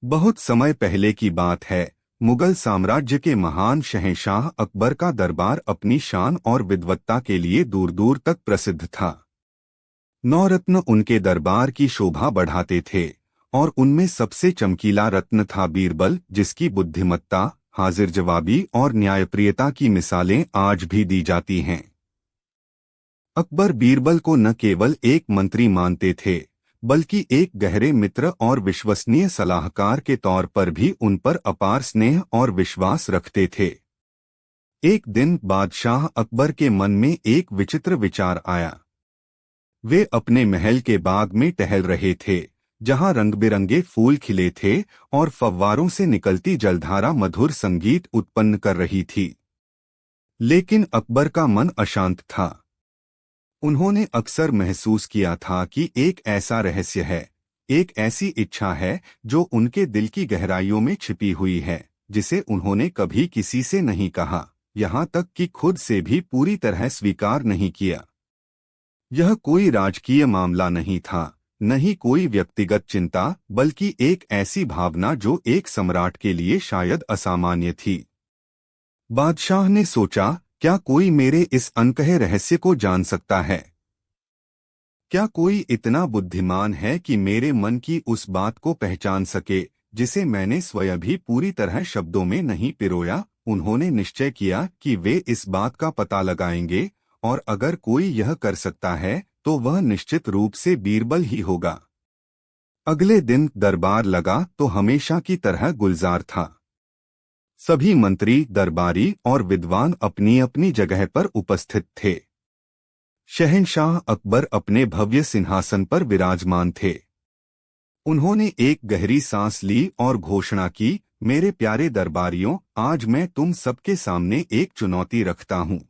बहुत समय पहले की बात है। मुगल साम्राज्य के महान शहंशाह अकबर का दरबार अपनी शान और विद्वत्ता के लिए दूर दूर तक प्रसिद्ध था। नौरत्न उनके दरबार की शोभा बढ़ाते थे और उनमें सबसे चमकीला रत्न था बीरबल, जिसकी बुद्धिमत्ता, हाजिर जवाबी और न्यायप्रियता की मिसालें आज भी दी जाती हैं। अकबर बीरबल को न केवल एक मंत्री मानते थे, बल्कि एक गहरे मित्र और विश्वसनीय सलाहकार के तौर पर भी उन पर अपार स्नेह और विश्वास रखते थे। एक दिन बादशाह अकबर के मन में एक विचित्र विचार आया। वे अपने महल के बाग में टहल रहे थे, जहां रंग-बिरंगे फूल खिले थे और फव्वारों से निकलती जलधारा मधुर संगीत उत्पन्न कर रही थी। लेकिन अकबर का मन अशांत था। उन्होंने अक्सर महसूस किया था कि एक ऐसा रहस्य है, एक ऐसी इच्छा है जो उनके दिल की गहराइयों में छिपी हुई है, जिसे उन्होंने कभी किसी से नहीं कहा, यहाँ तक कि खुद से भी पूरी तरह स्वीकार नहीं किया। यह कोई राजकीय मामला नहीं था, न ही कोई व्यक्तिगत चिंता, बल्कि एक ऐसी भावना जो एक सम्राट के लिए शायद असामान्य थी। बादशाह ने सोचा, क्या कोई मेरे इस अनकहे रहस्य को जान सकता है? क्या कोई इतना बुद्धिमान है कि मेरे मन की उस बात को पहचान सके जिसे मैंने स्वयं भी पूरी तरह शब्दों में नहीं पिरोया? उन्होंने निश्चय किया कि वे इस बात का पता लगाएंगे, और अगर कोई यह कर सकता है तो वह निश्चित रूप से बीरबल ही होगा। अगले दिन दरबार लगा तो हमेशा की तरह गुलजार था। सभी मंत्री, दरबारी और विद्वान अपनी अपनी जगह पर उपस्थित थे। शहंशाह अकबर अपने भव्य सिंहासन पर विराजमान थे। उन्होंने एक गहरी सांस ली और घोषणा की, मेरे प्यारे दरबारियों, आज मैं तुम सबके सामने एक चुनौती रखता हूँ।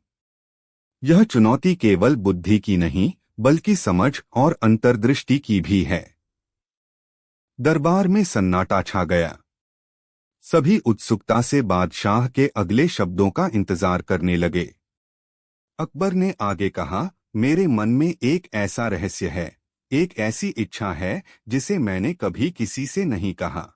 यह चुनौती केवल बुद्धि की नहीं, बल्कि समझ और अंतर्दृष्टि की भी है। दरबार में सन्नाटा छा गया। सभी उत्सुकता से बादशाह के अगले शब्दों का इंतजार करने लगे। अकबर ने आगे कहा, मेरे मन में एक ऐसा रहस्य है, एक ऐसी इच्छा है जिसे मैंने कभी किसी से नहीं कहा।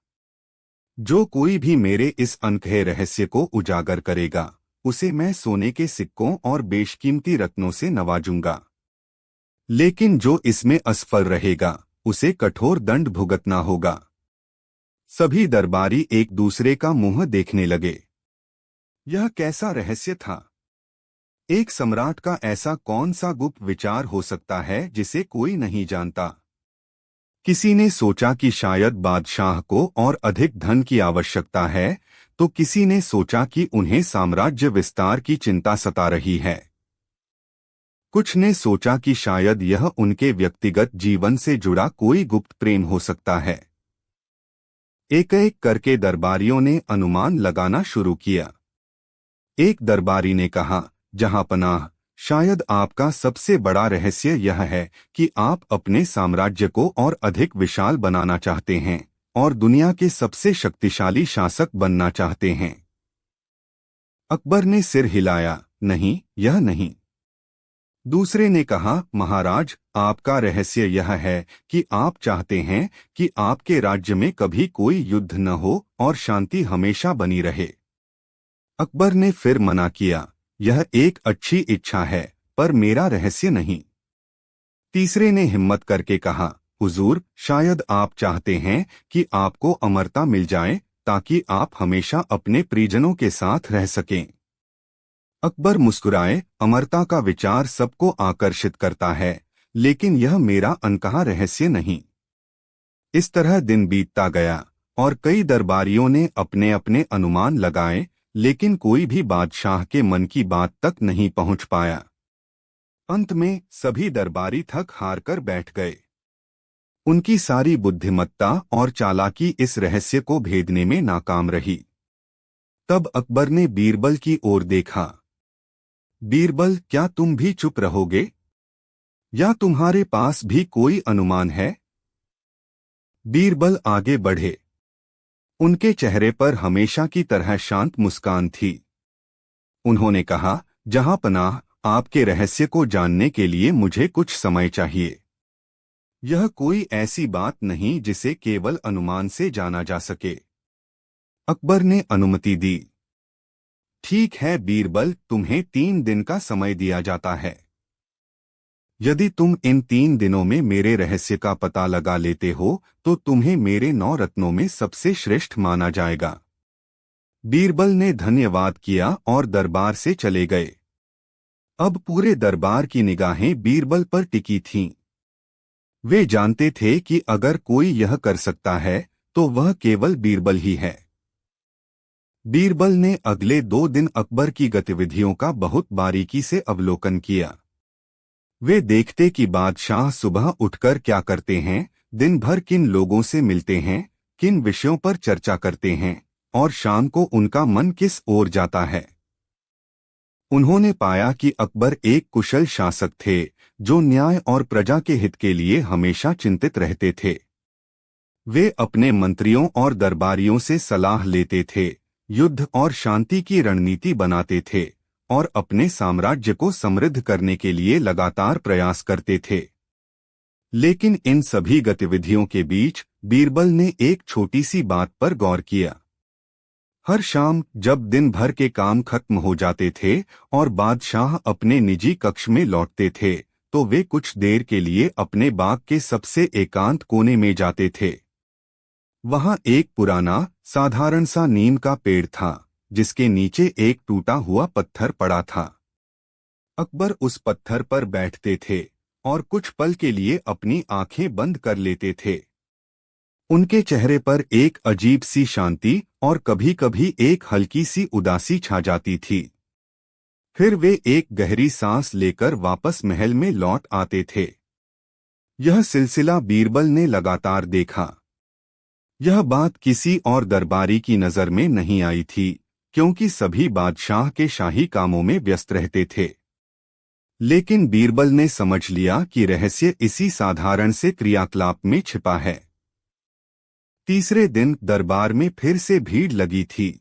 जो कोई भी मेरे इस अनकहे रहस्य को उजागर करेगा, उसे मैं सोने के सिक्कों और बेशकीमती रत्नों से नवाजूंगा। लेकिन जो इसमें असफल रहेगा, उसे कठोर दंड भुगतना होगा। सभी दरबारी एक दूसरे का मुंह देखने लगे। यह कैसा रहस्य था? एक सम्राट का ऐसा कौन सा गुप्त विचार हो सकता है जिसे कोई नहीं जानता? किसी ने सोचा कि शायद बादशाह को और अधिक धन की आवश्यकता है, तो किसी ने सोचा कि उन्हें साम्राज्य विस्तार की चिंता सता रही है। कुछ ने सोचा कि शायद यह उनके व्यक्तिगत जीवन से जुड़ा कोई गुप्त प्रेम हो सकता है। एक एक करके दरबारियों ने अनुमान लगाना शुरू किया। एक दरबारी ने कहा, जहांपनाह, शायद आपका सबसे बड़ा रहस्य यह है कि आप अपने साम्राज्य को और अधिक विशाल बनाना चाहते हैं और दुनिया के सबसे शक्तिशाली शासक बनना चाहते हैं। अकबर ने सिर हिलाया, नहीं, यह नहीं। दूसरे ने कहा, महाराज, आपका रहस्य यह है कि आप चाहते हैं कि आपके राज्य में कभी कोई युद्ध न हो और शांति हमेशा बनी रहे। अकबर ने फिर मना किया, यह एक अच्छी इच्छा है, पर मेरा रहस्य नहीं। तीसरे ने हिम्मत करके कहा, हुजूर, शायद आप चाहते हैं कि आपको अमरता मिल जाए ताकि आप हमेशा अपने परिजनों के साथ रह सकें। अकबर मुस्कुराए, अमरता का विचार सबको आकर्षित करता है, लेकिन यह मेरा अनकहा रहस्य नहीं। इस तरह दिन बीतता गया और कई दरबारियों ने अपने अपने अनुमान लगाए, लेकिन कोई भी बादशाह के मन की बात तक नहीं पहुंच पाया। अंत में सभी दरबारी थक हार कर बैठ गए। उनकी सारी बुद्धिमत्ता और चालाकी इस रहस्य को भेदने में नाकाम रही। तब अकबर ने बीरबल की ओर देखा। बीरबल, क्या तुम भी चुप रहोगे? या तुम्हारे पास भी कोई अनुमान है? बीरबल आगे बढ़े। उनके चेहरे पर हमेशा की तरह शांत मुस्कान थी। उन्होंने कहा, जहांपनाह, आपके रहस्य को जानने के लिए मुझे कुछ समय चाहिए। यह कोई ऐसी बात नहीं जिसे केवल अनुमान से जाना जा सके। अकबर ने अनुमति दी। ठीक है बीरबल, तुम्हें 3 दिन का समय दिया जाता है। यदि तुम इन 3 दिनों में मेरे रहस्य का पता लगा लेते हो तो तुम्हें मेरे 9 रत्नों में सबसे श्रेष्ठ माना जाएगा। बीरबल ने धन्यवाद किया और दरबार से चले गए। अब पूरे दरबार की निगाहें बीरबल पर टिकी थीं। वे जानते थे कि अगर कोई यह कर सकता है तो वह केवल बीरबल ही है। बीरबल ने अगले 2 दिन अकबर की गतिविधियों का बहुत बारीकी से अवलोकन किया। वे देखते कि बादशाह सुबह उठकर क्या करते हैं, दिन भर किन लोगों से मिलते हैं, किन विषयों पर चर्चा करते हैं और शाम को उनका मन किस ओर जाता है। उन्होंने पाया कि अकबर एक कुशल शासक थे जो न्याय और प्रजा के हित के लिए हमेशा चिंतित रहते थे। वे अपने मंत्रियों और दरबारियों से सलाह लेते थे, युद्ध और शांति की रणनीति बनाते थे और अपने साम्राज्य को समृद्ध करने के लिए लगातार प्रयास करते थे। लेकिन इन सभी गतिविधियों के बीच बीरबल ने एक छोटी सी बात पर गौर किया। हर शाम जब दिन भर के काम खत्म हो जाते थे और बादशाह अपने निजी कक्ष में लौटते थे तो वे कुछ देर के लिए अपने बाग के सबसे एकांत कोने में जाते थे। वहां एक पुराना साधारण सा नीम का पेड़ था जिसके नीचे एक टूटा हुआ पत्थर पड़ा था। अकबर उस पत्थर पर बैठते थे और कुछ पल के लिए अपनी आंखें बंद कर लेते थे। उनके चेहरे पर एक अजीब सी शांति और कभी-कभी एक हल्की सी उदासी छा जाती थी। फिर वे एक गहरी सांस लेकर वापस महल में लौट आते थे। यह सिलसिला बीरबल ने लगातार देखा। यह बात किसी और दरबारी की नजर में नहीं आई थी क्योंकि सभी बादशाह के शाही कामों में व्यस्त रहते थे। लेकिन बीरबल ने समझ लिया कि रहस्य इसी साधारण से क्रियाकलाप में छिपा है। तीसरे दिन दरबार में फिर से भीड़ लगी थी।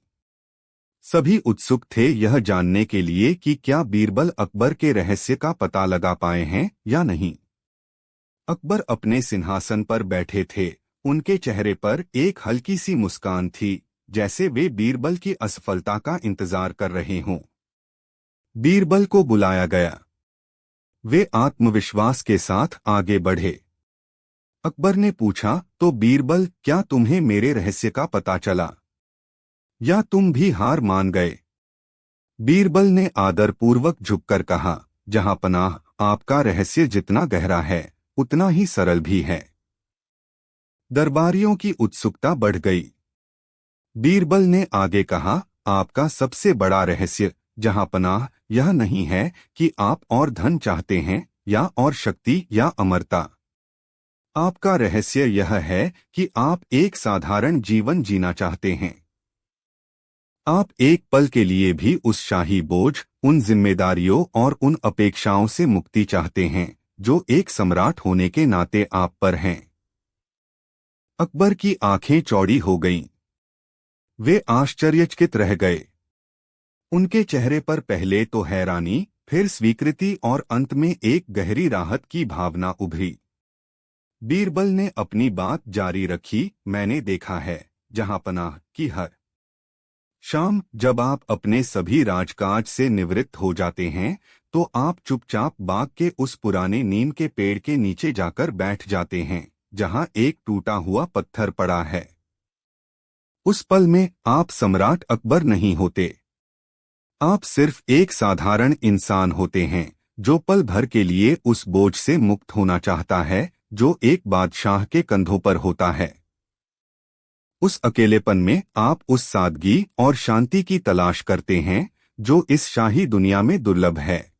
सभी उत्सुक थे यह जानने के लिए कि क्या बीरबल अकबर के रहस्य का पता लगा पाए हैं या नहीं। अकबर अपने सिंहासन पर बैठे थे। उनके चेहरे पर एक हल्की सी मुस्कान थी, जैसे वे बीरबल की असफलता का इंतजार कर रहे हों। बीरबल को बुलाया गया। वे आत्मविश्वास के साथ आगे बढ़े। अकबर ने पूछा, तो बीरबल, क्या तुम्हें मेरे रहस्य का पता चला या तुम भी हार मान गए? बीरबल ने आदरपूर्वक झुककर कहा, जहां पनाह, आपका रहस्य जितना गहरा है उतना ही सरल भी है। दरबारियों की उत्सुकता बढ़ गई। बीरबल ने आगे कहा, आपका सबसे बड़ा रहस्य जहां पनाह यह नहीं है कि आप और धन चाहते हैं या और शक्ति या अमरता। आपका रहस्य यह है कि आप एक साधारण जीवन जीना चाहते हैं। आप एक पल के लिए भी उस शाही बोझ, उन जिम्मेदारियों और उन अपेक्षाओं से मुक्ति चाहते हैं जो एक सम्राट होने के नाते आप पर हैं। अकबर की आंखें चौड़ी हो गईं। वे आश्चर्यचकित रह गए। उनके चेहरे पर पहले तो हैरानी, फिर स्वीकृति और अंत में एक गहरी राहत की भावना उभरी। बीरबल ने अपनी बात जारी रखी, मैंने देखा है जहां पनाह की हर शाम जब आप अपने सभी राजकाज से निवृत्त हो जाते हैं तो आप चुपचाप बाग के उस पुराने नीम के पेड़ के नीचे जाकर बैठ जाते हैं जहां एक टूटा हुआ पत्थर पड़ा है। उस पल में आप सम्राट अकबर नहीं होते। आप सिर्फ एक साधारण इंसान होते हैं जो पल भर के लिए उस बोझ से मुक्त होना चाहता है जो एक बादशाह के कंधों पर होता है। उस अकेलेपन में आप उस सादगी और शांति की तलाश करते हैं जो इस शाही दुनिया में दुर्लभ है।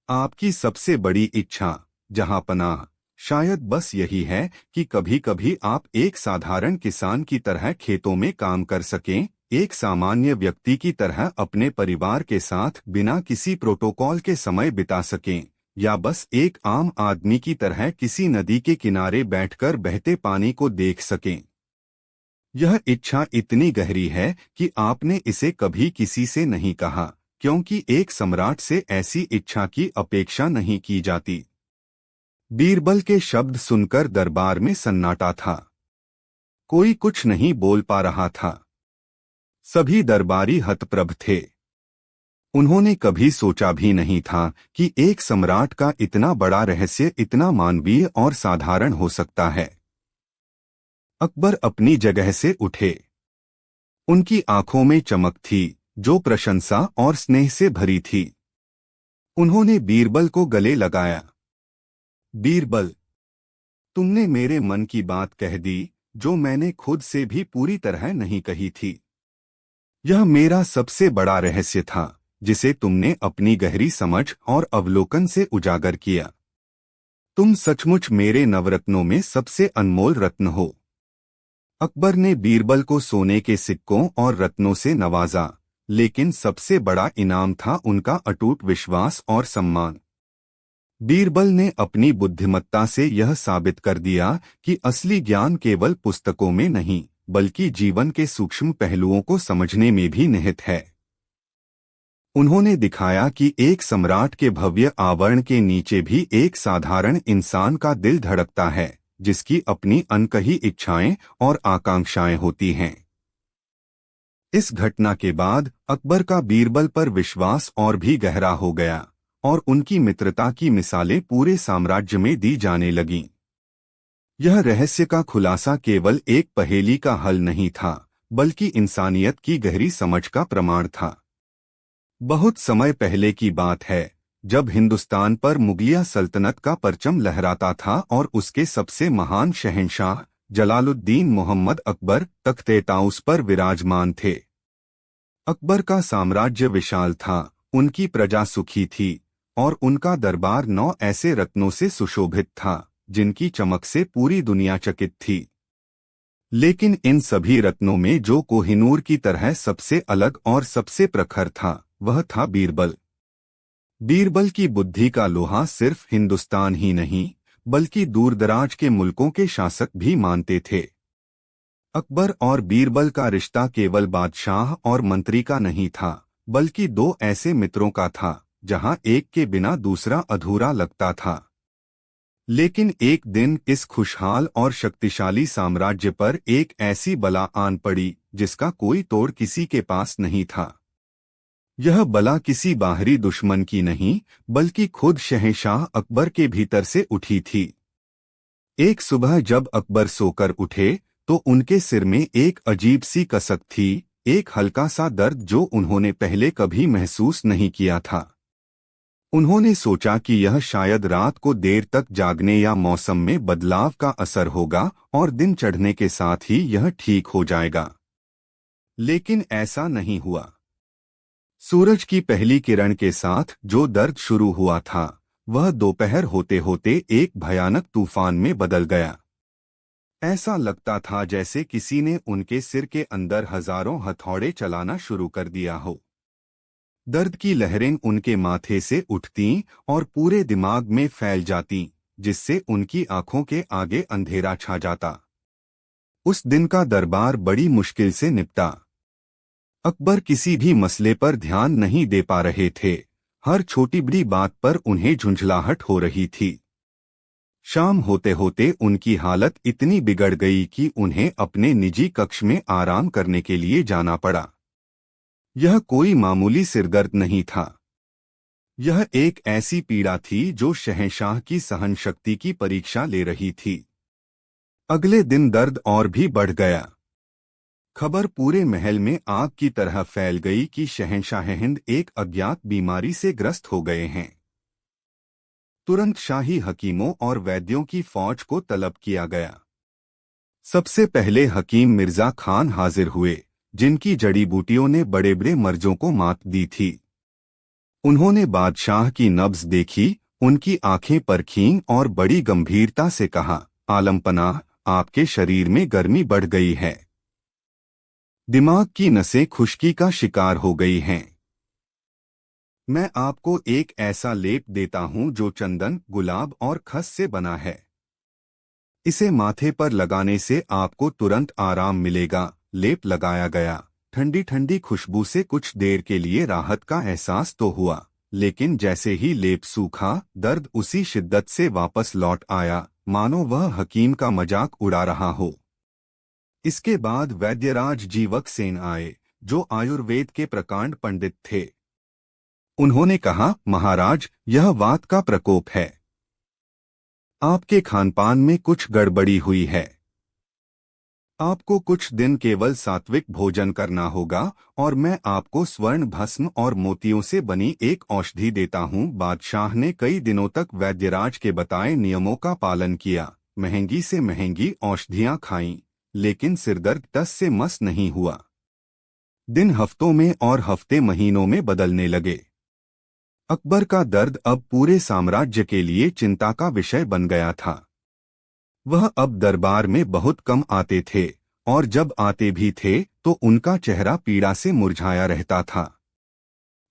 आपकी सबसे बड़ी इच्छा, जहां पनाह, शायद बस यही है कि कभी-कभी आप एक साधारण किसान की तरह खेतों में काम कर सकें, एक सामान्य व्यक्ति की तरह अपने परिवार के साथ बिना किसी प्रोटोकॉल के समय बिता सकें, या बस एक आम आदमी की तरह किसी नदी के किनारे बैठकर बहते पानी को देख सकें। यह इच्छा इतनी गहरी है कि आपने इसे कभी किसी से नहीं कहा, क्योंकि एक सम्राट से ऐसी इच्छा की अपेक्षा नहीं की जाती। बीरबल के शब्द सुनकर दरबार में सन्नाटा था। कोई कुछ नहीं बोल पा रहा था। सभी दरबारी हतप्रभ थे। उन्होंने कभी सोचा भी नहीं था कि एक सम्राट का इतना बड़ा रहस्य इतना मानवीय और साधारण हो सकता है। अकबर अपनी जगह से उठे। उनकी आंखों में चमक थी जो प्रशंसा और स्नेह से भरी थी। उन्होंने बीरबल को गले लगाया। बीरबल, तुमने मेरे मन की बात कह दी जो मैंने खुद से भी पूरी तरह नहीं कही थी। यह मेरा सबसे बड़ा रहस्य था जिसे तुमने अपनी गहरी समझ और अवलोकन से उजागर किया। तुम सचमुच मेरे नवरत्नों में सबसे अनमोल रत्न हो। अकबर ने बीरबल को सोने के सिक्कों और रत्नों से नवाजा, लेकिन सबसे बड़ा इनाम था उनका अटूट विश्वास और सम्मान। बीरबल ने अपनी बुद्धिमत्ता से यह साबित कर दिया कि असली ज्ञान केवल पुस्तकों में नहीं बल्कि जीवन के सूक्ष्म पहलुओं को समझने में भी निहित है। उन्होंने दिखाया कि एक सम्राट के भव्य आवरण के नीचे भी एक साधारण इंसान का दिल धड़कता है जिसकी अपनी अनकही इच्छाएं और आकांक्षाएं होती हैं। इस घटना के बाद अकबर का बीरबल पर विश्वास और भी गहरा हो गया और उनकी मित्रता की मिसालें पूरे साम्राज्य में दी जाने लगीं। यह रहस्य का खुलासा केवल एक पहेली का हल नहीं था बल्कि इंसानियत की गहरी समझ का प्रमाण था। बहुत समय पहले की बात है जब हिंदुस्तान पर मुगलिया सल्तनत का परचम लहराता था और उसके सबसे महान शहंशाह जलालुद्दीन मोहम्मद अकबर तख्त-ए-ताउस पर विराजमान थे। अकबर का साम्राज्य विशाल था, उनकी प्रजा सुखी थी और उनका दरबार 9 ऐसे रत्नों से सुशोभित था जिनकी चमक से पूरी दुनिया चकित थी। लेकिन इन सभी रत्नों में जो कोहिनूर की तरह सबसे अलग और सबसे प्रखर था वह था बीरबल। बीरबल की बुद्धि का लोहा सिर्फ हिंदुस्तान ही नहीं बल्कि दूरदराज के मुल्कों के शासक भी मानते थे। अकबर और बीरबल का रिश्ता केवल बादशाह और मंत्री का नहीं था बल्कि 2 ऐसे मित्रों का था जहां एक के बिना दूसरा अधूरा लगता था। लेकिन एक दिन इस खुशहाल और शक्तिशाली साम्राज्य पर एक ऐसी बला आन पड़ी जिसका कोई तोड़ किसी के पास नहीं था। यह बला किसी बाहरी दुश्मन की नहीं बल्कि खुद शहंशाह अकबर के भीतर से उठी थी। एक सुबह जब अकबर सोकर उठे तो उनके सिर में एक अजीब सी कसक थी, एक हल्का सा दर्द जो उन्होंने पहले कभी महसूस नहीं किया था। उन्होंने सोचा कि यह शायद रात को देर तक जागने या मौसम में बदलाव का असर होगा और दिन चढ़ने के साथ ही यह ठीक हो जाएगा। लेकिन ऐसा नहीं हुआ। सूरज की पहली किरण के साथ जो दर्द शुरू हुआ था वह दोपहर होते होते एक भयानक तूफान में बदल गया। ऐसा लगता था जैसे किसी ने उनके सिर के अंदर हजारों हथौड़े चलाना शुरू कर दिया हो। दर्द की लहरें उनके माथे से उठतीं और पूरे दिमाग में फैल जातीं, जिससे उनकी आंखों के आगे अंधेरा छा जाता। उस दिन का दरबार बड़ी मुश्किल से निपटा। अकबर किसी भी मसले पर ध्यान नहीं दे पा रहे थे, हर छोटी बड़ी बात पर उन्हें झुंझलाहट हो रही थी। शाम होते होते उनकी हालत इतनी बिगड़ गई कि उन्हें अपने निजी कक्ष में आराम करने के लिए जाना पड़ा। यह कोई मामूली सिरदर्द नहीं था। यह एक ऐसी पीड़ा थी जो शहंशाह की सहनशक्ति की परीक्षा ले रही थी। अगले दिन दर्द और भी बढ़ गया। खबर पूरे महल में आग की तरह फैल गई कि शहंशाह हिंद एक अज्ञात बीमारी से ग्रस्त हो गए हैं। तुरंत शाही हकीमों और वैद्यों की फौज को तलब किया गया। सबसे पहले हकीम मिर्जा खान हाजिर हुए, जिनकी जड़ी बूटियों ने बड़े बड़े मर्जों को मात दी थी। उन्होंने बादशाह की नब्ज देखी, उनकी आंखें परखीं और बड़ी गंभीरता से कहा, आलमपनाह, आपके शरीर में गर्मी बढ़ गई है। दिमाग की नसें खुश्की का शिकार हो गई हैं। मैं आपको एक ऐसा लेप देता हूं जो चंदन, गुलाब और खस से बना है। इसे माथे पर लगाने से आपको तुरंत आराम मिलेगा। लेप लगाया गया। ठंडी ठंडी खुशबू से कुछ देर के लिए राहत का एहसास तो हुआ, लेकिन जैसे ही लेप सूखा, दर्द उसी शिद्दत से वापस लौट आया, मानो वह हकीम का मजाक उड़ा रहा हो। इसके बाद वैद्यराज जीवक सेन आए, जो आयुर्वेद के प्रकांड पंडित थे। उन्होंने कहा, महाराज, यह वात का प्रकोप है। आपके खानपान में कुछ गड़बड़ी हुई है। आपको कुछ दिन केवल सात्विक भोजन करना होगा और मैं आपको स्वर्ण भस्म और मोतियों से बनी एक औषधि देता हूँ। बादशाह ने कई दिनों तक वैद्यराज के बताए नियमों का पालन किया, महंगी से महंगी औषधियाँ खाईं, लेकिन सिरदर्द टस से मस नहीं हुआ। दिन हफ्तों में और हफ्ते महीनों में बदलने लगे। अकबर का दर्द अब पूरे साम्राज्य के लिए चिंता का विषय बन गया था। वह अब दरबार में बहुत कम आते थे, और जब आते भी थे तो उनका चेहरा पीड़ा से मुरझाया रहता था।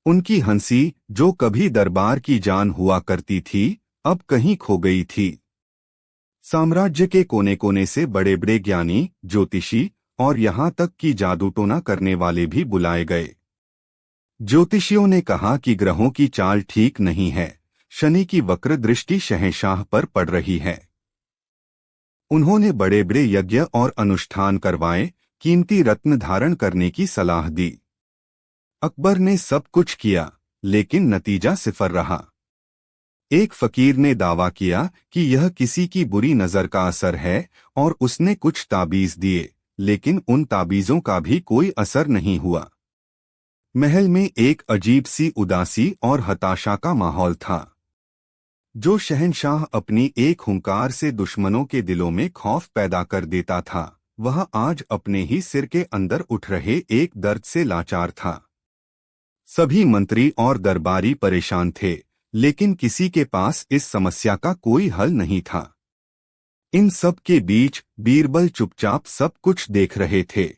उनकी हंसी, जो कभी दरबार की जान हुआ करती थी, अब कहीं खो गई थी। साम्राज्य के कोने कोने से बड़े बड़े ज्ञानी, ज्योतिषी और यहाँ तक कि जादू टोना करने वाले भी बुलाए गए। ज्योतिषियों ने कहा कि ग्रहों की चाल ठीक नहीं है, शनि की वक्र दृष्टि शहंशाह पर पड़ रही है। उन्होंने बड़े बड़े यज्ञ और अनुष्ठान करवाए, कीमती रत्न धारण करने की सलाह दी। अकबर ने सब कुछ किया, लेकिन नतीजा सिफर रहा। एक फकीर ने दावा किया कि यह किसी की बुरी नजर का असर है, और उसने कुछ ताबीज दिए, लेकिन उन ताबीजों का भी कोई असर नहीं हुआ। महल में एक अजीब सी उदासी और हताशा का माहौल था। जो शहंशाह अपनी एक हुंकार से दुश्मनों के दिलों में खौफ पैदा कर देता था, वह आज अपने ही सिर के अंदर उठ रहे एक दर्द से लाचार था। सभी मंत्री और दरबारी परेशान थे, लेकिन किसी के पास इस समस्या का कोई हल नहीं था। इन सब के बीच बीरबल चुपचाप सब कुछ देख रहे थे।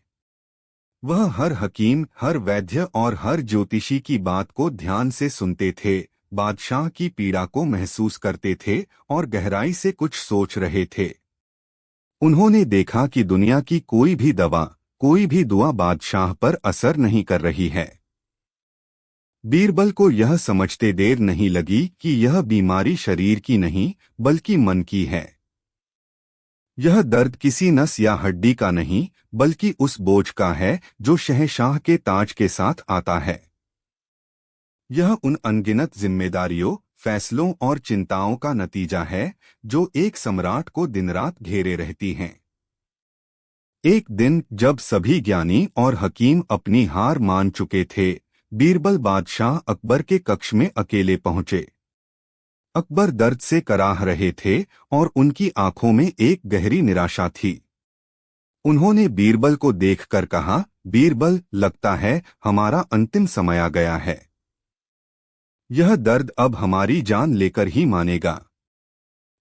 वह हर हकीम, हर वैद्य और हर ज्योतिषी की बात को ध्यान से सुनते थे, बादशाह की पीड़ा को महसूस करते थे और गहराई से कुछ सोच रहे थे। उन्होंने देखा कि दुनिया की कोई भी दवा, कोई भी दुआ बादशाह पर असर नहीं कर रही है। बीरबल को यह समझते देर नहीं लगी कि यह बीमारी शरीर की नहीं, बल्कि मन की है। यह दर्द किसी नस या हड्डी का नहीं, बल्कि उस बोझ का है जो शहंशाह के ताज के साथ आता है। यह उन अनगिनत जिम्मेदारियों, फैसलों और चिंताओं का नतीजा है जो एक सम्राट को दिन रात घेरे रहती हैं। एक दिन जब सभी ज्ञानी और हकीम अपनी हार मान चुके थे, बीरबल बादशाह अकबर के कक्ष में अकेले पहुंचे। अकबर दर्द से कराह रहे थे और उनकी आंखों में एक गहरी निराशा थी। उन्होंने बीरबल को देखकर कहा, बीरबल, लगता है हमारा अंतिम समय आ गया है। यह दर्द अब हमारी जान लेकर ही मानेगा।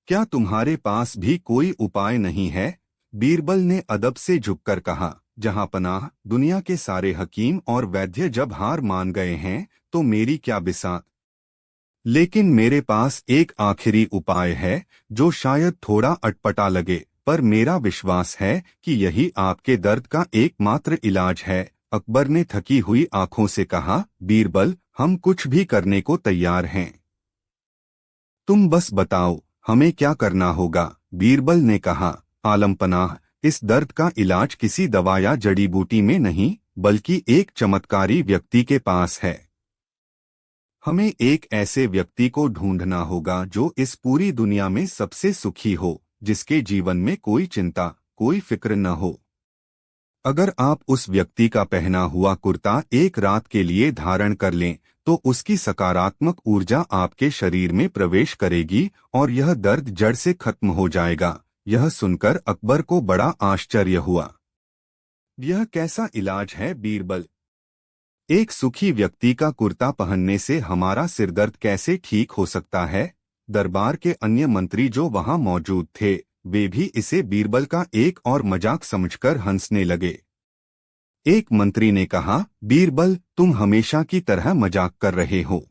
क्या तुम्हारे पास भी कोई उपाय नहीं है? बीरबल ने अदब से झुककर कहा, जहां पनाह, दुनिया के सारे हकीम और वैद्य जब हार मान गए हैं तो मेरी क्या बिसात। लेकिन मेरे पास एक आखिरी उपाय है जो शायद थोड़ा अटपटा लगे, पर मेरा विश्वास है कि यही आपके दर्द का एकमात्र इलाज है। अकबर ने थकी हुई आंखों से कहा, बीरबल, हम कुछ भी करने को तैयार हैं। तुम बस बताओ हमें क्या करना होगा। बीरबल ने कहा, आलमपनाह, इस दर्द का इलाज किसी दवा या जड़ी बूटी में नहीं, बल्कि एक चमत्कारी व्यक्ति के पास है। हमें एक ऐसे व्यक्ति को ढूंढना होगा जो इस पूरी दुनिया में सबसे सुखी हो, जिसके जीवन में कोई चिंता, कोई फिक्र न हो। अगर आप उस व्यक्ति का पहना हुआ कुर्ता एक रात के लिए धारण कर लें, तो उसकी सकारात्मक ऊर्जा आपके शरीर में प्रवेश करेगी और यह दर्द जड़ से खत्म हो जाएगा। यह सुनकर अकबर को बड़ा आश्चर्य हुआ। यह कैसा इलाज है बीरबल? एक सुखी व्यक्ति का कुर्ता पहनने से हमारा सिरदर्द कैसे ठीक हो सकता है? दरबार के अन्य मंत्री जो वहां मौजूद थे, वे भी इसे बीरबल का एक और मजाक समझकर हंसने लगे। एक मंत्री ने कहा, बीरबल, तुम हमेशा की तरह मजाक कर रहे हो।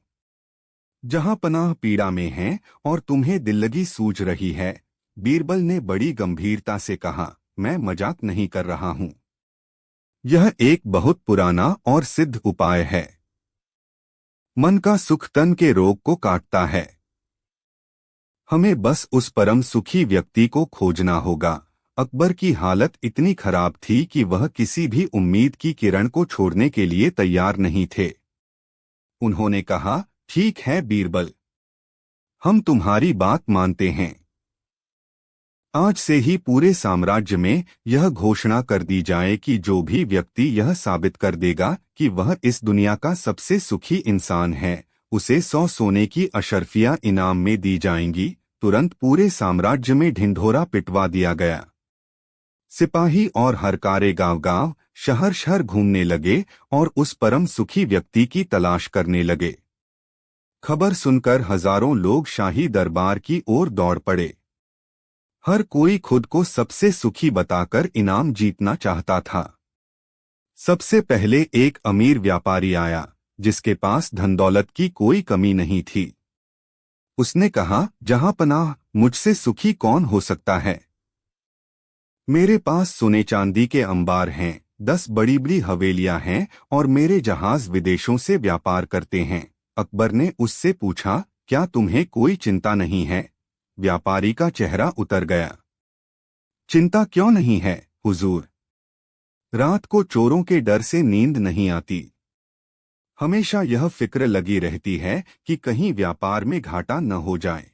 जहां पनाह पीड़ा में है और तुम्हें दिल्लगी सूझ रही है। बीरबल ने बड़ी गंभीरता से कहा, मैं मजाक नहीं कर रहा हूं। यह एक बहुत पुराना और सिद्ध उपाय है। मन का सुख तन के रोग को काटता है। हमें बस उस परम सुखी व्यक्ति को खोजना होगा। अकबर की हालत इतनी खराब थी कि वह किसी भी उम्मीद की किरण को छोड़ने के लिए तैयार नहीं थे। उन्होंने कहा, ठीक है बीरबल, हम तुम्हारी बात मानते हैं। आज से ही पूरे साम्राज्य में यह घोषणा कर दी जाए कि जो भी व्यक्ति यह साबित कर देगा कि वह इस दुनिया का सबसे सुखी इंसान है, उसे 100 सोने की अशर्फियां इनाम में दी जाएंगी। तुरंत पूरे साम्राज्य में ढिंढोरा पिटवा दिया गया। सिपाही और हरकारे गांव-गांव, शहर-शहर घूमने लगे और उस परम सुखी व्यक्ति की तलाश करने लगे। खबर सुनकर हजारों लोग शाही दरबार की ओर दौड़ पड़े। हर कोई खुद को सबसे सुखी बताकर इनाम जीतना चाहता था। सबसे पहले एक अमीर व्यापारी आया, जिसके पास धन दौलत की कोई कमी नहीं थी। उसने कहा, जहां पनाह, मुझसे सुखी कौन हो सकता है? मेरे पास सोने चांदी के अंबार हैं, 10 बड़ी बड़ी हवेलियां हैं और मेरे जहाज विदेशों से व्यापार करते हैं। अकबर ने उससे पूछा, क्या तुम्हें कोई चिंता नहीं है? व्यापारी का चेहरा उतर गया। चिंता क्यों नहीं है, हुजूर? रात को चोरों के डर से नींद नहीं आती। हमेशा यह फिक्र लगी रहती है कि कहीं व्यापार में घाटा न हो जाए।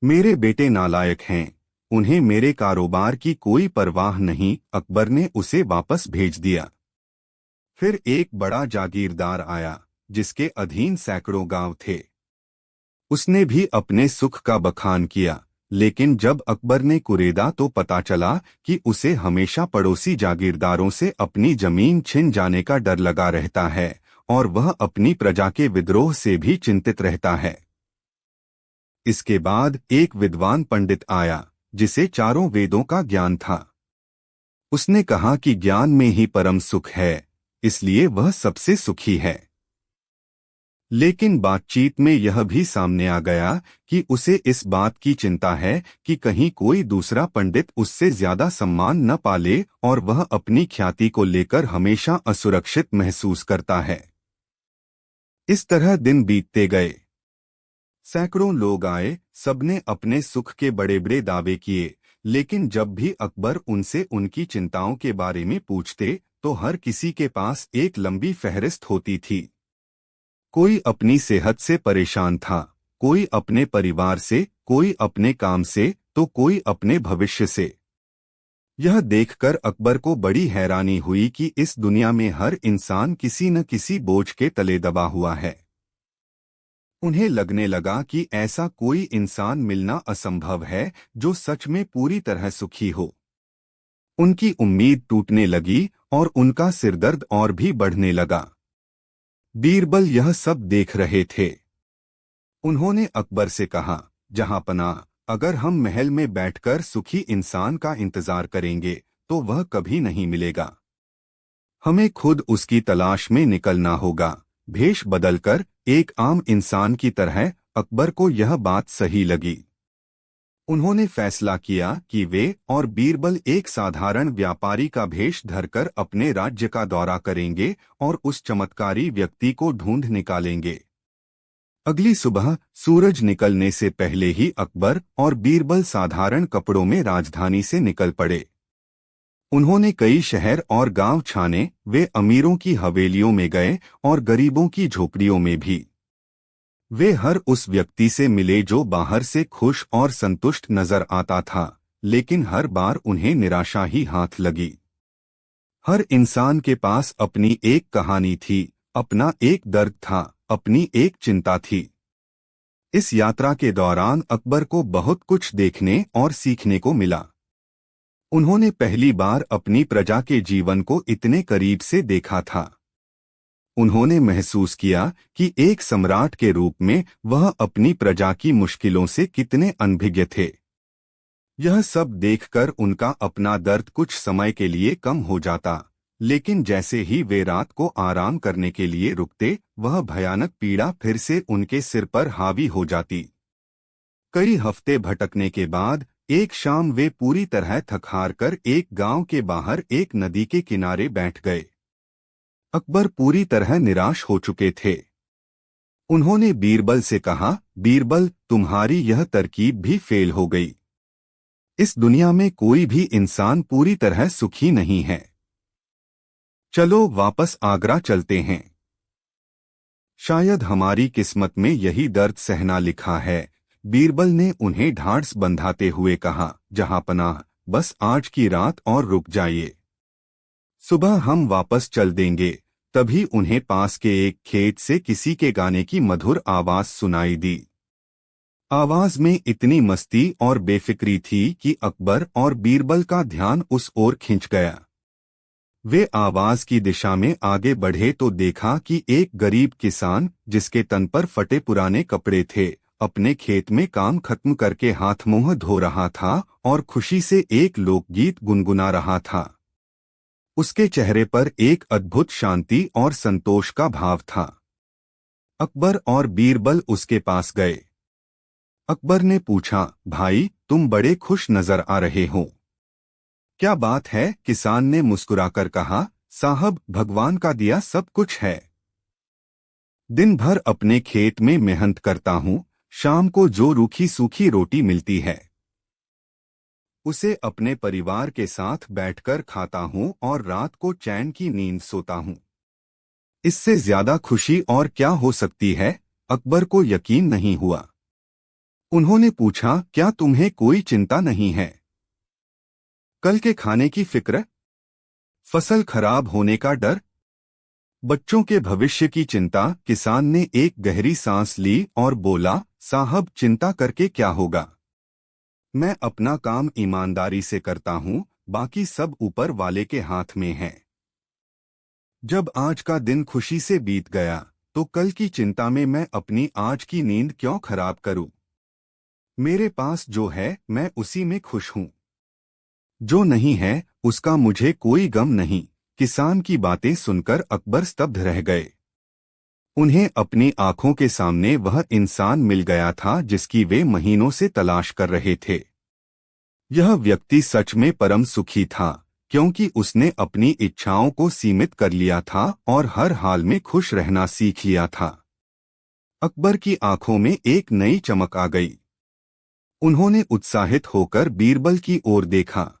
मेरे बेटे नालायक हैं, उन्हें मेरे कारोबार की कोई परवाह नहीं। अकबर ने उसे वापस भेज दिया। फिर एक बड़ा जागीरदार आया, जिसके अधीन सैकड़ों गांव थे। उसने भी अपने सुख का बखान किया, लेकिन जब अकबर ने कुरेदा तो पता चला कि उसे हमेशा पड़ोसी जागीरदारों से अपनी जमीन छिन जाने का डर लगा रहता है और वह अपनी प्रजा के विद्रोह से भी चिंतित रहता है। इसके बाद एक विद्वान पंडित आया, जिसे चारों वेदों का ज्ञान था। उसने कहा कि ज्ञान में ही परम सुख है, इसलिए वह सबसे सुखी है। लेकिन बातचीत में यह भी सामने आ गया कि उसे इस बात की चिंता है कि कहीं कोई दूसरा पंडित उससे ज्यादा सम्मान न पाले और वह अपनी ख्याति को लेकर हमेशा असुरक्षित महसूस करता है। इस तरह दिन बीतते गए। सैकड़ों लोग आए, सबने अपने सुख के बड़े बड़े दावे किए, लेकिन जब भी अकबर उनसे उनकी चिंताओं के बारे में पूछते तो हर किसी के पास एक लंबी फहरिस्त होती थी। कोई अपनी सेहत से परेशान था, कोई अपने परिवार से, कोई अपने काम से, तो कोई अपने भविष्य से। यह देखकर अकबर को बड़ी हैरानी हुई कि इस दुनिया में हर इंसान किसी न किसी बोझ के तले दबा हुआ है। उन्हें लगने लगा कि ऐसा कोई इंसान मिलना असंभव है जो सच में पूरी तरह सुखी हो। उनकी उम्मीद टूटने लगी और उनका सिरदर्द और भी बढ़ने लगा। बीरबल यह सब देख रहे थे। उन्होंने अकबर से कहा, जहांपनाह, अगर हम महल में बैठकर सुखी इंसान का इंतजार करेंगे तो वह कभी नहीं मिलेगा। हमें खुद उसकी तलाश में निकलना होगा। भेष बदलकर एक आम इंसान की तरह। अकबर को यह बात सही लगी। उन्होंने फैसला किया कि वे और बीरबल एक साधारण व्यापारी का भेष धरकर अपने राज्य का दौरा करेंगे और उस चमत्कारी व्यक्ति को ढूंढ निकालेंगे। अगली सुबह सूरज निकलने से पहले ही अकबर और बीरबल साधारण कपड़ों में राजधानी से निकल पड़े। उन्होंने कई शहर और गांव छाने, वे अमीरों की हवेलियों में गए और गरीबों की झोपड़ियों में भी। वे हर उस व्यक्ति से मिले जो बाहर से खुश और संतुष्ट नजर आता था, लेकिन हर बार उन्हें निराशा ही हाथ लगी। हर इंसान के पास अपनी एक कहानी थी, अपना एक दर्द था, अपनी एक चिंता थी। इस यात्रा के दौरान अकबर को बहुत कुछ देखने और सीखने को मिला। उन्होंने पहली बार अपनी प्रजा के जीवन को इतने करीब से देखा था। उन्होंने महसूस किया कि एक सम्राट के रूप में वह अपनी प्रजा की मुश्किलों से कितने अनभिज्ञ थे। यह सब देखकर उनका अपना दर्द कुछ समय के लिए कम हो जाता, लेकिन जैसे ही वे रात को आराम करने के लिए रुकते, वह भयानक पीड़ा फिर से उनके सिर पर हावी हो जाती। कई हफ्ते भटकने के बाद एक शाम वे पूरी तरह थक-हार कर एक गांव के बाहर एक नदी के किनारे बैठ गए। अकबर पूरी तरह निराश हो चुके थे। उन्होंने बीरबल से कहा, बीरबल, तुम्हारी यह तरकीब भी फेल हो गई। इस दुनिया में कोई भी इंसान पूरी तरह सुखी नहीं है। चलो वापस आगरा चलते हैं। शायद हमारी किस्मत में यही दर्द सहना लिखा है। बीरबल ने उन्हें ढाढ़स बंधाते हुए कहा, जहांपनाह, बस आज की रात और रुक जाइए। सुबह हम वापस चल देंगे। तभी उन्हें पास के एक खेत से किसी के गाने की मधुर आवाज सुनाई दी। आवाज में इतनी मस्ती और बेफिक्री थी कि अकबर और बीरबल का ध्यान उस ओर खिंच गया। वे आवाज की दिशा में आगे बढ़े तो देखा कि एक गरीब किसान, जिसके तन पर फटे पुराने कपड़े थे, अपने खेत में काम खत्म करके हाथ मुंह धो रहा था और खुशी से एक लोकगीत गुनगुना रहा था। उसके चेहरे पर एक अद्भुत शांति और संतोष का भाव था। अकबर और बीरबल उसके पास गए। अकबर ने पूछा, भाई, तुम बड़े खुश नजर आ रहे हो। क्या बात है? किसान ने मुस्कुराकर कहा, साहब, भगवान का दिया सब कुछ है। दिन भर अपने खेत में मेहनत करता हूँ, शाम को जो रूखी सूखी रोटी मिलती है उसे अपने परिवार के साथ बैठकर खाता हूँ और रात को चैन की नींद सोता हूँ। इससे ज्यादा खुशी और क्या हो सकती है? अकबर को यकीन नहीं हुआ। उन्होंने पूछा, क्या तुम्हें कोई चिंता नहीं है? कल के खाने की फिक्र? फसल खराब होने का डर? बच्चों के भविष्य की चिंता? किसान ने एक गहरी सांस ली और बोला, साहब, चिंता करके क्या होगा? मैं अपना काम ईमानदारी से करता हूँ, बाकी सब ऊपर वाले के हाथ में है। जब आज का दिन खुशी से बीत गया, तो कल की चिंता में मैं अपनी आज की नींद क्यों खराब करूं? मेरे पास जो है मैं उसी में खुश हूं। जो नहीं है उसका मुझे कोई गम नहीं। किसान की बातें सुनकर अकबर स्तब्ध रह गए। उन्हें अपनी आंखों के सामने वह इंसान मिल गया था जिसकी वे महीनों से तलाश कर रहे थे। यह व्यक्ति सच में परम सुखी था, क्योंकि उसने अपनी इच्छाओं को सीमित कर लिया था और हर हाल में खुश रहना सीख लिया था। अकबर की आंखों में एक नई चमक आ गई। उन्होंने उत्साहित होकर बीरबल की ओर देखा।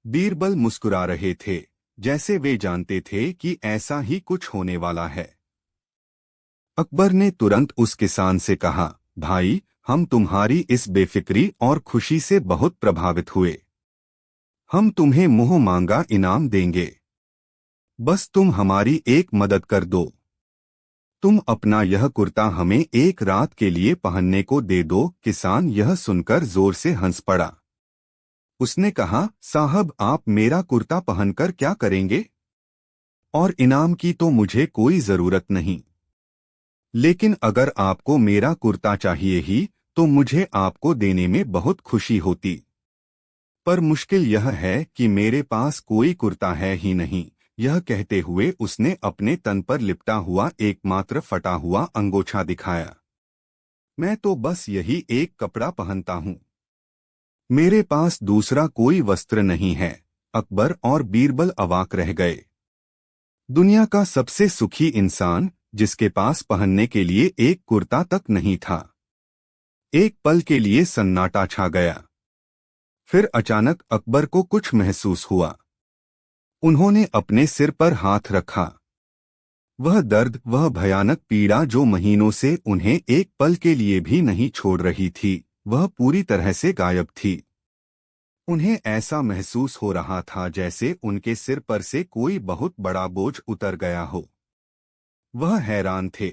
बीरबल मुस्कुरा रहे थे, जैसे वे जानते थे कि ऐसा ही कुछ होने वाला है। अकबर ने तुरंत उस किसान से कहा, भाई, हम तुम्हारी इस बेफिक्री और खुशी से बहुत प्रभावित हुए। हम तुम्हें मुंह मांगा इनाम देंगे। बस तुम हमारी एक मदद कर दो। तुम अपना यह कुर्ता हमें एक रात के लिए पहनने को दे दो। किसान यह सुनकर जोर से हंस पड़ा। उसने कहा, साहब, आप मेरा कुर्ता पहनकर क्या करेंगे? और इनाम की तो मुझे कोई जरूरत नहीं। लेकिन अगर आपको मेरा कुर्ता चाहिए ही, तो मुझे आपको देने में बहुत खुशी होती। पर मुश्किल यह है कि मेरे पास कोई कुर्ता है ही नहीं। यह कहते हुए उसने अपने तन पर लिपटा हुआ एकमात्र फटा हुआ अंगोछा दिखाया। मैं तो बस यही एक कपड़ा पहनता हूँ। मेरे पास दूसरा कोई वस्त्र नहीं है। अकबर और बीरबल अवाक रह गए। दुनिया का सबसे सुखी इंसान, जिसके पास पहनने के लिए एक कुर्ता तक नहीं था। एक पल के लिए सन्नाटा छा गया। फिर अचानक अकबर को कुछ महसूस हुआ। उन्होंने अपने सिर पर हाथ रखा। वह दर्द, वह भयानक पीड़ा जो महीनों से उन्हें एक पल के लिए भी नहीं छोड़ रही थी, वह पूरी तरह से गायब थी। उन्हें ऐसा महसूस हो रहा था जैसे उनके सिर पर से कोई बहुत बड़ा बोझ उतर गया हो। वह हैरान थे।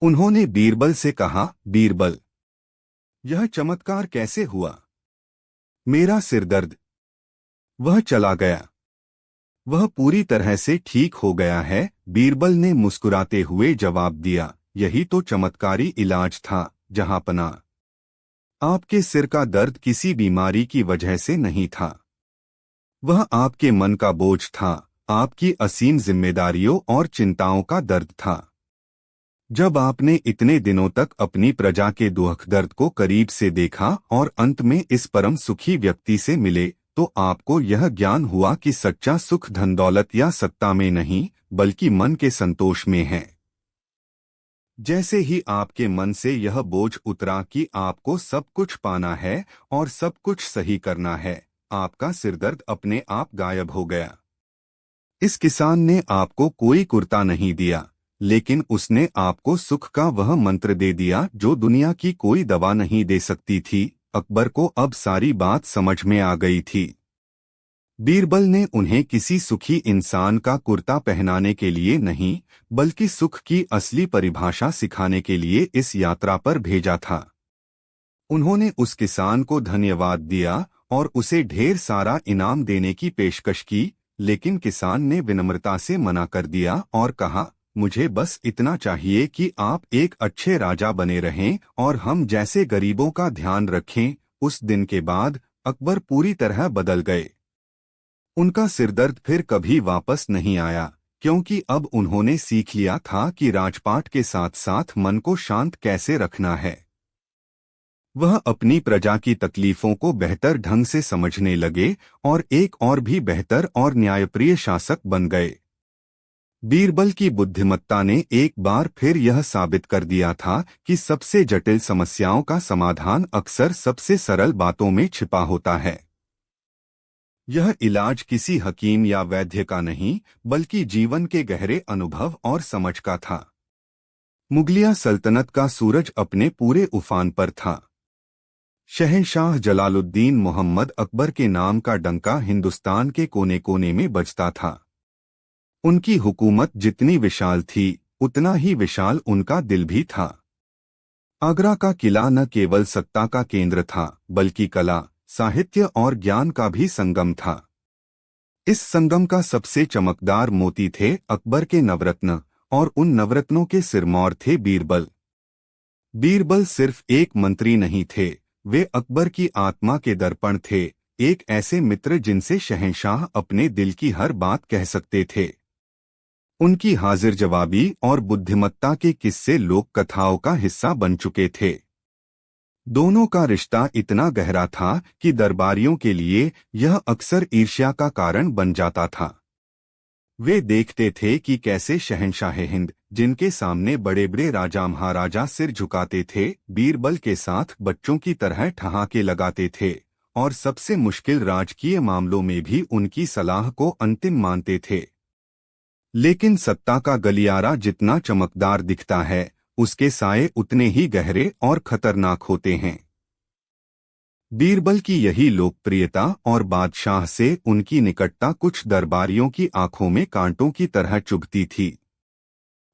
उन्होंने बीरबल से कहा, बीरबल, यह चमत्कार कैसे हुआ? मेरा सिरदर्द? वह चला गया। वह पूरी तरह से ठीक हो गया है। बीरबल ने मुस्कुराते हुए जवाब दिया, यही तो चमत्कारी इलाज था, जहांपना। आपके सिर का दर्द किसी बीमारी की वजह से नहीं था। वह आपके मन का बोझ था, आपकी असीम जिम्मेदारियों और चिंताओं का दर्द था। जब आपने इतने दिनों तक अपनी प्रजा के दुख दर्द को करीब से देखा और अंत में इस परम सुखी व्यक्ति से मिले, तो आपको यह ज्ञान हुआ कि सच्चा सुख धन दौलत या सत्ता में नहीं, बल्कि मन के संतोष में है। जैसे ही आपके मन से यह बोझ उतरा कि आपको सब कुछ पाना है और सब कुछ सही करना है, आपका सिरदर्द अपने आप गायब हो गया। इस किसान ने आपको कोई कुर्ता नहीं दिया, लेकिन उसने आपको सुख का वह मंत्र दे दिया जो दुनिया की कोई दवा नहीं दे सकती थी। अकबर को अब सारी बात समझ में आ गई थी। बीरबल ने उन्हें किसी सुखी इंसान का कुर्ता पहनाने के लिए नहीं, बल्कि सुख की असली परिभाषा सिखाने के लिए इस यात्रा पर भेजा था। उन्होंने उस किसान को धन्यवाद दिया और उसे ढेर सारा इनाम देने की पेशकश की, लेकिन किसान ने विनम्रता से मना कर दिया और कहा, मुझे बस इतना चाहिए कि आप एक अच्छे राजा बने रहें और हम जैसे गरीबों का ध्यान रखें। उस दिन के बाद अकबर पूरी तरह बदल गए। उनका सिरदर्द फिर कभी वापस नहीं आया, क्योंकि अब उन्होंने सीख लिया था कि राजपाट के साथ साथ मन को शांत कैसे रखना है। वह अपनी प्रजा की तकलीफों को बेहतर ढंग से समझने लगे और एक और भी बेहतर और न्यायप्रिय शासक बन गए। बीरबल की बुद्धिमत्ता ने एक बार फिर यह साबित कर दिया था कि सबसे जटिल समस्याओं का समाधान अक्सर सबसे सरल बातों में छिपा होता है। यह इलाज किसी हकीम या वैद्य का नहीं, बल्कि जीवन के गहरे अनुभव और समझ का था। मुगलिया सल्तनत का सूरज अपने पूरे उफान पर था। शहंशाह जलालुद्दीन मोहम्मद अकबर के नाम का डंका हिंदुस्तान के कोने कोने में बजता था। उनकी हुकूमत जितनी विशाल थी, उतना ही विशाल उनका दिल भी था। आगरा का किला न केवल सत्ता का केंद्र था, बल्कि कला, साहित्य और ज्ञान का भी संगम था। इस संगम का सबसे चमकदार मोती थे अकबर के नवरत्न, और उन नवरत्नों के सिरमौर थे बीरबल। बीरबल सिर्फ एक मंत्री नहीं थे, वे अकबर की आत्मा के दर्पण थे, एक ऐसे मित्र जिनसे शहंशाह अपने दिल की हर बात कह सकते थे। उनकी हाजिर जवाबी और बुद्धिमत्ता के किस्से लोक कथाओं का हिस्सा बन चुके थे। दोनों का रिश्ता इतना गहरा था कि दरबारियों के लिए यह अक्सर ईर्ष्या का कारण बन जाता था। वे देखते थे कि कैसे शहंशाह हिंद, जिनके सामने बड़े बड़े राजा महाराजा सिर झुकाते थे, बीरबल के साथ बच्चों की तरह ठहाके लगाते थे और सबसे मुश्किल राजकीय मामलों में भी उनकी सलाह को अंतिम मानते थे। लेकिन सत्ता का गलियारा जितना चमकदार दिखता है, उसके साए उतने ही गहरे और खतरनाक होते हैं। बीरबल की यही लोकप्रियता और बादशाह से उनकी निकटता कुछ दरबारियों की आंखों में कांटों की तरह चुभती थी।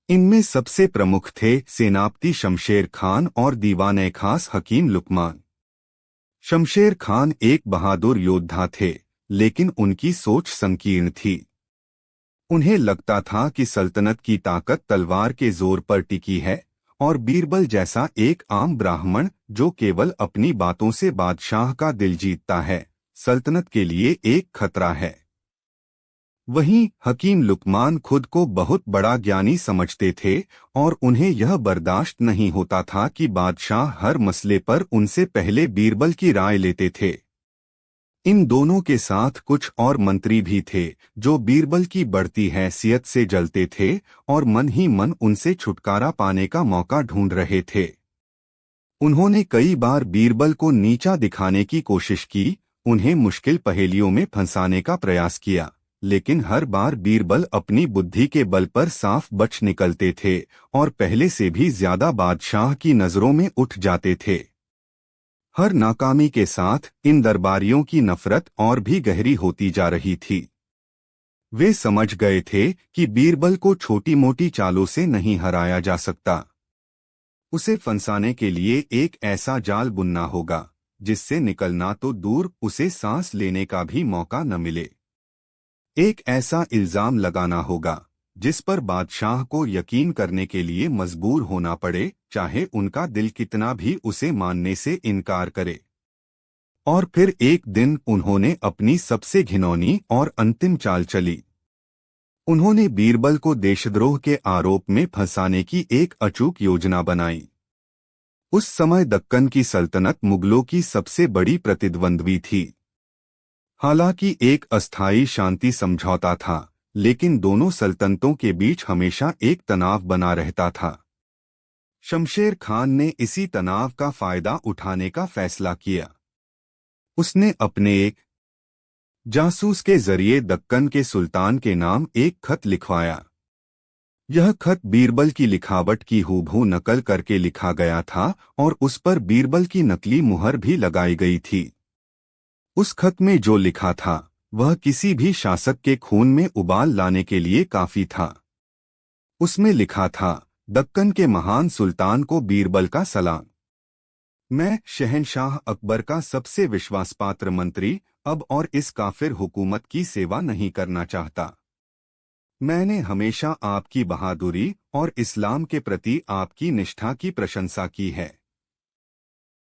इनमें सबसे प्रमुख थे सेनापति शमशेर खान और दीवाने खास हकीम लुकमान। शमशेर खान एक बहादुर योद्धा थे, लेकिन उनकी सोच संकीर्ण थी। उन्हें लगता था कि सल्तनत की ताकत तलवार के जोर पर टिकी है, और बीरबल जैसा एक आम ब्राह्मण जो केवल अपनी बातों से बादशाह का दिल जीतता है, सल्तनत के लिए एक खतरा है। वहीं हकीम लुकमान खुद को बहुत बड़ा ज्ञानी समझते थे और उन्हें यह बर्दाश्त नहीं होता था कि बादशाह हर मसले पर उनसे पहले बीरबल की राय लेते थे। इन दोनों के साथ कुछ और मंत्री भी थे जो बीरबल की बढ़ती हैसियत से जलते थे और मन ही मन उनसे छुटकारा पाने का मौका ढूंढ रहे थे। उन्होंने कई बार बीरबल को नीचा दिखाने की कोशिश की, उन्हें मुश्किल पहेलियों में फंसाने का प्रयास किया, लेकिन हर बार बीरबल अपनी बुद्धि के बल पर साफ बच निकलते थे और पहले से भी ज्यादा बादशाह की नजरों में उठ जाते थे। हर नाकामी के साथ इन दरबारियों की नफरत और भी गहरी होती जा रही थी। वे समझ गए थे कि बीरबल को छोटी मोटी चालों से नहीं हराया जा सकता। उसे फंसाने के लिए एक ऐसा जाल बुनना होगा जिससे निकलना तो दूर, उसे सांस लेने का भी मौका न मिले। एक ऐसा इल्जाम लगाना होगा जिस पर बादशाह को यकीन करने के लिए मजबूर होना पड़े, चाहे उनका दिल कितना भी उसे मानने से इनकार करे। और फिर एक दिन उन्होंने अपनी सबसे घिनौनी और अंतिम चाल चली। उन्होंने बीरबल को देशद्रोह के आरोप में फंसाने की एक अचूक योजना बनाई। उस समय दक्कन की सल्तनत मुगलों की सबसे बड़ी प्रतिद्वंद्वी थी। हालांकि एक अस्थायी शांति समझौता था, लेकिन दोनों सल्तनतों के बीच हमेशा एक तनाव बना रहता था। शमशेर खान ने इसी तनाव का फायदा उठाने का फैसला किया। उसने अपने एक जासूस के जरिए दक्कन के सुल्तान के नाम एक खत लिखवाया। यह खत बीरबल की लिखावट की हूबहू नकल करके लिखा गया था और उस पर बीरबल की नकली मुहर भी लगाई गई थी। उस खत में जो लिखा था वह किसी भी शासक के खून में उबाल लाने के लिए काफी था। उसमें लिखा था, दक्कन के महान सुल्तान को बीरबल का सलाम। मैं शहंशाह अकबर का सबसे विश्वासपात्र मंत्री अब और इस काफिर हुकूमत की सेवा नहीं करना चाहता। मैंने हमेशा आपकी बहादुरी और इस्लाम के प्रति आपकी निष्ठा की प्रशंसा की है।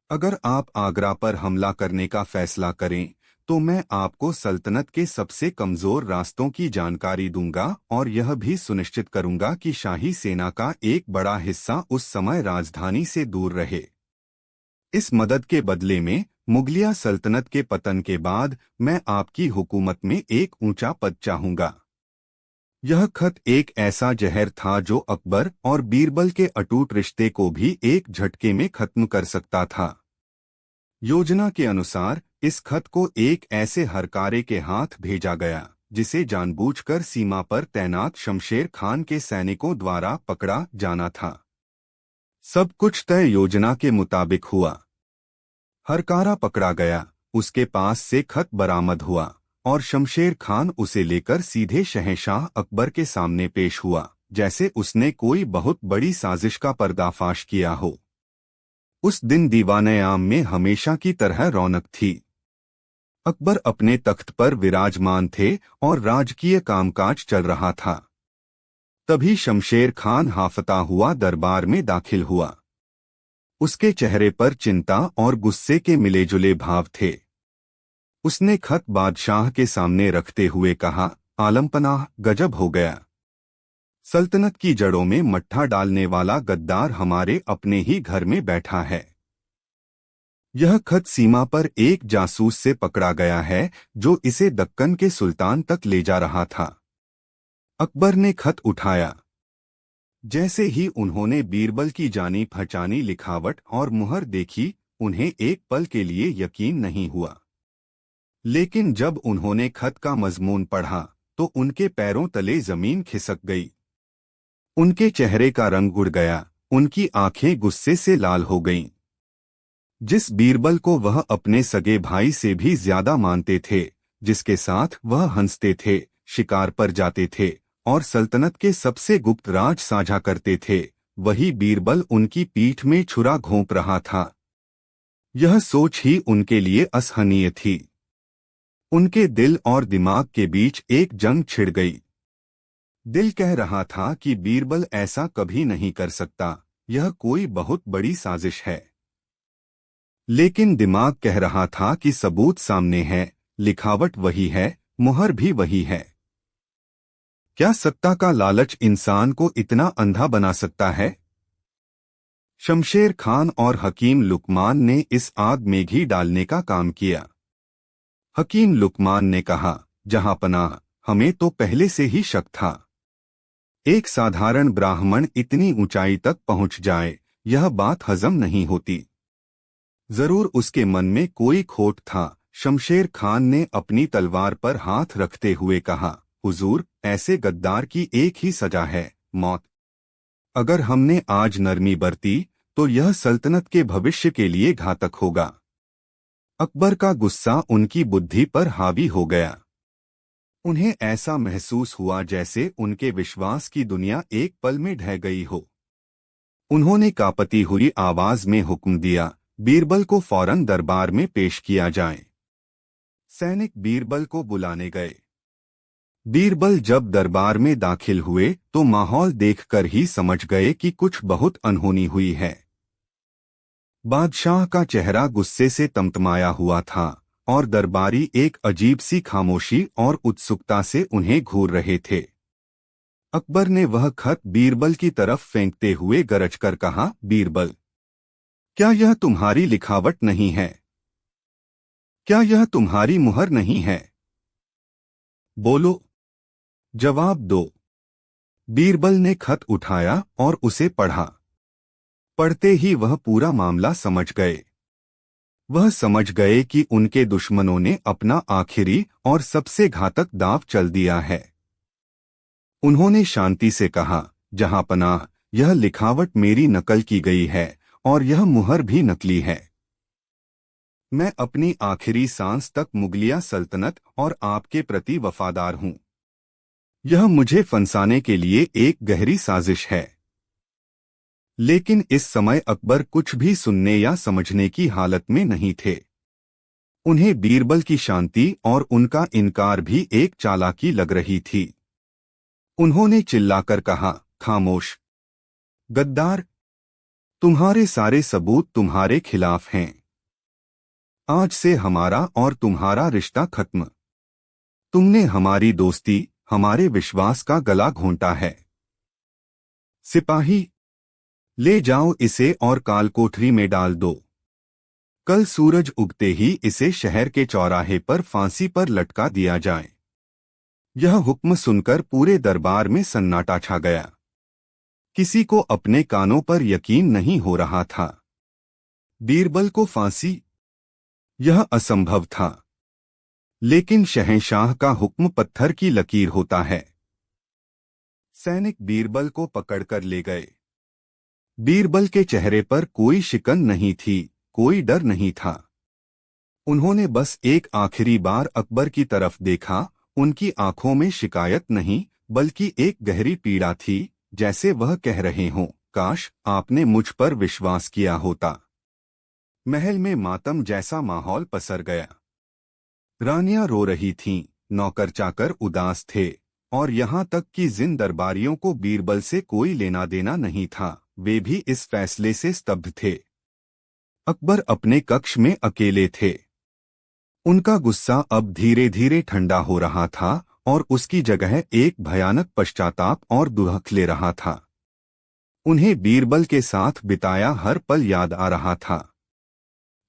अगर आप आगरा पर हमला करने का फैसला करें तो मैं आपको सल्तनत के सबसे कमजोर रास्तों की जानकारी दूंगा और यह भी सुनिश्चित करूंगा कि शाही सेना का एक बड़ा हिस्सा उस समय राजधानी से दूर रहे। इस मदद के बदले में मुगलिया सल्तनत के पतन के बाद मैं आपकी हुकूमत में एक ऊंचा पद चाहूंगा। यह खत एक ऐसा जहर था जो अकबर और बीरबल के अटूट रिश्ते को भी एक झटके में खत्म कर सकता था। योजना के अनुसार इस खत को एक ऐसे हरकारे के हाथ भेजा गया जिसे जानबूझकर सीमा पर तैनात शमशेर खान के सैनिकों द्वारा पकड़ा जाना था। सब कुछ तय योजना के मुताबिक हुआ। हरकारा पकड़ा गया, उसके पास से खत बरामद हुआ और शमशेर खान उसे लेकर सीधे शहंशाह अकबर के सामने पेश हुआ, जैसे उसने कोई बहुत बड़ी साजिश का पर्दाफाश किया हो। उस दिन दीवान-ए-आम में हमेशा की तरह रौनक थी। अकबर अपने तख्त पर विराजमान थे और राजकीय कामकाज चल रहा था। तभी शमशेर खान हाफता हुआ दरबार में दाखिल हुआ। उसके चेहरे पर चिंता और गुस्से के मिले-जुले भाव थे। उसने खत बादशाह के सामने रखते हुए कहा, आलमपनाह, गजब हो गया। सल्तनत की जड़ों में मट्ठा डालने वाला गद्दार हमारे अपने ही घर में बैठा है। यह खत सीमा पर एक जासूस से पकड़ा गया है जो इसे दक्कन के सुल्तान तक ले जा रहा था। अकबर ने खत उठाया। जैसे ही उन्होंने बीरबल की जानी पहचानी लिखावट और मुहर देखी, उन्हें एक पल के लिए यकीन नहीं हुआ। लेकिन जब उन्होंने खत का मजमून पढ़ा तो उनके पैरों तले जमीन खिसक गई। उनके चेहरे का रंग उड़ गया, उनकी आंखें गुस्से से लाल हो गईं। जिस बीरबल को वह अपने सगे भाई से भी ज्यादा मानते थे, जिसके साथ वह हंसते थे, शिकार पर जाते थे और सल्तनत के सबसे गुप्त राज साझा करते थे, वही बीरबल उनकी पीठ में छुरा घोंप रहा था। यह सोच ही उनके लिए असहनीय थी। उनके दिल और दिमाग के बीच एक जंग छिड़ गई। दिल कह रहा था कि बीरबल ऐसा कभी नहीं कर सकता, यह कोई बहुत बड़ी साजिश है। लेकिन दिमाग कह रहा था कि सबूत सामने है, लिखावट वही है, मुहर भी वही है। क्या सत्ता का लालच इंसान को इतना अंधा बना सकता है? शमशेर खान और हकीम लुकमान ने इस आग में घी डालने का काम किया। हकीम लुकमान ने कहा, जहांपनाह, हमें तो पहले से ही शक था। एक साधारण ब्राह्मण इतनी ऊंचाई तक पहुंच जाए, यह बात हजम नहीं होती। जरूर उसके मन में कोई खोट था। शमशेर खान ने अपनी तलवार पर हाथ रखते हुए कहा, हुजूर, ऐसे गद्दार की एक ही सजा है, मौत। अगर हमने आज नरमी बरती तो यह सल्तनत के भविष्य के लिए घातक होगा। अकबर का गुस्सा उनकी बुद्धि पर हावी हो गया। उन्हें ऐसा महसूस हुआ जैसे उनके विश्वास की दुनिया एक पल में ढह गई हो। उन्होंने कांपती हुई आवाज में हुक्म दिया, बीरबल को फौरन दरबार में पेश किया जाए। सैनिक बीरबल को बुलाने गए। बीरबल जब दरबार में दाखिल हुए तो माहौल देखकर ही समझ गए कि कुछ बहुत अनहोनी हुई है। बादशाह का चेहरा गुस्से से तमतमाया हुआ था और दरबारी एक अजीब सी खामोशी और उत्सुकता से उन्हें घूर रहे थे। अकबर ने वह खत बीरबल की तरफ फेंकते हुए गरजकर कहा, बीरबल, क्या यह तुम्हारी लिखावट नहीं है? क्या यह तुम्हारी मुहर नहीं है? बोलो, जवाब दो। बीरबल ने खत उठाया और उसे पढ़ा। पढ़ते ही वह पूरा मामला समझ गए। वह समझ गए कि उनके दुश्मनों ने अपना आखिरी और सबसे घातक दांव चल दिया है। उन्होंने शांति से कहा, जहांपनाह, यह लिखावट मेरी नकल की गई है और यह मुहर भी नकली है। मैं अपनी आखिरी सांस तक मुगलिया सल्तनत और आपके प्रति वफादार हूं। यह मुझे फंसाने के लिए एक गहरी साजिश है। लेकिन इस समय अकबर कुछ भी सुनने या समझने की हालत में नहीं थे। उन्हें बीरबल की शांति और उनका इनकार भी एक चालाकी लग रही थी। उन्होंने चिल्लाकर कहा, खामोश गद्दार, तुम्हारे सारे सबूत तुम्हारे खिलाफ हैं। आज से हमारा और तुम्हारा रिश्ता खत्म। तुमने हमारी दोस्ती, हमारे विश्वास का गला घोंटा है। सिपाही, ले जाओ इसे और कालकोठरी में डाल दो। कल सूरज उगते ही इसे शहर के चौराहे पर फांसी पर लटका दिया जाए। यह हुक्म सुनकर पूरे दरबार में सन्नाटा छा गया। किसी को अपने कानों पर यकीन नहीं हो रहा था। बीरबल को फांसी? यह असंभव था। लेकिन शहंशाह का हुक्म पत्थर की लकीर होता है। सैनिक बीरबल को पकड़कर ले गए। बीरबल के चेहरे पर कोई शिकन नहीं थी, कोई डर नहीं था। उन्होंने बस एक आखिरी बार अकबर की तरफ देखा। उनकी आंखों में शिकायत नहीं, बल्कि एक गहरी पीड़ा थी, जैसे वह कह रहे हों, काश आपने मुझ पर विश्वास किया होता। महल में मातम जैसा माहौल पसर गया। रानियां रो रही थीं, नौकर चाकर उदास थे, और यहाँ तक कि जिन दरबारियों को बीरबल से कोई लेना देना नहीं था, वे भी इस फैसले से स्तब्ध थे। अकबर अपने कक्ष में अकेले थे। उनका गुस्सा अब धीरे धीरे ठंडा हो रहा था और उसकी जगह एक भयानक पश्चाताप और दुहक ले रहा था। उन्हें बीरबल के साथ बिताया हर पल याद आ रहा था।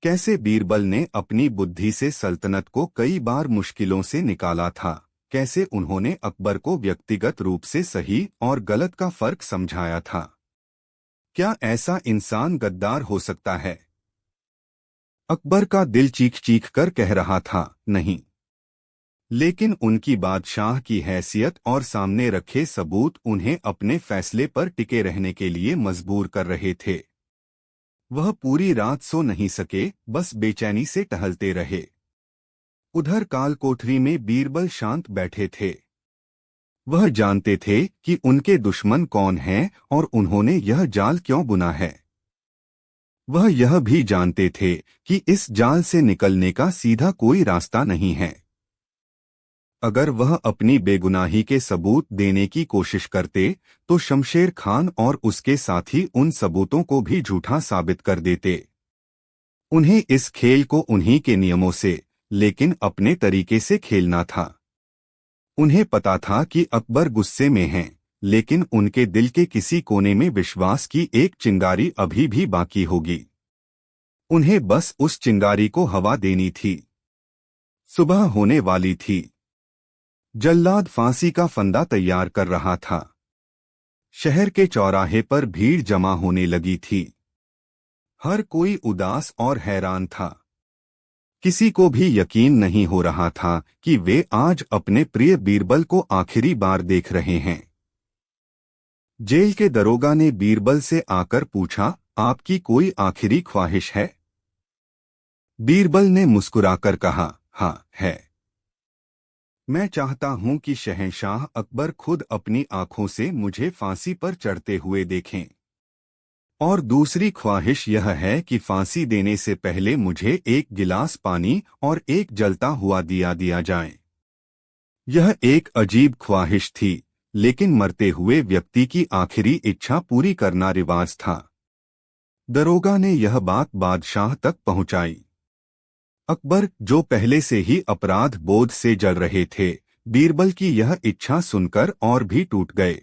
कैसे बीरबल ने अपनी बुद्धि से सल्तनत को कई बार मुश्किलों से निकाला था, कैसे उन्होंने अकबर को व्यक्तिगत रूप से सही और गलत का फर्क समझाया था। क्या ऐसा इंसान गद्दार हो सकता है? अकबर का दिल चीख चीख कर कह रहा था, नहीं। लेकिन उनकी बादशाह की हैसियत और सामने रखे सबूत उन्हें अपने फैसले पर टिके रहने के लिए मजबूर कर रहे थे। वह पूरी रात सो नहीं सके, बस बेचैनी से टहलते रहे। उधर कालकोठरी में बीरबल शांत बैठे थे। वह जानते थे कि उनके दुश्मन कौन हैं और उन्होंने यह जाल क्यों बुना है। वह यह भी जानते थे कि इस जाल से निकलने का सीधा कोई रास्ता नहीं है। अगर वह अपनी बेगुनाही के सबूत देने की कोशिश करते तो शमशेर खान और उसके साथी उन सबूतों को भी झूठा साबित कर देते। उन्हें इस खेल को उन्हीं के नियमों से, लेकिन अपने तरीके से खेलना था। उन्हें पता था कि अकबर गुस्से में हैं, लेकिन उनके दिल के किसी कोने में विश्वास की एक चिंगारी अभी भी बाकी होगी। उन्हें बस उस चिंगारी को हवा देनी थी। सुबह होने वाली थी। जल्लाद फांसी का फंदा तैयार कर रहा था। शहर के चौराहे पर भीड़ जमा होने लगी थी। हर कोई उदास और हैरान था। किसी को भी यकीन नहीं हो रहा था कि वे आज अपने प्रिय बीरबल को आखिरी बार देख रहे हैं। जेल के दरोगा ने बीरबल से आकर पूछा, आपकी कोई आखिरी ख्वाहिश है? बीरबल ने मुस्कुराकर कहा, हाँ है। मैं चाहता हूं कि शहंशाह अकबर खुद अपनी आंखों से मुझे फांसी पर चढ़ते हुए देखें। और दूसरी ख्वाहिश यह है कि फांसी देने से पहले मुझे एक गिलास पानी और एक जलता हुआ दिया दिया जाए। यह एक अजीब ख्वाहिश थी, लेकिन मरते हुए व्यक्ति की आखिरी इच्छा पूरी करना रिवाज था। दरोगा ने यह बात बादशाह तक पहुंचाई। अकबर, जो पहले से ही अपराध बोध से जल रहे थे, बीरबल की यह इच्छा सुनकर और भी टूट गए।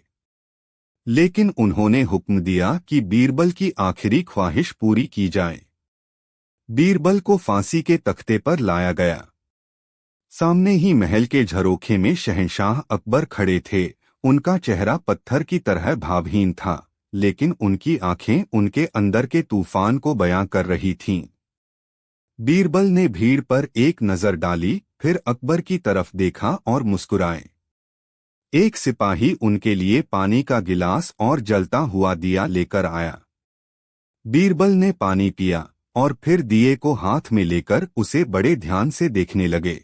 लेकिन उन्होंने हुक्म दिया कि बीरबल की आखिरी ख्वाहिश पूरी की जाए। बीरबल को फांसी के तख्ते पर लाया गया। सामने ही महल के झरोखे में शहंशाह अकबर खड़े थे। उनका चेहरा पत्थर की तरह भावहीन था, लेकिन उनकी आंखें उनके अंदर के तूफान को बयां कर रही थीं। बीरबल ने भीड़ पर एक नजर डाली, फिर अकबर की तरफ देखा और मुस्कुराए। एक सिपाही उनके लिए पानी का गिलास और जलता हुआ दिया लेकर आया। बीरबल ने पानी पिया और फिर दिए को हाथ में लेकर उसे बड़े ध्यान से देखने लगे।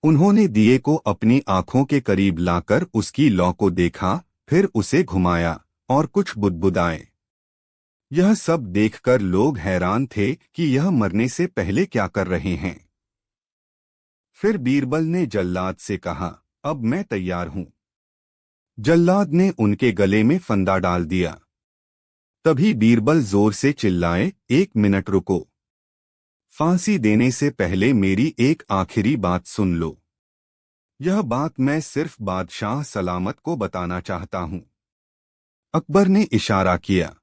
उन्होंने दिए को अपनी आंखों के करीब लाकर उसकी लौ को देखा, फिर उसे घुमाया और कुछ बुदबुदाए। यह सब देखकर लोग हैरान थे कि यह मरने से पहले क्या कर रहे हैं। फिर बीरबल ने जल्लाद से कहा, अब मैं तैयार हूं। जल्लाद ने उनके गले में फंदा डाल दिया। तभी बीरबल जोर से चिल्लाए, 1 मिनट रुको। फांसी देने से पहले मेरी एक आखिरी बात सुन लो। यह बात मैं सिर्फ बादशाह सलामत को बताना चाहता हूं। अकबर ने इशारा किया।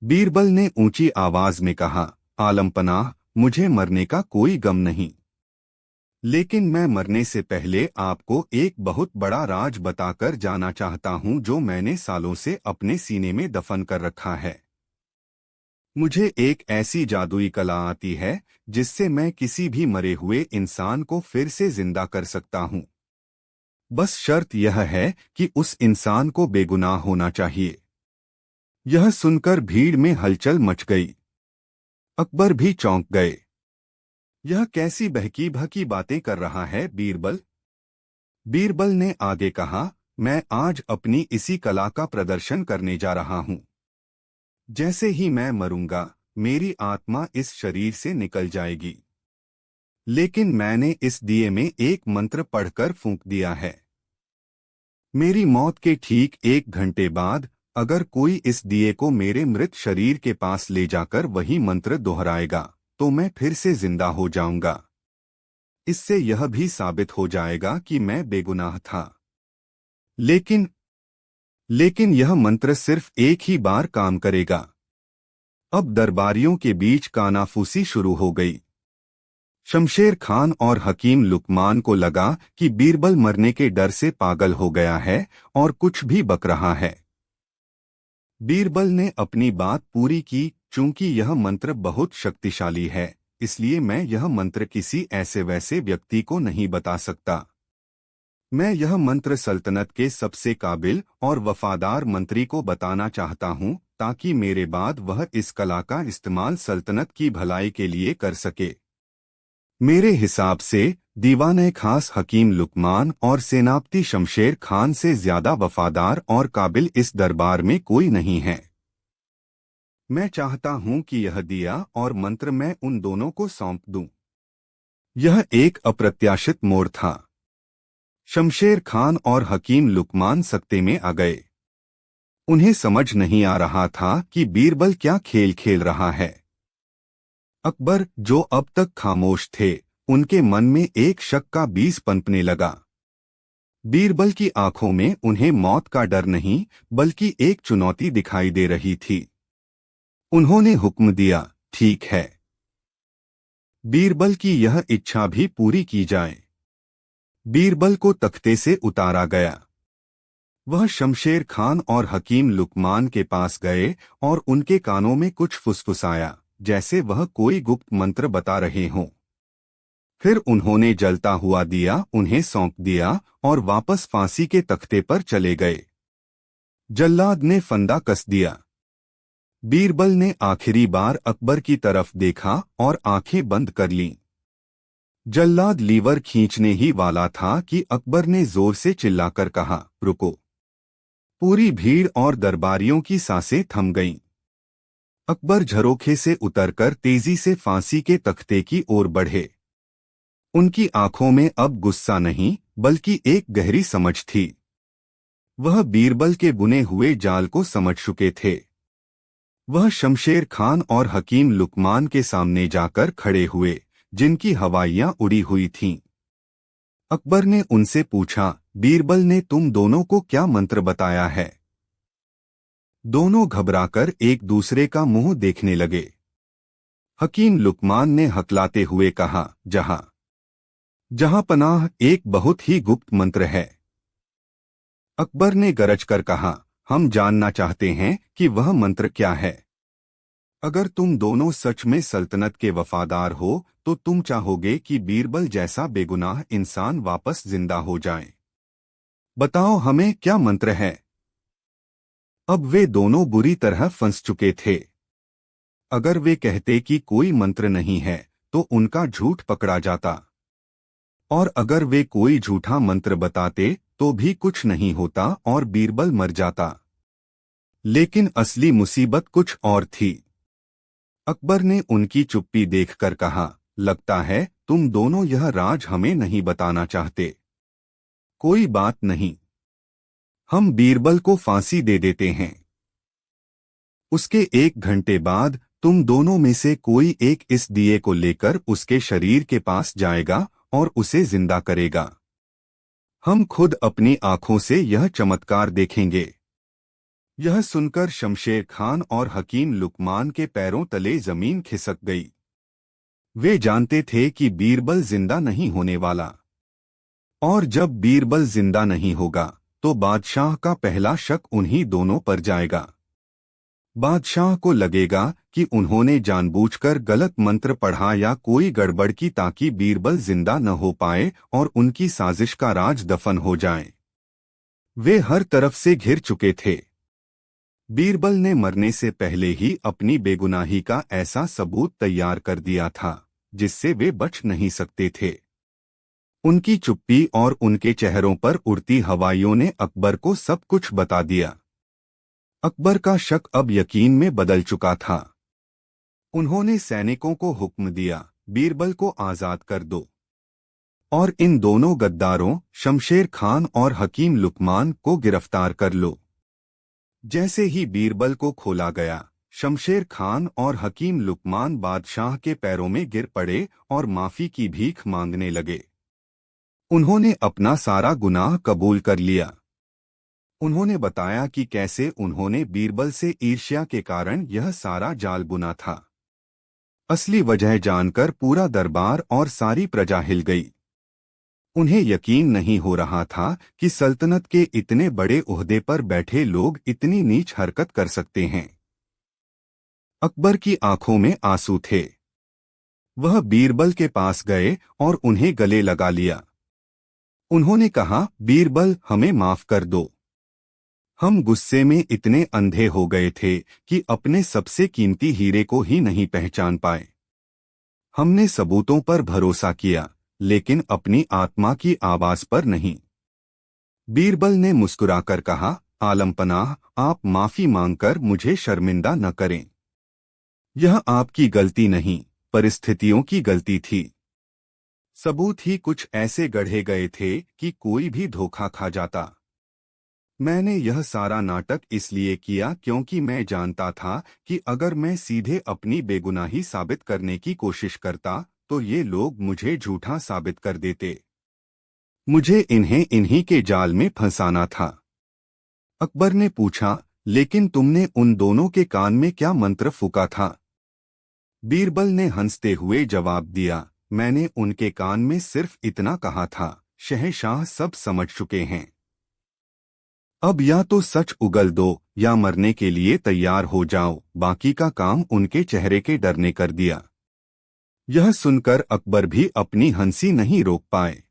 बीरबल ने ऊंची आवाज में कहा, आलमपनाह, मुझे मरने का कोई गम नहीं, लेकिन मैं मरने से पहले आपको एक बहुत बड़ा राज बताकर जाना चाहता हूं जो मैंने सालों से अपने सीने में दफन कर रखा है। मुझे एक ऐसी जादुई कला आती है जिससे मैं किसी भी मरे हुए इंसान को फिर से जिंदा कर सकता हूं। बस शर्त यह है कि उस इंसान को बेगुनाह होना चाहिए। यह सुनकर भीड़ में हलचल मच गई। अकबर भी चौंक गए। यह कैसी बहकी बहकी बातें कर रहा है बीरबल? बीरबल ने आगे कहा, मैं आज अपनी इसी कला का प्रदर्शन करने जा रहा हूं। जैसे ही मैं मरूंगा, मेरी आत्मा इस शरीर से निकल जाएगी। लेकिन मैंने इस दिए में एक मंत्र पढ़कर फूंक दिया है। मेरी मौत के ठीक 1 घंटे बाद अगर कोई इस दिए को मेरे मृत शरीर के पास ले जाकर वही मंत्र दोहराएगा तो मैं फिर से जिंदा हो जाऊंगा। इससे यह भी साबित हो जाएगा कि मैं बेगुनाह था। लेकिन यह मंत्र सिर्फ एक ही बार काम करेगा। अब दरबारियों के बीच कानाफूसी शुरू हो गई। शमशेर खान और हकीम लुकमान को लगा कि बीरबल मरने के डर से पागल हो गया है और कुछ भी बक रहा है। बीरबल ने अपनी बात पूरी की, चूंकि यह मंत्र बहुत शक्तिशाली है, इसलिए मैं यह मंत्र किसी ऐसे वैसे व्यक्ति को नहीं बता सकता। मैं यह मंत्र सल्तनत के सबसे काबिल और वफादार मंत्री को बताना चाहता हूं, ताकि मेरे बाद वह इस कला का इस्तेमाल सल्तनत की भलाई के लिए कर सके। मेरे हिसाब से दीवाने खास हकीम लुकमान और सेनापति शमशेर खान से ज्यादा वफादार और काबिल इस दरबार में कोई नहीं है। मैं चाहता हूं कि यह दिया और मंत्र मैं उन दोनों को सौंप दूं। यह एक अप्रत्याशित मोड़ था। शमशेर खान और हकीम लुकमान सकते में आ गए। उन्हें समझ नहीं आ रहा था कि बीरबल क्या खेल खेल रहा है। अकबर, जो अब तक खामोश थे, उनके मन में एक शक का बीज पनपने लगा। बीरबल की आंखों में उन्हें मौत का डर नहीं, बल्कि एक चुनौती दिखाई दे रही थी। उन्होंने हुक्म दिया, ठीक है। बीरबल की यह इच्छा भी पूरी की जाए। बीरबल को तख्ते से उतारा गया। वह शमशेर खान और हकीम लुकमान के पास गए और उनके कानों में कुछ फुसफुसाया, जैसे वह कोई गुप्त मंत्र बता रहे हों। फिर उन्होंने जलता हुआ दिया उन्हें सौंप दिया और वापस फांसी के तख्ते पर चले गए। जल्लाद ने फंदा कस दिया। बीरबल ने आखिरी बार अकबर की तरफ देखा और आंखें बंद कर लीं। जल्लाद लीवर खींचने ही वाला था कि अकबर ने जोर से चिल्लाकर कहा, रुको। पूरी भीड़ और दरबारियों की सांसें थम गईं। अकबर झरोखे से उतरकर तेजी से फांसी के तख्ते की ओर बढ़े। उनकी आंखों में अब गुस्सा नहीं, बल्कि एक गहरी समझ थी। वह बीरबल के बुने हुए जाल को समझ चुके थे। वह शमशेर खान और हकीम लुकमान के सामने जाकर खड़े हुए, जिनकी हवाइयां उड़ी हुई थीं। अकबर ने उनसे पूछा, बीरबल ने तुम दोनों को क्या मंत्र बताया है? दोनों घबराकर एक दूसरे का मुंह देखने लगे। हकीम लुकमान ने हकलाते हुए कहा, जहां पनाह एक बहुत ही गुप्त मंत्र है। अकबर ने गरज कर कहा, हम जानना चाहते हैं कि वह मंत्र क्या है। अगर तुम दोनों सच में सल्तनत के वफादार हो तो तुम चाहोगे कि बीरबल जैसा बेगुनाह इंसान वापस जिंदा हो जाए। बताओ हमें क्या मंत्र है। अब वे दोनों बुरी तरह फंस चुके थे। अगर वे कहते कि कोई मंत्र नहीं है तो उनका झूठ पकड़ा जाता, और अगर वे कोई झूठा मंत्र बताते तो भी कुछ नहीं होता और बीरबल मर जाता। लेकिन असली मुसीबत कुछ और थी। अकबर ने उनकी चुप्पी देखकर कहा, लगता है तुम दोनों यह राज हमें नहीं बताना चाहते। कोई बात नहीं, हम बीरबल को फांसी दे देते हैं। उसके 1 घंटे बाद तुम दोनों में से कोई एक इस दिए को लेकर उसके शरीर के पास जाएगा और उसे जिंदा करेगा। हम खुद अपनी आंखों से यह चमत्कार देखेंगे। यह सुनकर शमशेर खान और हकीम लुकमान के पैरों तले जमीन खिसक गई। वे जानते थे कि बीरबल जिंदा नहीं होने वाला, और जब बीरबल जिंदा नहीं होगा तो बादशाह का पहला शक उन्हीं दोनों पर जाएगा। बादशाह को लगेगा कि उन्होंने जानबूझकर गलत मंत्र पढ़ा या कोई गड़बड़ की ताकि बीरबल जिंदा न हो पाए और उनकी साजिश का राज दफन हो जाए। वे हर तरफ से घिर चुके थे। बीरबल ने मरने से पहले ही अपनी बेगुनाही का ऐसा सबूत तैयार कर दिया था जिससे वे बच नहीं सकते थे। उनकी चुप्पी और उनके चेहरों पर उड़ती हवाइयों ने अकबर को सब कुछ बता दिया। अकबर का शक अब यकीन में बदल चुका था। उन्होंने सैनिकों को हुक्म दिया, बीरबल को आजाद कर दो और इन दोनों गद्दारों शमशेर खान और हकीम लुकमान को गिरफ्तार कर लो। जैसे ही बीरबल को खोला गया, शमशेर खान और हकीम लुकमान बादशाह के पैरों में गिर पड़े और माफी की भीख मांगने लगे। उन्होंने अपना सारा गुनाह कबूल कर लिया। उन्होंने बताया कि कैसे उन्होंने बीरबल से ईर्ष्या के कारण यह सारा जाल बुना था। असली वजह जानकर पूरा दरबार और सारी प्रजा हिल गई। उन्हें यकीन नहीं हो रहा था कि सल्तनत के इतने बड़े ओहदे पर बैठे लोग इतनी नीच हरकत कर सकते हैं। अकबर की आंखों में आंसू थे। वह बीरबल के पास गए और उन्हें गले लगा लिया। उन्होंने कहा, बीरबल, हमें माफ कर दो। हम गुस्से में इतने अंधे हो गए थे कि अपने सबसे कीमती हीरे को ही नहीं पहचान पाए। हमने सबूतों पर भरोसा किया लेकिन अपनी आत्मा की आवाज पर नहीं। बीरबल ने मुस्कुराकर कहा, आलमपनाह, आप माफी मांगकर मुझे शर्मिंदा न करें। यह आपकी गलती नहीं, परिस्थितियों की गलती थी। सबूत ही कुछ ऐसे गढ़े गए थे कि कोई भी धोखा खा जाता। मैंने यह सारा नाटक इसलिए किया क्योंकि मैं जानता था कि अगर मैं सीधे अपनी बेगुनाही साबित करने की कोशिश करता तो ये लोग मुझे झूठा साबित कर देते। मुझे इन्हें इन्हीं के जाल में फंसाना था। अकबर ने पूछा, लेकिन तुमने उन दोनों के कान में क्या मंत्र फूका था? बीरबल ने हंसते हुए जवाब दिया, मैंने उनके कान में सिर्फ इतना कहा था, शहंशाह सब समझ चुके हैं। अब या तो सच उगल दो या मरने के लिए तैयार हो जाओ। बाकी का काम उनके चेहरे के डर ने कर दिया। यह सुनकर अकबर भी अपनी हंसी नहीं रोक पाए।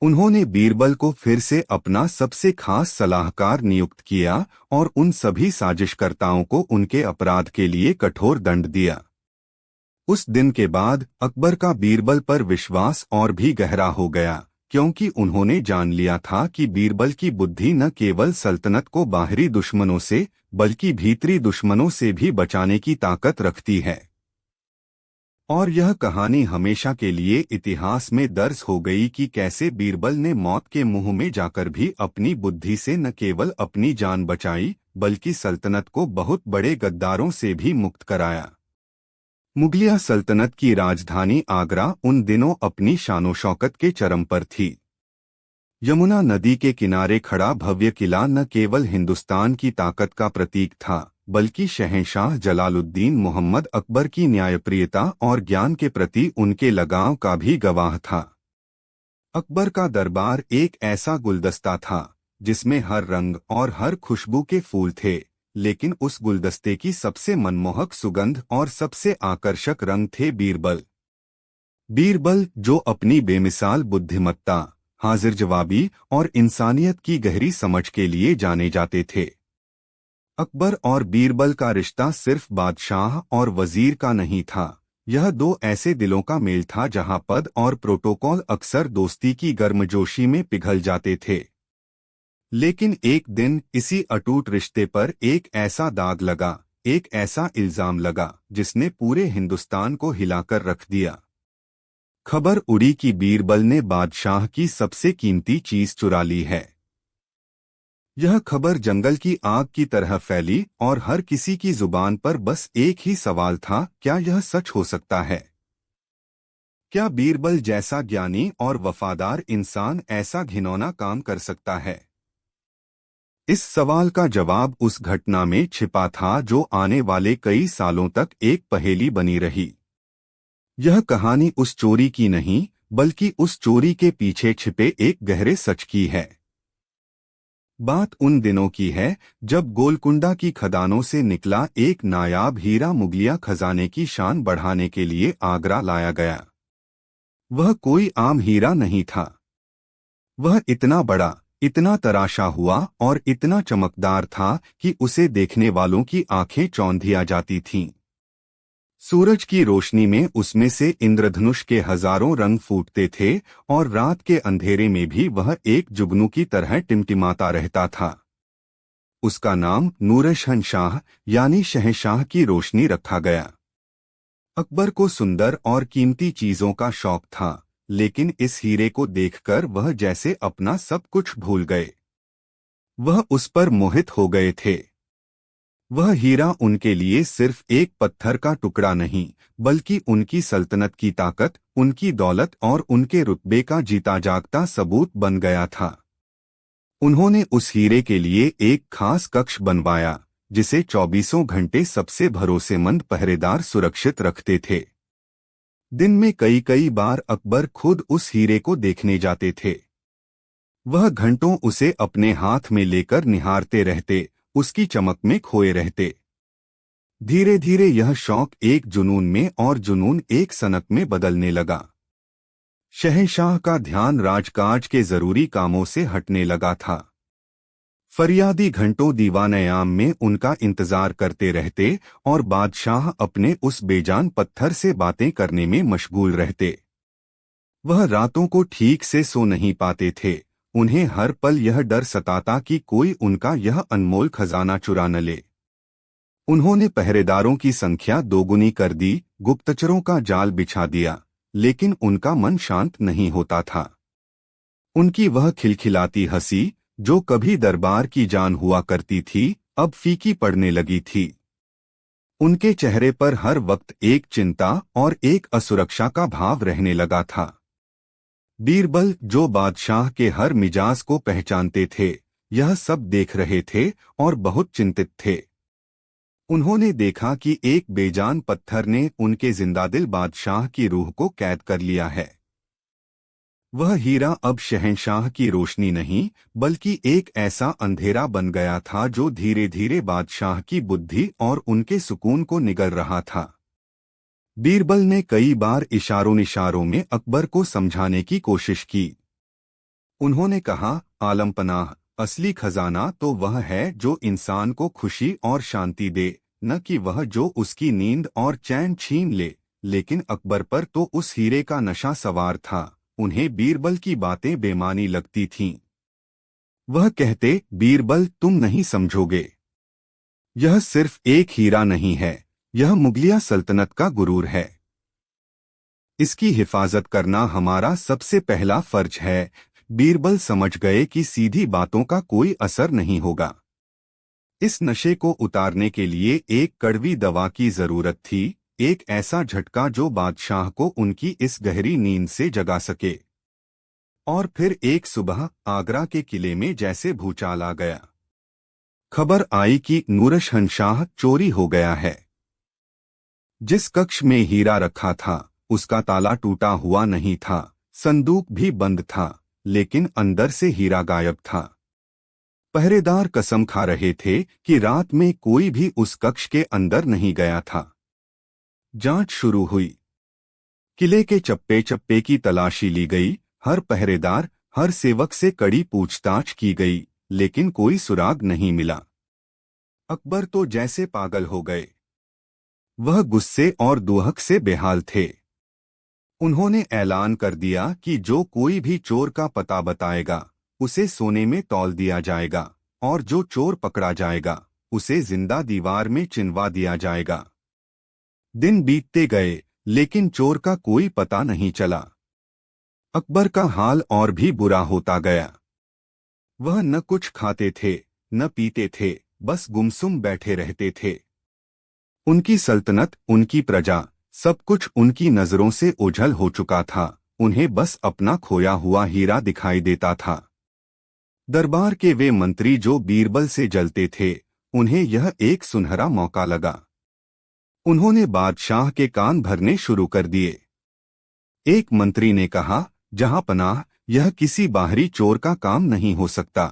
उन्होंने बीरबल को फिर से अपना सबसे खास सलाहकार नियुक्त किया और उन सभी साजिशकर्ताओं को उनके अपराध के लिए कठोर दंड दिया। उस दिन के बाद अकबर का बीरबल पर विश्वास और भी गहरा हो गया, क्योंकि उन्होंने जान लिया था कि बीरबल की बुद्धि न केवल सल्तनत को बाहरी दुश्मनों से बल्कि भीतरी दुश्मनों से भी बचाने की ताकत रखती है। और यह कहानी हमेशा के लिए इतिहास में दर्ज हो गई कि कैसे बीरबल ने मौत के मुंह में जाकर भी अपनी बुद्धि से न केवल अपनी जान बचाई बल्कि सल्तनत को बहुत बड़े गद्दारों से भी मुक्त कराया। मुगलिया सल्तनत की राजधानी आगरा उन दिनों अपनी शानो शौकत के चरम पर थी। यमुना नदी के किनारे खड़ा भव्य किला न केवल हिंदुस्तान की ताकत का प्रतीक था बल्कि शहंशाह जलालुद्दीन मोहम्मद अकबर की न्यायप्रियता और ज्ञान के प्रति उनके लगाव का भी गवाह था। अकबर का दरबार एक ऐसा गुलदस्ता था जिसमें हर रंग और हर खुशबू के फूल थे, लेकिन उस गुलदस्ते की सबसे मनमोहक सुगंध और सबसे आकर्षक रंग थे बीरबल। बीरबल, जो अपनी बेमिसाल बुद्धिमत्ता, हाजिर जवाबी और इंसानियत की गहरी समझ के लिए जाने जाते थे। अकबर और बीरबल का रिश्ता सिर्फ बादशाह और वजीर का नहीं था, यह दो ऐसे दिलों का मेल था जहां पद और प्रोटोकॉल अक्सर दोस्ती की गर्मजोशी में पिघल जाते थे। लेकिन एक दिन इसी अटूट रिश्ते पर एक ऐसा दाग लगा, एक ऐसा इल्जाम लगा जिसने पूरे हिंदुस्तान को हिलाकर रख दिया। खबर उड़ी कि बीरबल ने बादशाह की सबसे कीमती चीज चुरा ली है। यह खबर जंगल की आग की तरह फैली और हर किसी की जुबान पर बस एक ही सवाल था, क्या यह सच हो सकता है? क्या बीरबल जैसा ज्ञानी और वफादार इंसान ऐसा घिनौना काम कर सकता है? इस सवाल का जवाब उस घटना में छिपा था जो आने वाले कई सालों तक एक पहेली बनी रही। यह कहानी उस चोरी की नहीं, बल्कि उस चोरी के पीछे छिपे एक गहरे सच की है। बात उन दिनों की है जब गोलकुंडा की खदानों से निकला एक नायाब हीरा मुगलिया खजाने की शान बढ़ाने के लिए आगरा लाया गया। वह कोई आम हीरा नहीं था। वह इतना बड़ा, इतना तराशा हुआ और इतना चमकदार था कि उसे देखने वालों की आंखें चौंधिया जाती थीं। सूरज की रोशनी में उसमें से इंद्रधनुष के हजारों रंग फूटते थे और रात के अंधेरे में भी वह एक जुगनू की तरह टिमटिमाता रहता था। उसका नाम नूर-ए-शहंशाह यानी शहंशाह की रोशनी रखा गया। अकबर को सुंदर और कीमती चीजों का शौक था, लेकिन इस हीरे को देखकर वह जैसे अपना सब कुछ भूल गए। वह उस पर मोहित हो गए थे। वह हीरा उनके लिए सिर्फ एक पत्थर का टुकड़ा नहीं, बल्कि उनकी सल्तनत की ताकत, उनकी दौलत और उनके रुतबे का जीता जागता सबूत बन गया था। उन्होंने उस हीरे के लिए एक खास कक्ष बनवाया, जिसे 24 घंटे सबसे भरोसेमंद पहरेदार सुरक्षित रखते थे। दिन में कई कई बार अकबर खुद उस हीरे को देखने जाते थे। वह घंटों उसे अपने हाथ में लेकर निहारते रहते, उसकी चमक में खोए रहते। धीरे धीरे यह शौक एक जुनून में और जुनून एक सनक में बदलने लगा। शहंशाह का ध्यान राजकाज के जरूरी कामों से हटने लगा था। फरियादी घंटों दीवान-ए-आम में उनका इंतजार करते रहते और बादशाह अपने उस बेजान पत्थर से बातें करने में मशगूल रहते। वह रातों को ठीक से सो नहीं पाते थे। उन्हें हर पल यह डर सताता कि कोई उनका यह अनमोल खजाना चुरा न ले। उन्होंने पहरेदारों की संख्या दोगुनी कर दी, गुप्तचरों का जाल बिछा दिया, लेकिन उनका मन शांत नहीं होता था। उनकी वह खिलखिलाती हंसी, जो कभी दरबार की जान हुआ करती थी, अब फीकी पड़ने लगी थी। उनके चेहरे पर हर वक्त एक चिंता और एक असुरक्षा का भाव रहने लगा था। बीरबल, जो बादशाह के हर मिजाज को पहचानते थे, यह सब देख रहे थे और बहुत चिंतित थे। उन्होंने देखा कि एक बेजान पत्थर ने उनके जिंदादिल बादशाह की रूह को कैद कर लिया है। वह हीरा अब शहंशाह की रोशनी नहीं, बल्कि एक ऐसा अंधेरा बन गया था जो धीरे धीरे बादशाह की बुद्धि और उनके सुकून को निगल रहा था। बीरबल ने कई बार इशारों में अकबर को समझाने की कोशिश की। उन्होंने कहा, आलमपनाह, असली खजाना तो वह है जो इंसान को खुशी और शांति दे, न कि वह जो उसकी नींद और चैन छीन ले। लेकिन अकबर पर तो उस हीरे का नशा सवार था। उन्हें बीरबल की बातें बेमानी लगती थीं। वह कहते, बीरबल, तुम नहीं समझोगे। यह सिर्फ एक हीरा नहीं है, यह मुगलिया सल्तनत का गुरूर है। इसकी हिफाजत करना हमारा सबसे पहला फर्ज है। बीरबल समझ गए कि सीधी बातों का कोई असर नहीं होगा। इस नशे को उतारने के लिए एक कड़वी दवा की जरूरत थी, एक ऐसा झटका जो बादशाह को उनकी इस गहरी नींद से जगा सके। और फिर एक सुबह आगरा के किले में जैसे भूचाल आ गया। खबर आई कि नूर-ए-शहंशाह चोरी हो गया है। जिस कक्ष में हीरा रखा था, उसका ताला टूटा हुआ नहीं था, संदूक भी बंद था, लेकिन अंदर से हीरा गायब था। पहरेदार कसम खा रहे थे कि रात में कोई भी उस कक्ष के अंदर नहीं गया था। जांच शुरू हुई। किले के चप्पे चप्पे की तलाशी ली गई। हर पहरेदार, हर सेवक से कड़ी पूछताछ की गई, लेकिन कोई सुराग नहीं मिला। अकबर तो जैसे पागल हो गए। वह गुस्से और दुहक से बेहाल थे। उन्होंने ऐलान कर दिया कि जो कोई भी चोर का पता बताएगा उसे सोने में तौल दिया जाएगा, और जो चोर पकड़ा जाएगा उसे जिंदा दीवार में चिनवा दिया जाएगा। दिन बीतते गए, लेकिन चोर का कोई पता नहीं चला। अकबर का हाल और भी बुरा होता गया। वह न कुछ खाते थे, न पीते थे, बस गुमसुम बैठे रहते थे। उनकी सल्तनत, उनकी प्रजा, सब कुछ उनकी नजरों से ओझल हो चुका था। उन्हें बस अपना खोया हुआ हीरा दिखाई देता था। दरबार के वे मंत्री जो बीरबल से जलते थे, उन्हें यह एक सुनहरा मौका लगा। उन्होंने बादशाह के कान भरने शुरू कर दिए। एक मंत्री ने कहा, जहां पनाह, यह किसी बाहरी चोर का काम नहीं हो सकता।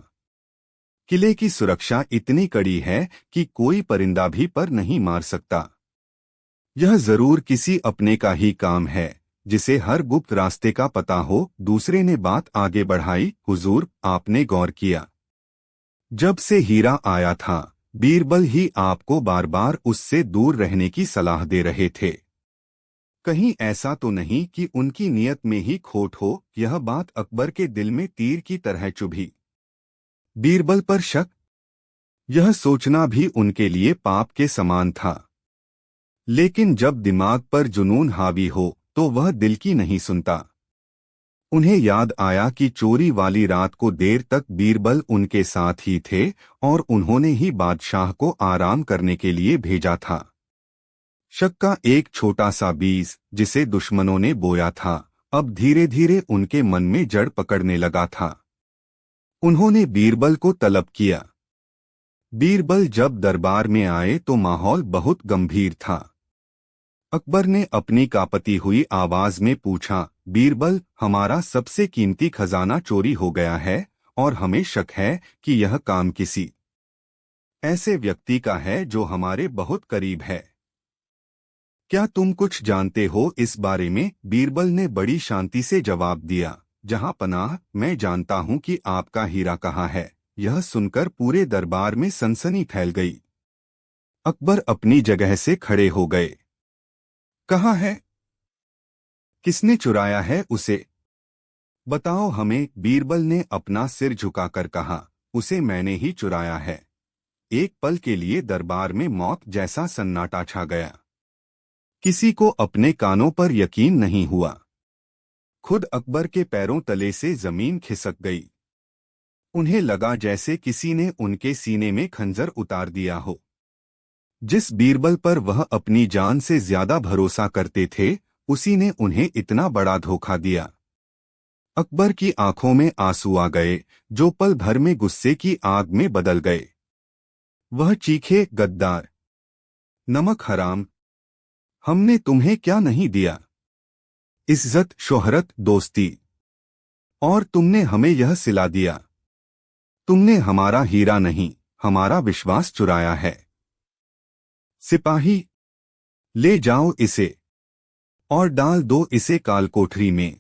किले की सुरक्षा इतनी कड़ी है कि कोई परिंदा भी पर नहीं मार सकता। यह जरूर किसी अपने का ही काम है, जिसे हर गुप्त रास्ते का पता हो। दूसरे ने बात आगे बढ़ाई, हुजूर, आपने गौर किया, जब से हीरा आया था बीरबल ही आपको बार बार उससे दूर रहने की सलाह दे रहे थे। कहीं ऐसा तो नहीं कि उनकी नीयत में ही खोट हो। यह बात अकबर के दिल में तीर की तरह चुभी। बीरबल पर शक, यह सोचना भी उनके लिए पाप के समान था। लेकिन जब दिमाग पर जुनून हावी हो तो वह दिल की नहीं सुनता। उन्हें याद आया कि चोरी वाली रात को देर तक बीरबल उनके साथ ही थे और उन्होंने ही बादशाह को आराम करने के लिए भेजा था। शक का एक छोटा सा बीज, जिसे दुश्मनों ने बोया था, अब धीरे धीरे उनके मन में जड़ पकड़ने लगा था। उन्होंने बीरबल को तलब किया। बीरबल जब दरबार में आए तो माहौल बहुत गंभीर था। अकबर ने अपनी कांपती हुई आवाज में पूछा, बीरबल, हमारा सबसे कीमती खजाना चोरी हो गया है और हमें शक है कि यह काम किसी ऐसे व्यक्ति का है जो हमारे बहुत करीब है। क्या तुम कुछ जानते हो इस बारे में? बीरबल ने बड़ी शांति से जवाब दिया, जहां पनाह, मैं जानता हूं कि आपका हीरा कहाँ है। यह सुनकर पूरे दरबार में सनसनी फैल गई। अकबर अपनी जगह से खड़े हो गए। कहाँ है? किसने चुराया है उसे? बताओ हमें। बीरबल ने अपना सिर झुकाकर कहा, उसे मैंने ही चुराया है। एक पल के लिए दरबार में मौत जैसा सन्नाटा छा गया। किसी को अपने कानों पर यकीन नहीं हुआ। खुद अकबर के पैरों तले से जमीन खिसक गई। उन्हें लगा जैसे किसी ने उनके सीने में खंजर उतार दिया हो। जिस बीरबल पर वह अपनी जान से ज्यादा भरोसा करते थे, उसी ने उन्हें इतना बड़ा धोखा दिया। अकबर की आंखों में आंसू आ गए, जो पल भर में गुस्से की आग में बदल गए। वह चीखे, गद्दार, नमक हराम, हमने तुम्हें क्या नहीं दिया? इज्जत, शोहरत, दोस्ती, और तुमने हमें यह सिला दिया। तुमने हमारा हीरा नहीं, हमारा विश्वास चुराया है। सिपाही, ले जाओ इसे और डाल दो इसे कालकोठरी में।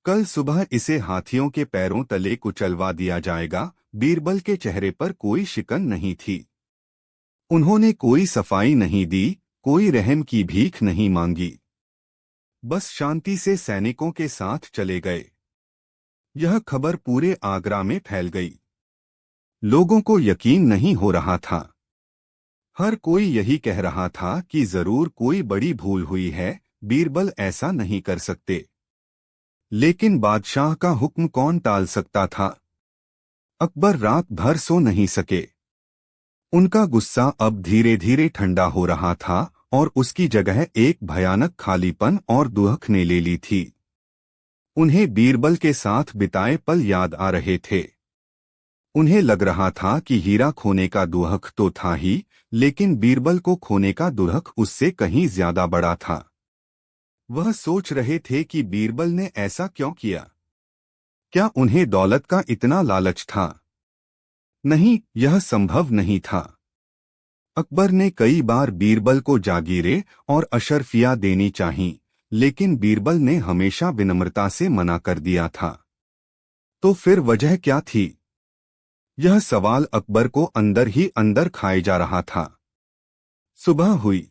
कल सुबह इसे हाथियों के पैरों तले कुचलवा दिया जाएगा। बीरबल के चेहरे पर कोई शिकन नहीं थी। उन्होंने कोई सफाई नहीं दी, कोई रहम की भीख नहीं मांगी। बस शांति से सैनिकों के साथ चले गए। यह खबर पूरे आगरा में फैल गई। लोगों को यकीन नहीं हो रहा था। हर कोई यही कह रहा था कि जरूर कोई बड़ी भूल हुई है, बीरबल ऐसा नहीं कर सकते। लेकिन बादशाह का हुक्म कौन टाल सकता था? अकबर रात भर सो नहीं सके। उनका गुस्सा अब धीरे धीरे ठंडा हो रहा था और उसकी जगह एक भयानक खालीपन और दुहक ने ले ली थी। उन्हें बीरबल के साथ बिताए पल याद आ रहे थे। उन्हें लग रहा था कि हीरा खोने का दुहक तो था ही, लेकिन बीरबल को खोने का दुहक उससे कहीं ज्यादा बड़ा था। वह सोच रहे थे कि बीरबल ने ऐसा क्यों किया। क्या उन्हें दौलत का इतना लालच था? नहीं, यह संभव नहीं था। अकबर ने कई बार बीरबल को जागीरें और अशर्फिया देनी चाहीं, लेकिन बीरबल ने हमेशा विनम्रता से मना कर दिया था। तो फिर वजह क्या थी? यह सवाल अकबर को अंदर ही अंदर खाए जा रहा था। सुबह हुई।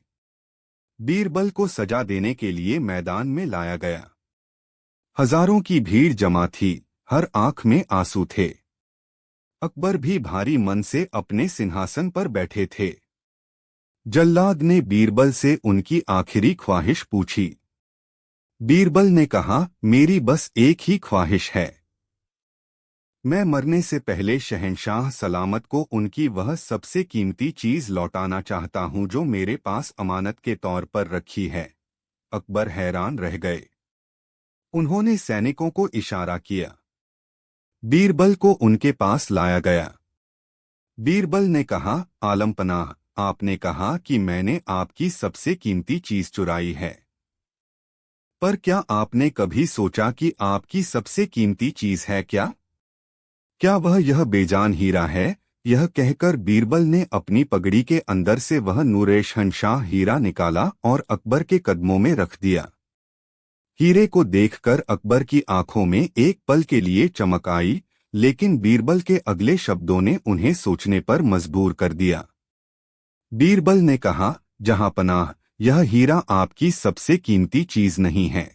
बीरबल को सजा देने के लिए मैदान में लाया गया। हजारों की भीड़ जमा थी, हर आंख में आंसू थे। अकबर भी भारी मन से अपने सिंहासन पर बैठे थे। जल्लाद ने बीरबल से उनकी आखिरी ख्वाहिश पूछी। बीरबल ने कहा, मेरी बस एक ही ख्वाहिश है। मैं मरने से पहले शहंशाह सलामत को उनकी वह सबसे कीमती चीज लौटाना चाहता हूं जो मेरे पास अमानत के तौर पर रखी है। अकबर हैरान रह गए। उन्होंने सैनिकों को इशारा किया। बीरबल को उनके पास लाया गया। बीरबल ने कहा, आलमपनाह, आपने कहा कि मैंने आपकी सबसे कीमती चीज चुराई है, पर क्या आपने कभी सोचा कि आपकी सबसे कीमती चीज है क्या? क्या वह यह बेजान हीरा है? यह कहकर बीरबल ने अपनी पगड़ी के अंदर से वह नूर-ए-शहंशाह हीरा निकाला और अकबर के कदमों में रख दिया। हीरे को देखकर अकबर की आंखों में एक पल के लिए चमक आई, लेकिन बीरबल के अगले शब्दों ने उन्हें सोचने पर मजबूर कर दिया। बीरबल ने कहा, जहांपनाह, यह हीरा आपकी सबसे कीमती चीज नहीं है।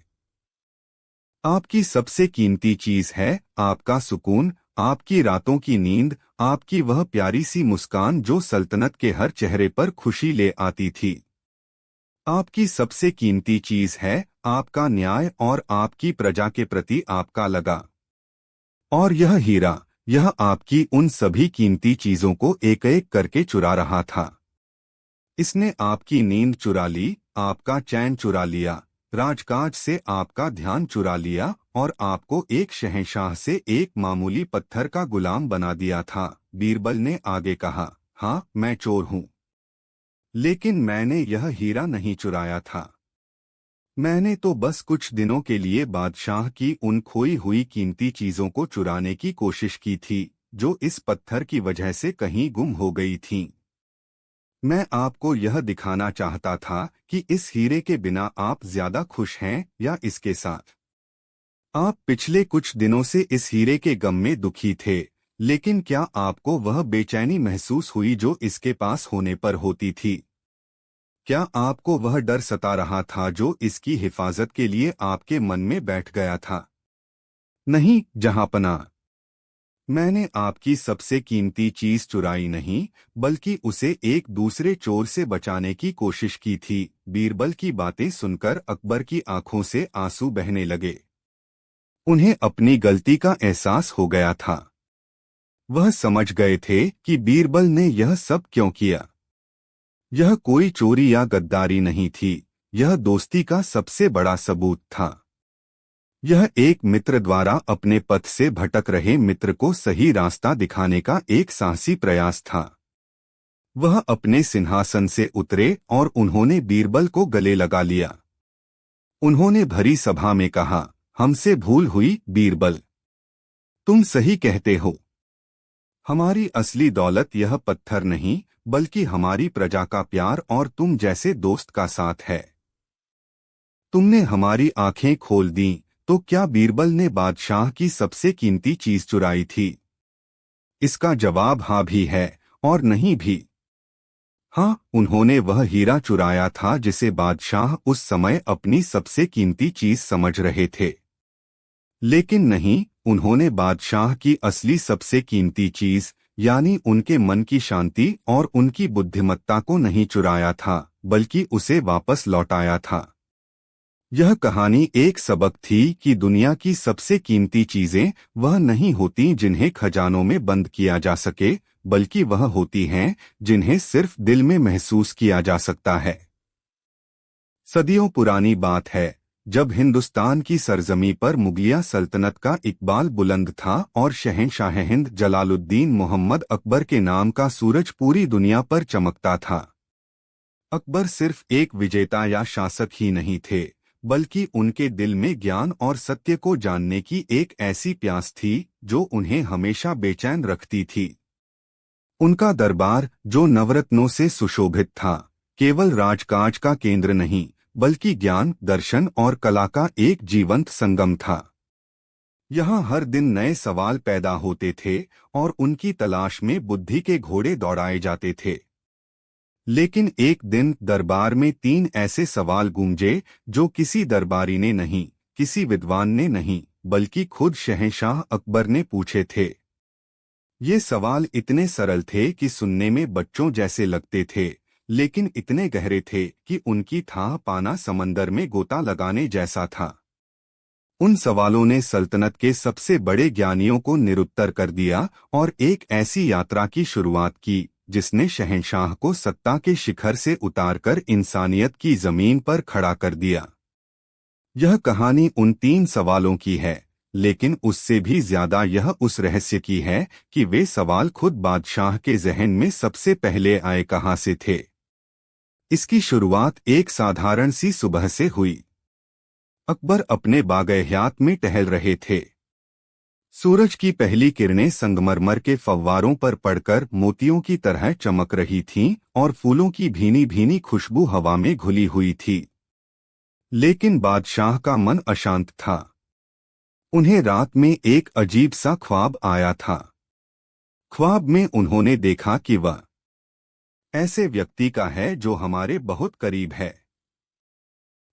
आपकी सबसे कीमती चीज है आपका सुकून, आपकी रातों की नींद, आपकी वह प्यारी सी मुस्कान जो सल्तनत के हर चेहरे पर खुशी ले आती थी। आपकी सबसे कीमती चीज है आपका न्याय और आपकी प्रजा के प्रति आपका लगा। और यह हीरा, यह आपकी उन सभी कीमती चीजों को एक एक करके चुरा रहा था। इसने आपकी नींद चुरा ली, आपका चैन चुरा लिया, राजकाज से आपका ध्यान चुरा लिया और आपको एक शहंशाह से एक मामूली पत्थर का गुलाम बना दिया था। बीरबल ने आगे कहा, हाँ, मैं चोर हूं, लेकिन मैंने यह हीरा नहीं चुराया था। मैंने तो बस कुछ दिनों के लिए बादशाह की उन खोई हुई कीमती चीजों को चुराने की कोशिश की थी जो इस पत्थर की वजह से कहीं गुम हो गई थीं। मैं आपको यह दिखाना चाहता था कि इस हीरे के बिना आप ज्यादा खुश हैं या इसके साथ। आप पिछले कुछ दिनों से इस हीरे के गम में दुखी थे, लेकिन क्या आपको वह बेचैनी महसूस हुई जो इसके पास होने पर होती थी? क्या आपको वह डर सता रहा था जो इसकी हिफाजत के लिए आपके मन में बैठ गया था? नहीं, जहांपनाह, मैंने आपकी सबसे कीमती चीज चुराई नहीं, बल्कि उसे एक दूसरे चोर से बचाने की कोशिश की थी। बीरबल की बातें सुनकर अकबर की आंखों से आंसू बहने लगे। उन्हें अपनी गलती का एहसास हो गया था। वह समझ गए थे कि बीरबल ने यह सब क्यों किया। यह कोई चोरी या गद्दारी नहीं थी, यह दोस्ती का सबसे बड़ा सबूत था। यह एक मित्र द्वारा अपने पथ से भटक रहे मित्र को सही रास्ता दिखाने का एक साहसी प्रयास था। वह अपने सिंहासन से उतरे और उन्होंने बीरबल को गले लगा लिया। उन्होंने भरी सभा में कहा, हमसे भूल हुई बीरबल, तुम सही कहते हो। हमारी असली दौलत यह पत्थर नहीं, बल्कि हमारी प्रजा का प्यार और तुम जैसे दोस्त का साथ है। तुमने हमारी आंखें खोल दी। तो क्या बीरबल ने बादशाह की सबसे कीमती चीज चुराई थी? इसका जवाब हाँ भी है और नहीं भी। हाँ, उन्होंने वह हीरा चुराया था जिसे बादशाह उस समय अपनी सबसे कीमती चीज समझ रहे थे। लेकिन नहीं, उन्होंने बादशाह की असली सबसे कीमती चीज यानी उनके मन की शांति और उनकी बुद्धिमत्ता को नहीं चुराया था, बल्कि उसे वापस लौटाया था। यह कहानी एक सबक थी कि दुनिया की सबसे कीमती चीजें वह नहीं होती जिन्हें खजानों में बंद किया जा सके, बल्कि वह होती हैं जिन्हें सिर्फ दिल में महसूस किया जा सकता है। सदियों पुरानी बात है, जब हिंदुस्तान की सरजमी पर मुगलिया सल्तनत का इकबाल बुलंद था और शहंशाह हिंद जलालुद्दीन मोहम्मद अकबर के नाम का सूरज पूरी दुनिया पर चमकता था। अकबर सिर्फ एक विजेता या शासक ही नहीं थे, बल्कि उनके दिल में ज्ञान और सत्य को जानने की एक ऐसी प्यास थी जो उन्हें हमेशा बेचैन रखती थी। उनका दरबार, जो नवरत्नों से सुशोभित था, केवल राजकाज का केंद्र नहीं बल्कि ज्ञान, दर्शन और कला का एक जीवंत संगम था। यहाँ हर दिन नए सवाल पैदा होते थे और उनकी तलाश में बुद्धि के घोड़े दौड़ाए जाते थे। लेकिन एक दिन दरबार में 3 ऐसे सवाल गूंजे जो किसी दरबारी ने नहीं, किसी विद्वान ने नहीं, बल्कि खुद शहंशाह अकबर ने पूछे थे। ये सवाल इतने सरल थे कि सुनने में बच्चों जैसे लगते थे, लेकिन इतने गहरे थे कि उनकी थाह पाना समंदर में गोता लगाने जैसा था। उन सवालों ने सल्तनत के सबसे बड़े ज्ञानियों को निरुत्तर कर दिया और एक ऐसी यात्रा की शुरुआत की जिसने शहंशाह को सत्ता के शिखर से उतारकर इंसानियत की जमीन पर खड़ा कर दिया। यह कहानी उन 3 सवालों की है, लेकिन उससे भी ज्यादा यह उस रहस्य की है कि वे सवाल खुद बादशाह के जहन में सबसे पहले आए कहाँ से थे। इसकी शुरुआत एक साधारण सी सुबह से हुई। अकबर अपने बागहयात में टहल रहे थे। सूरज की पहली किरणें संगमरमर के फव्वारों पर पड़कर मोतियों की तरह चमक रही थीं और फूलों की भीनी भीनी खुशबू हवा में घुली हुई थी। लेकिन बादशाह का मन अशांत था। उन्हें रात में एक अजीब सा ख्वाब आया था। ख्वाब में उन्होंने देखा कि वह ऐसे व्यक्ति का है जो हमारे बहुत करीब है।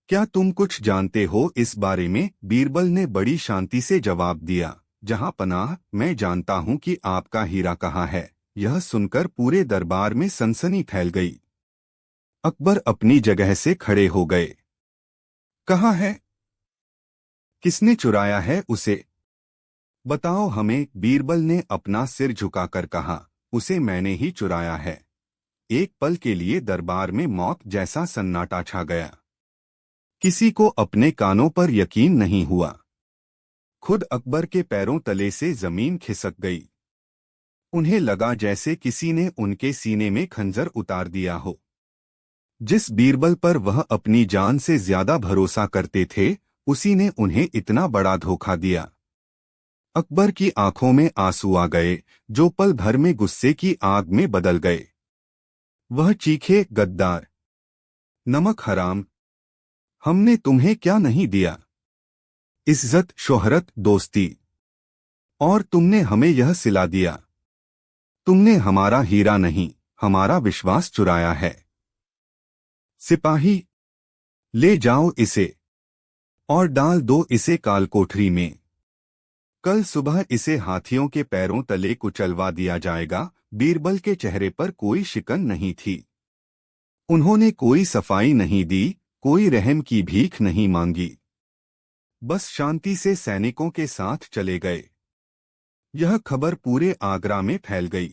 क्या तुम कुछ जानते हो इस बारे में? बीरबल ने बड़ी शांति से जवाब दिया। जहां पनाह, मैं जानता हूं कि आपका हीरा कहाँ है। यह सुनकर पूरे दरबार में सनसनी फैल गई। अकबर अपनी जगह से खड़े हो गए। कहाँ है? किसने चुराया है उसे? बताओ हमें, बीरबल ने अपना सिर झुकाकर कहा। उसे मैंने ही चुराया है। एक पल के लिए दरबार में मौत जैसा सन्नाटा छा गया। किसी को अपने कानों पर यकीन नहीं हुआ। खुद अकबर के पैरों तले से जमीन खिसक गई। उन्हें लगा जैसे किसी ने उनके सीने में खंजर उतार दिया हो। जिस बीरबल पर वह अपनी जान से ज्यादा भरोसा करते थे, उसी ने उन्हें इतना बड़ा धोखा दिया। अकबर की आंखों में आंसू आ गए, जो पल भर में गुस्से की आग में बदल गए। वह चीखे, गद्दार, नमक हराम, हमने तुम्हें क्या नहीं दिया? इज्जत, शोहरत, दोस्ती, और तुमने हमें यह सिला दिया। तुमने हमारा हीरा नहीं, हमारा विश्वास चुराया है। सिपाही, ले जाओ इसे और डाल दो इसे कालकोठरी में। कल सुबह इसे हाथियों के पैरों तले कुचलवा दिया जाएगा। बीरबल के चेहरे पर कोई शिकन नहीं थी। उन्होंने कोई सफाई नहीं दी, कोई रहम की भीख नहीं मांगी। बस शांति से सैनिकों के साथ चले गए। यह खबर पूरे आगरा में फैल गई।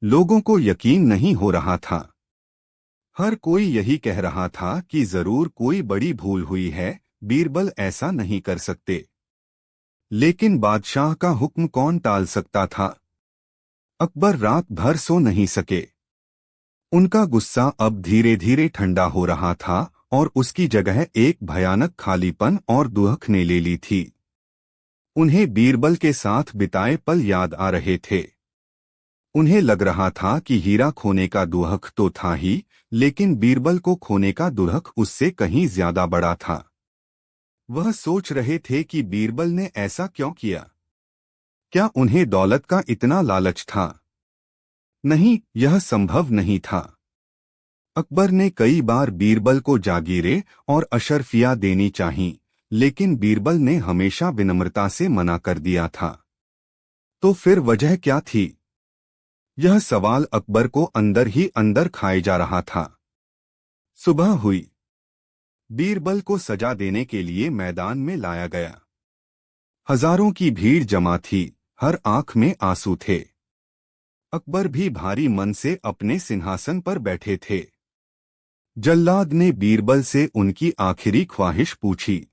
लोगों को यकीन नहीं हो रहा था। हर कोई यही कह रहा था कि जरूर कोई बड़ी भूल हुई है, बीरबल ऐसा नहीं कर सकते। लेकिन बादशाह का हुक्म कौन टाल सकता था? अकबर रात भर सो नहीं सके। उनका गुस्सा अब धीरे धीरे ठंडा हो रहा था और उसकी जगह एक भयानक खालीपन और दुख ने ले ली थी। उन्हें बीरबल के साथ बिताए पल याद आ रहे थे। उन्हें लग रहा था कि हीरा खोने का दुख तो था ही, लेकिन बीरबल को खोने का दुख उससे कहीं ज्यादा बड़ा था। वह सोच रहे थे कि बीरबल ने ऐसा क्यों किया। क्या उन्हें दौलत का इतना लालच था? नहीं, यह संभव नहीं था। अकबर ने कई बार बीरबल को जागीरें और अशर्फिया देनी चाहिए, लेकिन बीरबल ने हमेशा विनम्रता से मना कर दिया था। तो फिर वजह क्या थी? यह सवाल अकबर को अंदर ही अंदर खाए जा रहा था। सुबह हुई। बीरबल को सजा देने के लिए मैदान में लाया गया। हजारों की भीड़ जमा थी, हर आंख में आंसू थे। अकबर भी भारी मन से अपने सिंहासन पर बैठे थे। जल्लाद ने बीरबल से उनकी आखिरी ख्वाहिश पूछी।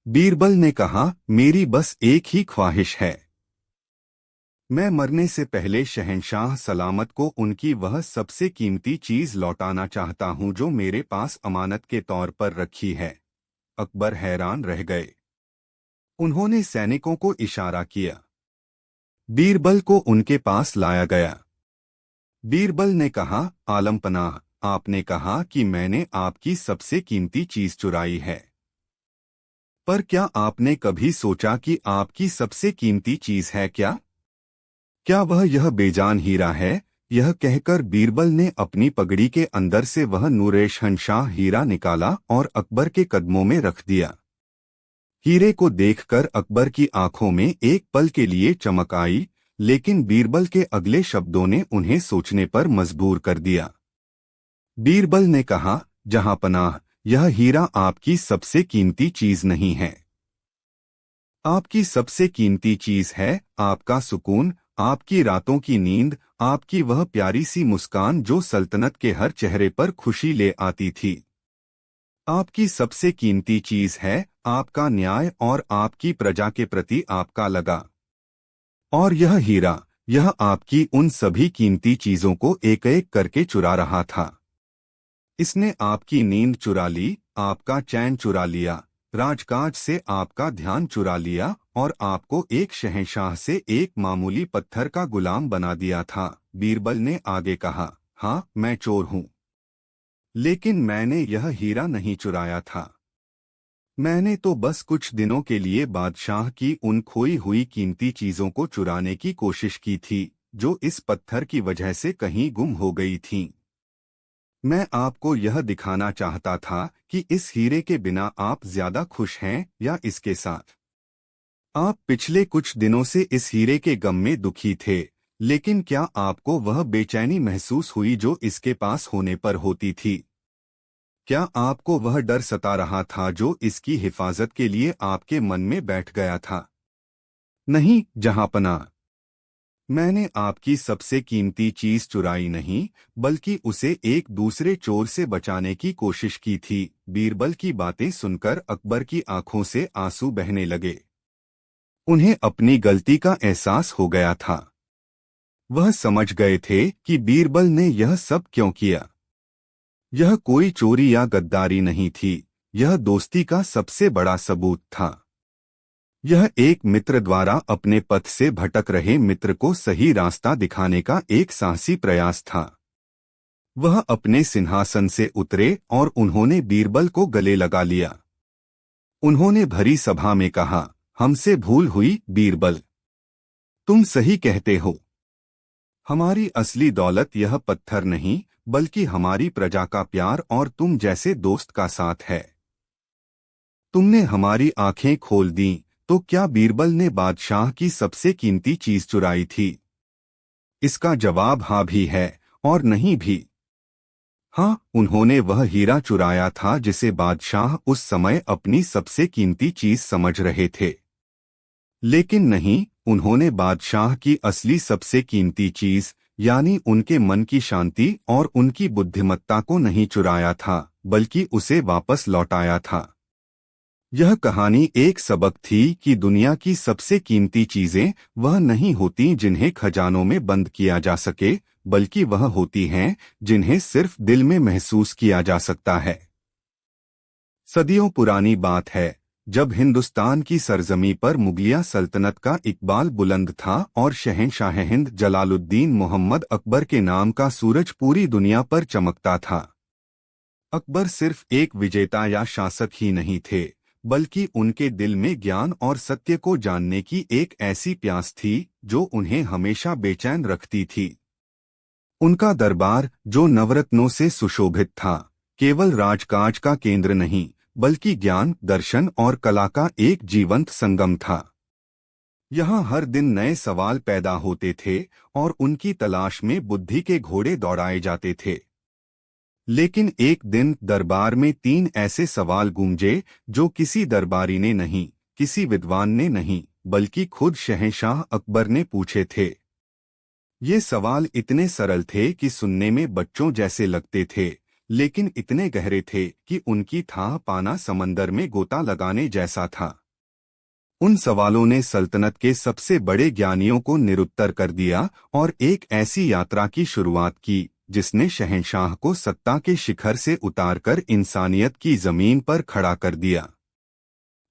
बीरबल ने कहा, मेरी बस एक ही ख्वाहिश है। मैं मरने से पहले शहंशाह सलामत को उनकी वह सबसे कीमती चीज लौटाना चाहता हूं जो मेरे पास अमानत के तौर पर रखी है। अकबर हैरान रह गए। उन्होंने सैनिकों को इशारा किया। बीरबल को उनके पास लाया गया। बीरबल ने कहा, आलमपनाह, आपने कहा कि मैंने आपकी सबसे कीमती चीज चुराई है, पर क्या आपने कभी सोचा कि आपकी सबसे कीमती चीज है क्या? क्या वह यह बेजान हीरा है? यह कहकर बीरबल ने अपनी पगड़ी के अंदर से वह नूर-ए-शहंशाह हीरा निकाला और अकबर के कदमों में रख दिया। हीरे को देखकर अकबर की आंखों में एक पल के लिए चमक आई, लेकिन बीरबल के अगले शब्दों ने उन्हें सोचने पर मजबूर कर दिया। बीरबल ने कहा, जहांपनाह, यह हीरा आपकी सबसे कीमती चीज नहीं है। आपकी सबसे कीमती चीज है आपका सुकून, आपकी रातों की नींद, आपकी वह प्यारी सी मुस्कान जो सल्तनत के हर चेहरे पर खुशी ले आती थी। आपकी सबसे कीमती चीज है आपका न्याय और आपकी प्रजा के प्रति आपका लगा। और यह हीरा, यह आपकी उन सभी कीमती चीजों को एक एक करके चुरा रहा था। इसने आपकी नींद चुरा ली, आपका चैन चुरा लिया, राजकाज से आपका ध्यान चुरा लिया और आपको एक शहंशाह से एक मामूली पत्थर का गुलाम बना दिया था। बीरबल ने आगे कहा, हाँ, मैं चोर हूँ, लेकिन मैंने यह हीरा नहीं चुराया था। मैंने तो बस कुछ दिनों के लिए बादशाह की उन खोई हुई कीमती चीजों को चुराने की कोशिश की थी, जो इस पत्थर की वजह से कहीं गुम हो गई थीं। मैं आपको यह दिखाना चाहता था कि इस हीरे के बिना आप ज्यादा खुश हैं या इसके साथ। आप पिछले कुछ दिनों से इस हीरे के गम में दुखी थे, लेकिन क्या आपको वह बेचैनी महसूस हुई जो इसके पास होने पर होती थी? क्या आपको वह डर सता रहा था जो इसकी हिफाजत के लिए आपके मन में बैठ गया था? नहीं, जहांपनाह, मैंने आपकी सबसे कीमती चीज चुराई नहीं, बल्कि उसे एक दूसरे चोर से बचाने की कोशिश की थी। बीरबल की बातें सुनकर अकबर की आंखों से आंसू बहने लगे। उन्हें अपनी गलती का एहसास हो गया था। वह समझ गए थे कि बीरबल ने यह सब क्यों किया। यह कोई चोरी या गद्दारी नहीं थी, यह दोस्ती का सबसे बड़ा सबूत था। यह एक मित्र द्वारा अपने पथ से भटक रहे मित्र को सही रास्ता दिखाने का एक साहसी प्रयास था। वह अपने सिंहासन से उतरे और उन्होंने बीरबल को गले लगा लिया। उन्होंने भरी सभा में कहा, हमसे भूल हुई बीरबल, तुम सही कहते हो। हमारी असली दौलत यह पत्थर नहीं, बल्कि हमारी प्रजा का प्यार और तुम जैसे दोस्त का साथ है। तुमने हमारी आंखें खोल दी। तो क्या बीरबल ने बादशाह की सबसे कीमती चीज चुराई थी? इसका जवाब हाँ भी है और नहीं भी। हाँ, उन्होंने वह हीरा चुराया था जिसे बादशाह उस समय अपनी सबसे कीमती चीज समझ रहे थे। लेकिन नहीं, उन्होंने बादशाह की असली सबसे कीमती चीज यानी उनके मन की शांति और उनकी बुद्धिमत्ता को नहीं चुराया था, बल्कि उसे वापस लौटाया था। यह कहानी एक सबक थी कि दुनिया की सबसे कीमती चीजें वह नहीं होती जिन्हें खजानों में बंद किया जा सके, बल्कि वह होती हैं जिन्हें सिर्फ दिल में महसूस किया जा सकता है। सदियों पुरानी बात है, जब हिंदुस्तान की सरजमी पर मुगलिया सल्तनत का इकबाल बुलंद था और शहंशाह हिंद जलालुद्दीन मोहम्मद अकबर के नाम का सूरज पूरी दुनिया पर चमकता था। अकबर सिर्फ एक विजेता या शासक ही नहीं थे, बल्कि उनके दिल में ज्ञान और सत्य को जानने की एक ऐसी प्यास थी जो उन्हें हमेशा बेचैन रखती थी। उनका दरबार, जो नवरत्नों से सुशोभित था, केवल राजकाज का केंद्र नहीं, बल्कि ज्ञान, दर्शन और कला का एक जीवंत संगम था। यहाँ हर दिन नए सवाल पैदा होते थे और उनकी तलाश में बुद्धि के घोड़े दौड़ाए जाते थे। लेकिन एक दिन दरबार में 3 ऐसे सवाल गूंजे जो किसी दरबारी ने नहीं, किसी विद्वान ने नहीं, बल्कि खुद शहंशाह अकबर ने पूछे थे। ये सवाल इतने सरल थे कि सुनने में बच्चों जैसे लगते थे, लेकिन इतने गहरे थे कि उनकी थाह पाना समंदर में गोता लगाने जैसा था। उन सवालों ने सल्तनत के सबसे बड़े ज्ञानियों को निरुत्तर कर दिया और एक ऐसी यात्रा की शुरुआत की जिसने शहंशाह को सत्ता के शिखर से उतारकर इंसानियत की जमीन पर खड़ा कर दिया।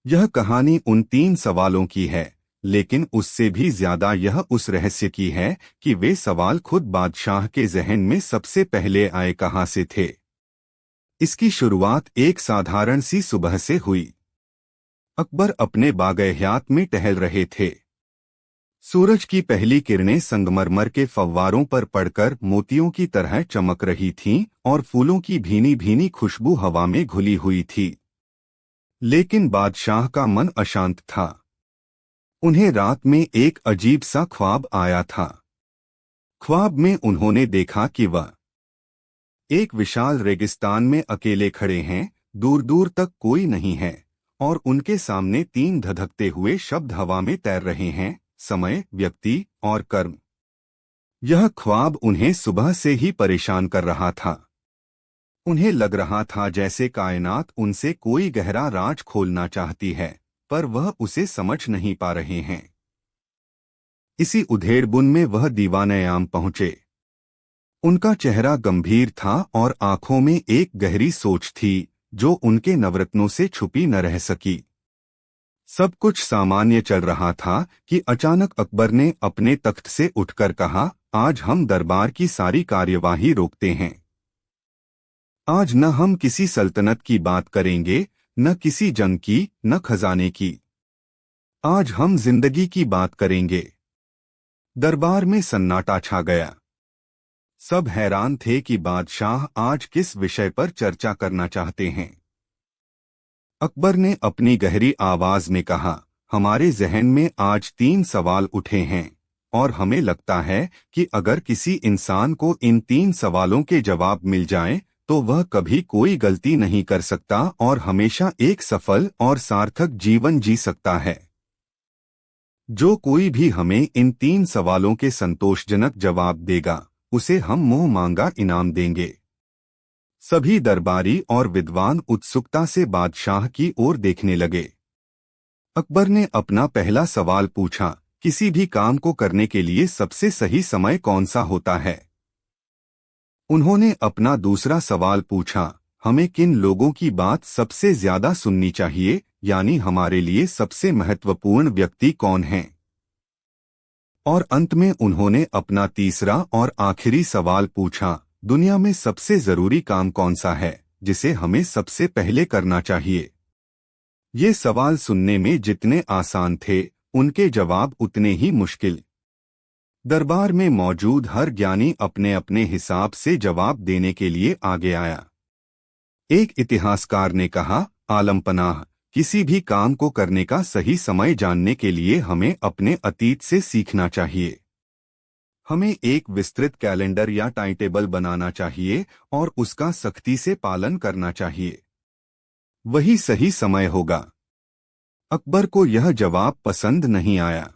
यह कहानी उन 3 सवालों की है लेकिन उससे भी ज्यादा यह उस रहस्य की है कि वे सवाल खुद बादशाह के जहन में सबसे पहले आए कहाँ से थे। इसकी शुरुआत एक साधारण सी सुबह से हुई। अकबर अपने बागहयात में टहल रहे थे। सूरज की पहली किरणें संगमरमर के फव्वारों पर पड़कर मोतियों की तरह चमक रही थीं और फूलों की भीनी भीनी खुशबू हवा में घुली हुई थी। लेकिन बादशाह का मन अशांत था। उन्हें रात में एक अजीब सा ख्वाब आया था। ख्वाब में उन्होंने देखा कि वह एक विशाल रेगिस्तान में अकेले खड़े हैं, दूर दूर तक कोई नहीं है, और उनके सामने तीन धधकते हुए शब्द हवा में तैर रहे हैं, समय, व्यक्ति और कर्म। यह ख्वाब उन्हें सुबह से ही परेशान कर रहा था। उन्हें लग रहा था जैसे कायनात उनसे कोई गहरा राज खोलना चाहती है, पर वह उसे समझ नहीं पा रहे हैं। इसी उधेड़बुन में वह दीवानयाम पहुंचे। उनका चेहरा गंभीर था और आंखों में एक गहरी सोच थी जो उनके नवरत्नों से छुपी न रह सकी। सब कुछ सामान्य चल रहा था कि अचानक अकबर ने अपने तख्त से उठकर कहा, आज हम दरबार की सारी कार्यवाही रोकते हैं। आज न हम किसी सल्तनत की बात करेंगे, न किसी जंग की, न खजाने की। आज हम जिंदगी की बात करेंगे। दरबार में सन्नाटा छा गया। सब हैरान थे कि बादशाह आज किस विषय पर चर्चा करना चाहते हैं। अकबर ने अपनी गहरी आवाज में कहा, हमारे जहन में आज 3 सवाल उठे हैं, और हमें लगता है कि अगर किसी इंसान को इन 3 सवालों के जवाब मिल जाएं, तो वह कभी कोई गलती नहीं कर सकता और हमेशा एक सफल और सार्थक जीवन जी सकता है। जो कोई भी हमें इन 3 सवालों के संतोषजनक जवाब देगा, उसे हम मुंह मांगा इनाम देंगे। सभी दरबारी और विद्वान उत्सुकता से बादशाह की ओर देखने लगे। अकबर ने अपना पहला सवाल पूछा, किसी भी काम को करने के लिए सबसे सही समय कौन सा होता है? उन्होंने अपना दूसरा सवाल पूछा, हमें किन लोगों की बात सबसे ज्यादा सुननी चाहिए, यानी हमारे लिए सबसे महत्वपूर्ण व्यक्ति कौन हैं? और अंत में उन्होंने अपना तीसरा और आखिरी सवाल पूछा, दुनिया में सबसे जरूरी काम कौन सा है जिसे हमें सबसे पहले करना चाहिए? ये सवाल सुनने में जितने आसान थे, उनके जवाब उतने ही मुश्किल। दरबार में मौजूद हर ज्ञानी अपने अपने हिसाब से जवाब देने के लिए आगे आया। एक इतिहासकार ने कहा, आलमपनाह, किसी भी काम को करने का सही समय जानने के लिए हमें अपने अतीत से सीखना चाहिए। हमें एक विस्तृत कैलेंडर या टाइम टेबल बनाना चाहिए और उसका सख्ती से पालन करना चाहिए। वही सही समय होगा। अकबर को यह जवाब पसंद नहीं आया।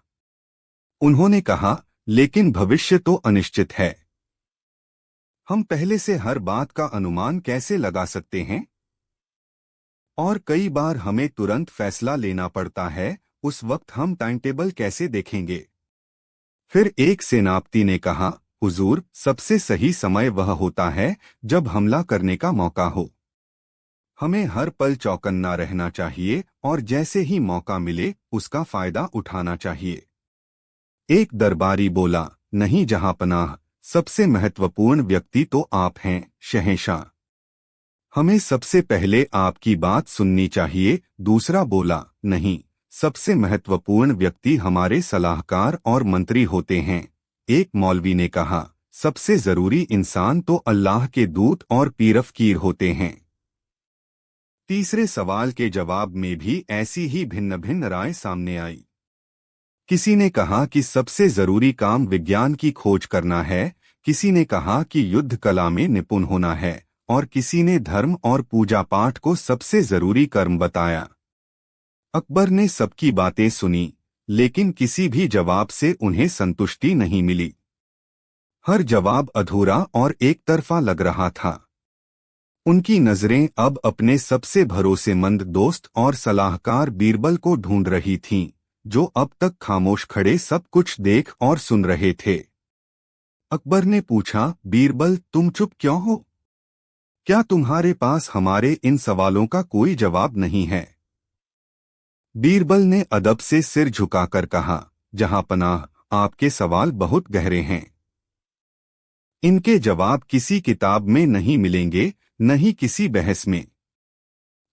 उन्होंने कहा, लेकिन भविष्य तो अनिश्चित है। हम पहले से हर बात का अनुमान कैसे लगा सकते हैं? और कई बार हमें तुरंत फैसला लेना पड़ता है, उस वक्त हम टाइम टेबल कैसे देखेंगे? फिर एक सेनापति ने कहा, हुजूर, सबसे सही समय वह होता है जब हमला करने का मौका हो। हमें हर पल चौकन्ना रहना चाहिए और जैसे ही मौका मिले उसका फायदा उठाना चाहिए। एक दरबारी बोला, नहीं जहांपनाह, सबसे महत्वपूर्ण व्यक्ति तो आप हैं, शहंशाह। हमें सबसे पहले आपकी बात सुननी चाहिए। दूसरा बोला, नहीं, सबसे महत्वपूर्ण व्यक्ति हमारे सलाहकार और मंत्री होते हैं। एक मौलवी ने कहा, सबसे जरूरी इंसान तो अल्लाह के दूत और पीरफकीर होते हैं। तीसरे सवाल के जवाब में भी ऐसी ही भिन्न भिन्न राय सामने आई। किसी ने कहा कि सबसे जरूरी काम विज्ञान की खोज करना है, किसी ने कहा कि युद्ध कला में निपुण होना है, और किसी ने धर्म और पूजा पाठ को सबसे जरूरी कर्म बताया। अकबर ने सबकी बातें सुनी, लेकिन किसी भी जवाब से उन्हें संतुष्टि नहीं मिली। हर जवाब अधूरा और एक तरफा लग रहा था। उनकी नजरें अब अपने सबसे भरोसेमंद दोस्त और सलाहकार बीरबल को ढूंढ रही थीं, जो अब तक खामोश खड़े सब कुछ देख और सुन रहे थे। अकबर ने पूछा, बीरबल, तुम चुप क्यों हो? क्या तुम्हारे पास हमारे इन सवालों का कोई जवाब नहीं है? बीरबल ने अदब से सिर झुकाकर कहा, जहां पनाह, आपके सवाल बहुत गहरे हैं। इनके जवाब किसी किताब में नहीं मिलेंगे, न ही किसी बहस में।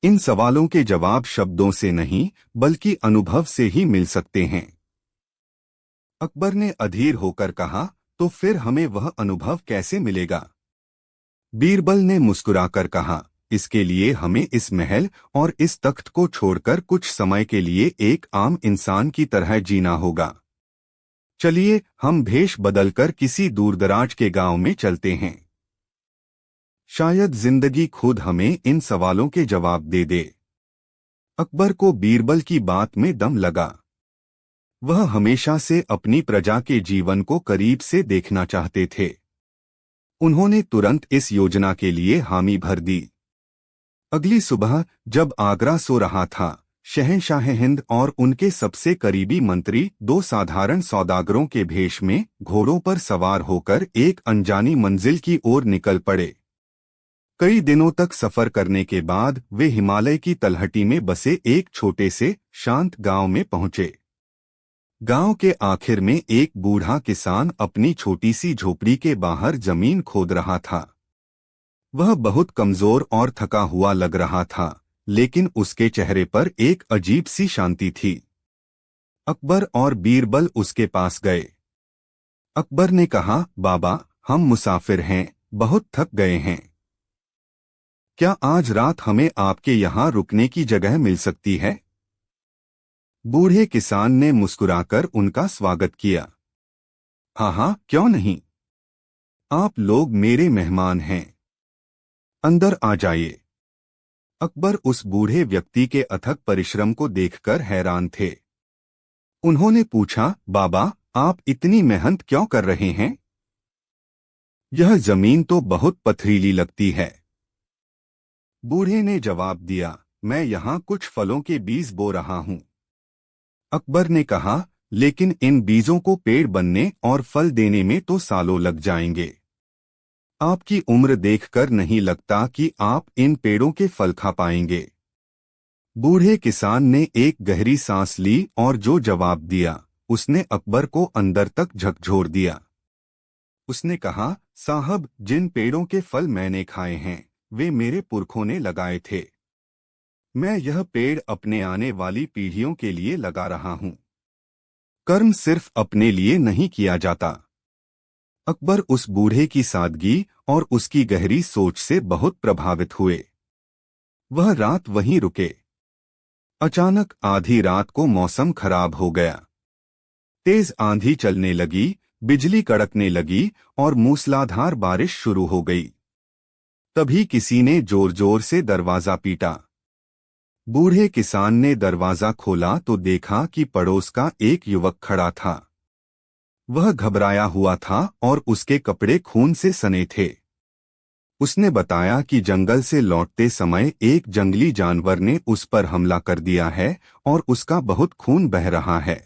इन सवालों के जवाब शब्दों से नहीं, बल्कि अनुभव से ही मिल सकते हैं। अकबर ने अधीर होकर कहा, तो फिर हमें वह अनुभव कैसे मिलेगा? बीरबल ने मुस्कुराकर कहा, इसके लिए हमें इस महल और इस तख्त को छोड़कर कुछ समय के लिए एक आम इंसान की तरह जीना होगा। चलिए, हम भेष बदलकर किसी दूरदराज के गांव में चलते हैं। शायद जिंदगी खुद हमें इन सवालों के जवाब दे दे। अकबर को बीरबल की बात में दम लगा। वह हमेशा से अपनी प्रजा के जीवन को करीब से देखना चाहते थे। उन्होंने तुरंत इस योजना के लिए हामी भर दी। अगली सुबह जब आगरा सो रहा था, शहंशाह हिंद और उनके सबसे करीबी मंत्री दो साधारण सौदागरों के भेष में घोड़ों पर सवार होकर एक अनजानी मंजिल की ओर निकल पड़े। कई दिनों तक सफर करने के बाद वे हिमालय की तलहटी में बसे एक छोटे से शांत गांव में पहुंचे। गांव के आखिर में एक बूढ़ा किसान अपनी छोटी सी झोपड़ी के बाहर जमीन खोद रहा था। वह बहुत कमजोर और थका हुआ लग रहा था, लेकिन उसके चेहरे पर एक अजीब सी शांति थी। अकबर और बीरबल उसके पास गए। अकबर ने कहा, बाबा, हम मुसाफिर हैं, बहुत थक गए हैं। क्या आज रात हमें आपके यहाँ रुकने की जगह मिल सकती है? बूढ़े किसान ने मुस्कुराकर उनका स्वागत किया। हाँ हाँ, क्यों नहीं। आप लोग मेरे मेहमान हैं। अंदर आ जाइए। अकबर उस बूढ़े व्यक्ति के अथक परिश्रम को देखकर हैरान थे। उन्होंने पूछा, बाबा, आप इतनी मेहनत क्यों कर रहे हैं? यह जमीन तो बहुत पथरीली लगती है। बूढ़े ने जवाब दिया, मैं यहाँ कुछ फलों के बीज बो रहा हूँ। अकबर ने कहा, लेकिन इन बीजों को पेड़ बनने और फल देने में तो सालों लग जाएंगे। आपकी उम्र देखकर नहीं लगता कि आप इन पेड़ों के फल खा पाएंगे। बूढ़े किसान ने एक गहरी सांस ली और जो जवाब दिया, उसने अकबर को अंदर तक झकझोर दिया। उसने कहा, साहब, जिन पेड़ों के फल मैंने खाए हैं, वे मेरे पुरखों ने लगाए थे। मैं यह पेड़ अपने आने वाली पीढ़ियों के लिए लगा रहा हूँ। कर्म सिर्फ अपने लिए नहीं किया जाता। अकबर उस बूढ़े की सादगी और उसकी गहरी सोच से बहुत प्रभावित हुए। वह रात वहीं रुके। अचानक आधी रात को मौसम खराब हो गया। तेज आंधी चलने लगी, बिजली कड़कने लगी और मूसलाधार बारिश शुरू हो गई। तभी किसी ने जोर जोर से दरवाजा पीटा। बूढ़े किसान ने दरवाजा खोला तो देखा कि पड़ोस का एक युवक खड़ा था। वह घबराया हुआ था और उसके कपड़े खून से सने थे। उसने बताया कि जंगल से लौटते समय एक जंगली जानवर ने उस पर हमला कर दिया है और उसका बहुत खून बह रहा है।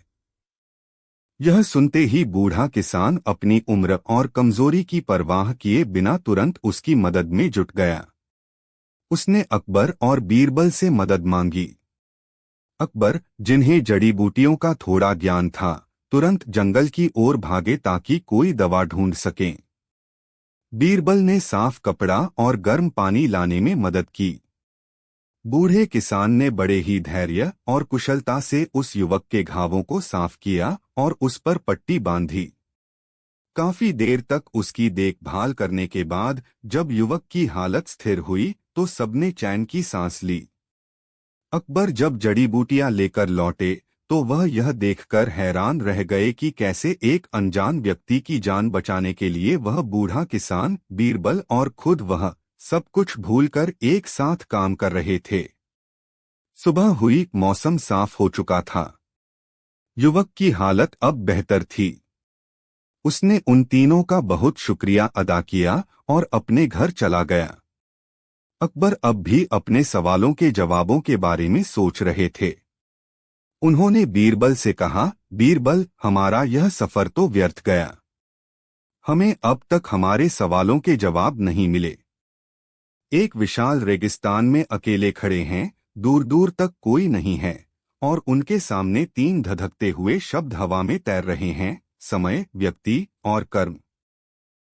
यह सुनते ही बूढ़ा किसान अपनी उम्र और कमजोरी की परवाह किए बिना तुरंत उसकी मदद में जुट गया। उसने अकबर और बीरबल से मदद मांगी। अकबर, जिन्हें जड़ी बूटियों का थोड़ा ज्ञान था, तुरंत जंगल की ओर भागे ताकि कोई दवा ढूंढ सकें। बीरबल ने साफ कपड़ा और गर्म पानी लाने में मदद की। बूढ़े किसान ने बड़े ही धैर्य और कुशलता से उस युवक के घावों को साफ किया और उस पर पट्टी बांधी। काफी देर तक उसकी देखभाल करने के बाद जब युवक की हालत स्थिर हुई तो सबने चैन की सांस ली। अकबर जब जड़ी बूटियां लेकर लौटे तो वह यह देखकर हैरान रह गए कि कैसे एक अनजान व्यक्ति की जान बचाने के लिए वह बूढ़ा किसान, बीरबल और खुद वह सब कुछ भूलकर एक साथ काम कर रहे थे। सुबह हुई, मौसम साफ हो चुका था। युवक की हालत अब बेहतर थी। उसने उन तीनों का बहुत शुक्रिया अदा किया और अपने घर चला गया। अकबर अब भी अपने सवालों के जवाबों के बारे में सोच रहे थे। उन्होंने बीरबल से कहा, बीरबल, हमारा यह सफर तो व्यर्थ गया। हमें अब तक हमारे सवालों के जवाब नहीं मिले। एक विशाल रेगिस्तान में अकेले खड़े हैं, दूर दूर तक कोई नहीं है और उनके सामने 3 धधकते हुए शब्द हवा में तैर रहे हैं, समय, व्यक्ति और कर्म।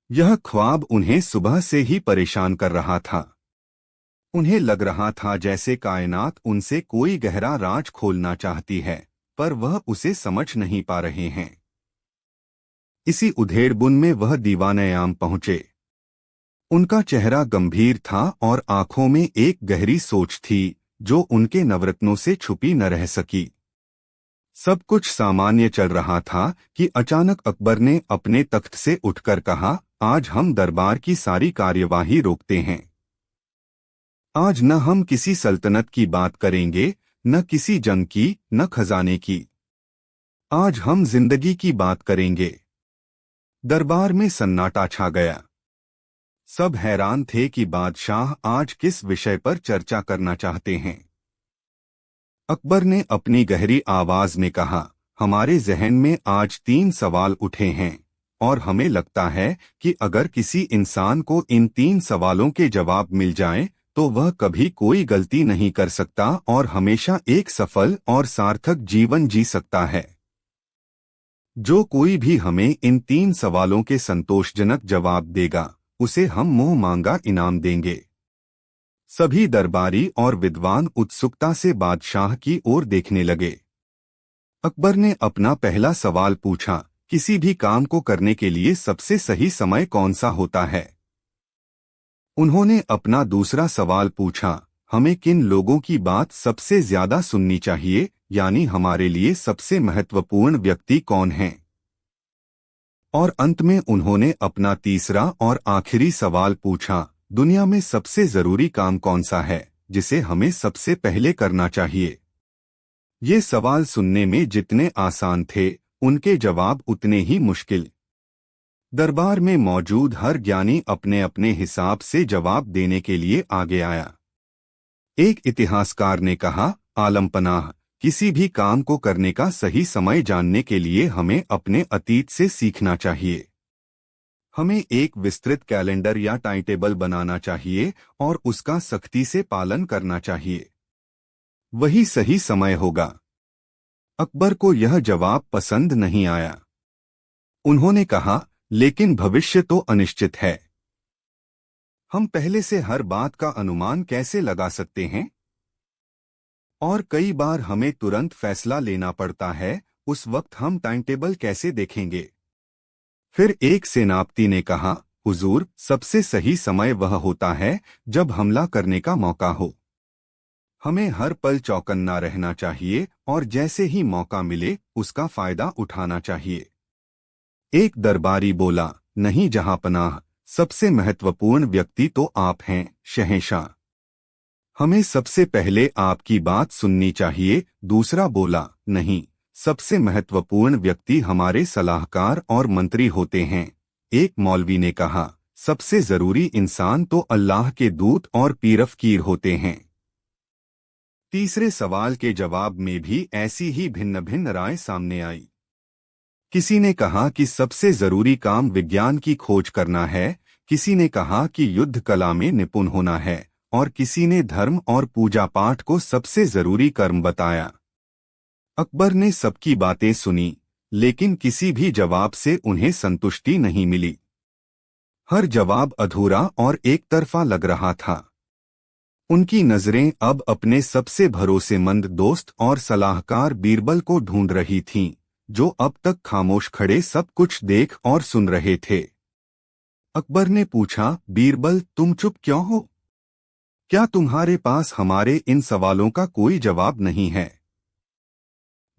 यह ख्वाब उन्हें सुबह से ही परेशान कर रहा था। उन्हें लग रहा था जैसे कायनात उनसे कोई गहरा राज खोलना चाहती है, पर वह उसे समझ नहीं पा रहे हैं। इसी उधेड़बुन में वह दीवानयाम पहुंचे। उनका चेहरा गंभीर था और आंखों में एक गहरी सोच थी, जो उनके नवरत्नों से छुपी न रह सकी। सब कुछ सामान्य चल रहा था कि अचानक अकबर ने अपने तख्त से उठकर कहा, आज हम दरबार की सारी कार्यवाही रोकते हैं। आज न हम किसी सल्तनत की बात करेंगे, न किसी जंग की, न खजाने की। आज हम जिंदगी की बात करेंगे। दरबार में सन्नाटा छा गया। सब हैरान थे कि बादशाह आज किस विषय पर चर्चा करना चाहते हैं। अकबर ने अपनी गहरी आवाज में कहा, हमारे जहन में आज 3 सवाल उठे हैं, और हमें लगता है कि अगर किसी इंसान को इन 3 सवालों के जवाब मिल जाएं, तो वह कभी कोई गलती नहीं कर सकता और हमेशा एक सफल और सार्थक जीवन जी सकता है। जो कोई भी हमें इन 3 सवालों के संतोषजनक जवाब देगा, उसे हम मुंह मांगा इनाम देंगे। सभी दरबारी और विद्वान उत्सुकता से बादशाह की ओर देखने लगे। अकबर ने अपना पहला सवाल पूछा, किसी भी काम को करने के लिए सबसे सही समय कौन सा होता है? उन्होंने अपना दूसरा सवाल पूछा, हमें किन लोगों की बात सबसे ज्यादा सुननी चाहिए, यानी हमारे लिए सबसे महत्वपूर्ण व्यक्ति कौन हैं? और अंत में उन्होंने अपना तीसरा और आखिरी सवाल पूछा, दुनिया में सबसे जरूरी काम कौन सा है, जिसे हमें सबसे पहले करना चाहिए? ये सवाल सुनने में जितने आसान थे, उनके जवाब उतने ही मुश्किल। दरबार में मौजूद हर ज्ञानी अपने अपने हिसाब से जवाब देने के लिए आगे आया। एक इतिहासकार ने कहा, आलमपनाह, किसी भी काम को करने का सही समय जानने के लिए हमें अपने अतीत से सीखना चाहिए। हमें एक विस्तृत कैलेंडर या टाइम टेबल बनाना चाहिए और उसका सख्ती से पालन करना चाहिए। वही सही समय होगा। अकबर को यह जवाब पसंद नहीं आया। उन्होंने कहा, लेकिन भविष्य तो अनिश्चित है। हम पहले से हर बात का अनुमान कैसे लगा सकते हैं? और कई बार हमें तुरंत फैसला लेना पड़ता है, उस वक्त हम टाइम टेबल कैसे देखेंगे? फिर एक सेनापति ने कहा, हुजूर, सबसे सही समय वह होता है जब हमला करने का मौका हो। हमें हर पल चौकन्ना रहना चाहिए और जैसे ही मौका मिले उसका फायदा उठाना चाहिए। एक दरबारी बोला, नहीं जहांपनाह, सबसे महत्वपूर्ण व्यक्ति तो आप हैं, शहंशाह। हमें सबसे पहले आपकी बात सुननी चाहिए। दूसरा बोला, नहीं, सबसे महत्वपूर्ण व्यक्ति हमारे सलाहकार और मंत्री होते हैं। एक मौलवी ने कहा, सबसे जरूरी इंसान तो अल्लाह के दूत और पीरफकीर होते हैं। तीसरे सवाल के जवाब में भी ऐसी ही भिन्न भिन्न राय सामने आई। किसी ने कहा कि सबसे जरूरी काम विज्ञान की खोज करना है, किसी ने कहा कि युद्ध कला में निपुण होना है, और किसी ने धर्म और पूजा पाठ को सबसे जरूरी कर्म बताया। अकबर ने सबकी बातें सुनी, लेकिन किसी भी जवाब से उन्हें संतुष्टि नहीं मिली। हर जवाब अधूरा और एक तरफा लग रहा था। उनकी नजरें अब अपने सबसे भरोसेमंद दोस्त और सलाहकार बीरबल को ढूंढ रही थीं, जो अब तक खामोश खड़े सब कुछ देख और सुन रहे थे। अकबर ने पूछा, बीरबल, तुम चुप क्यों हो? क्या तुम्हारे पास हमारे इन सवालों का कोई जवाब नहीं है?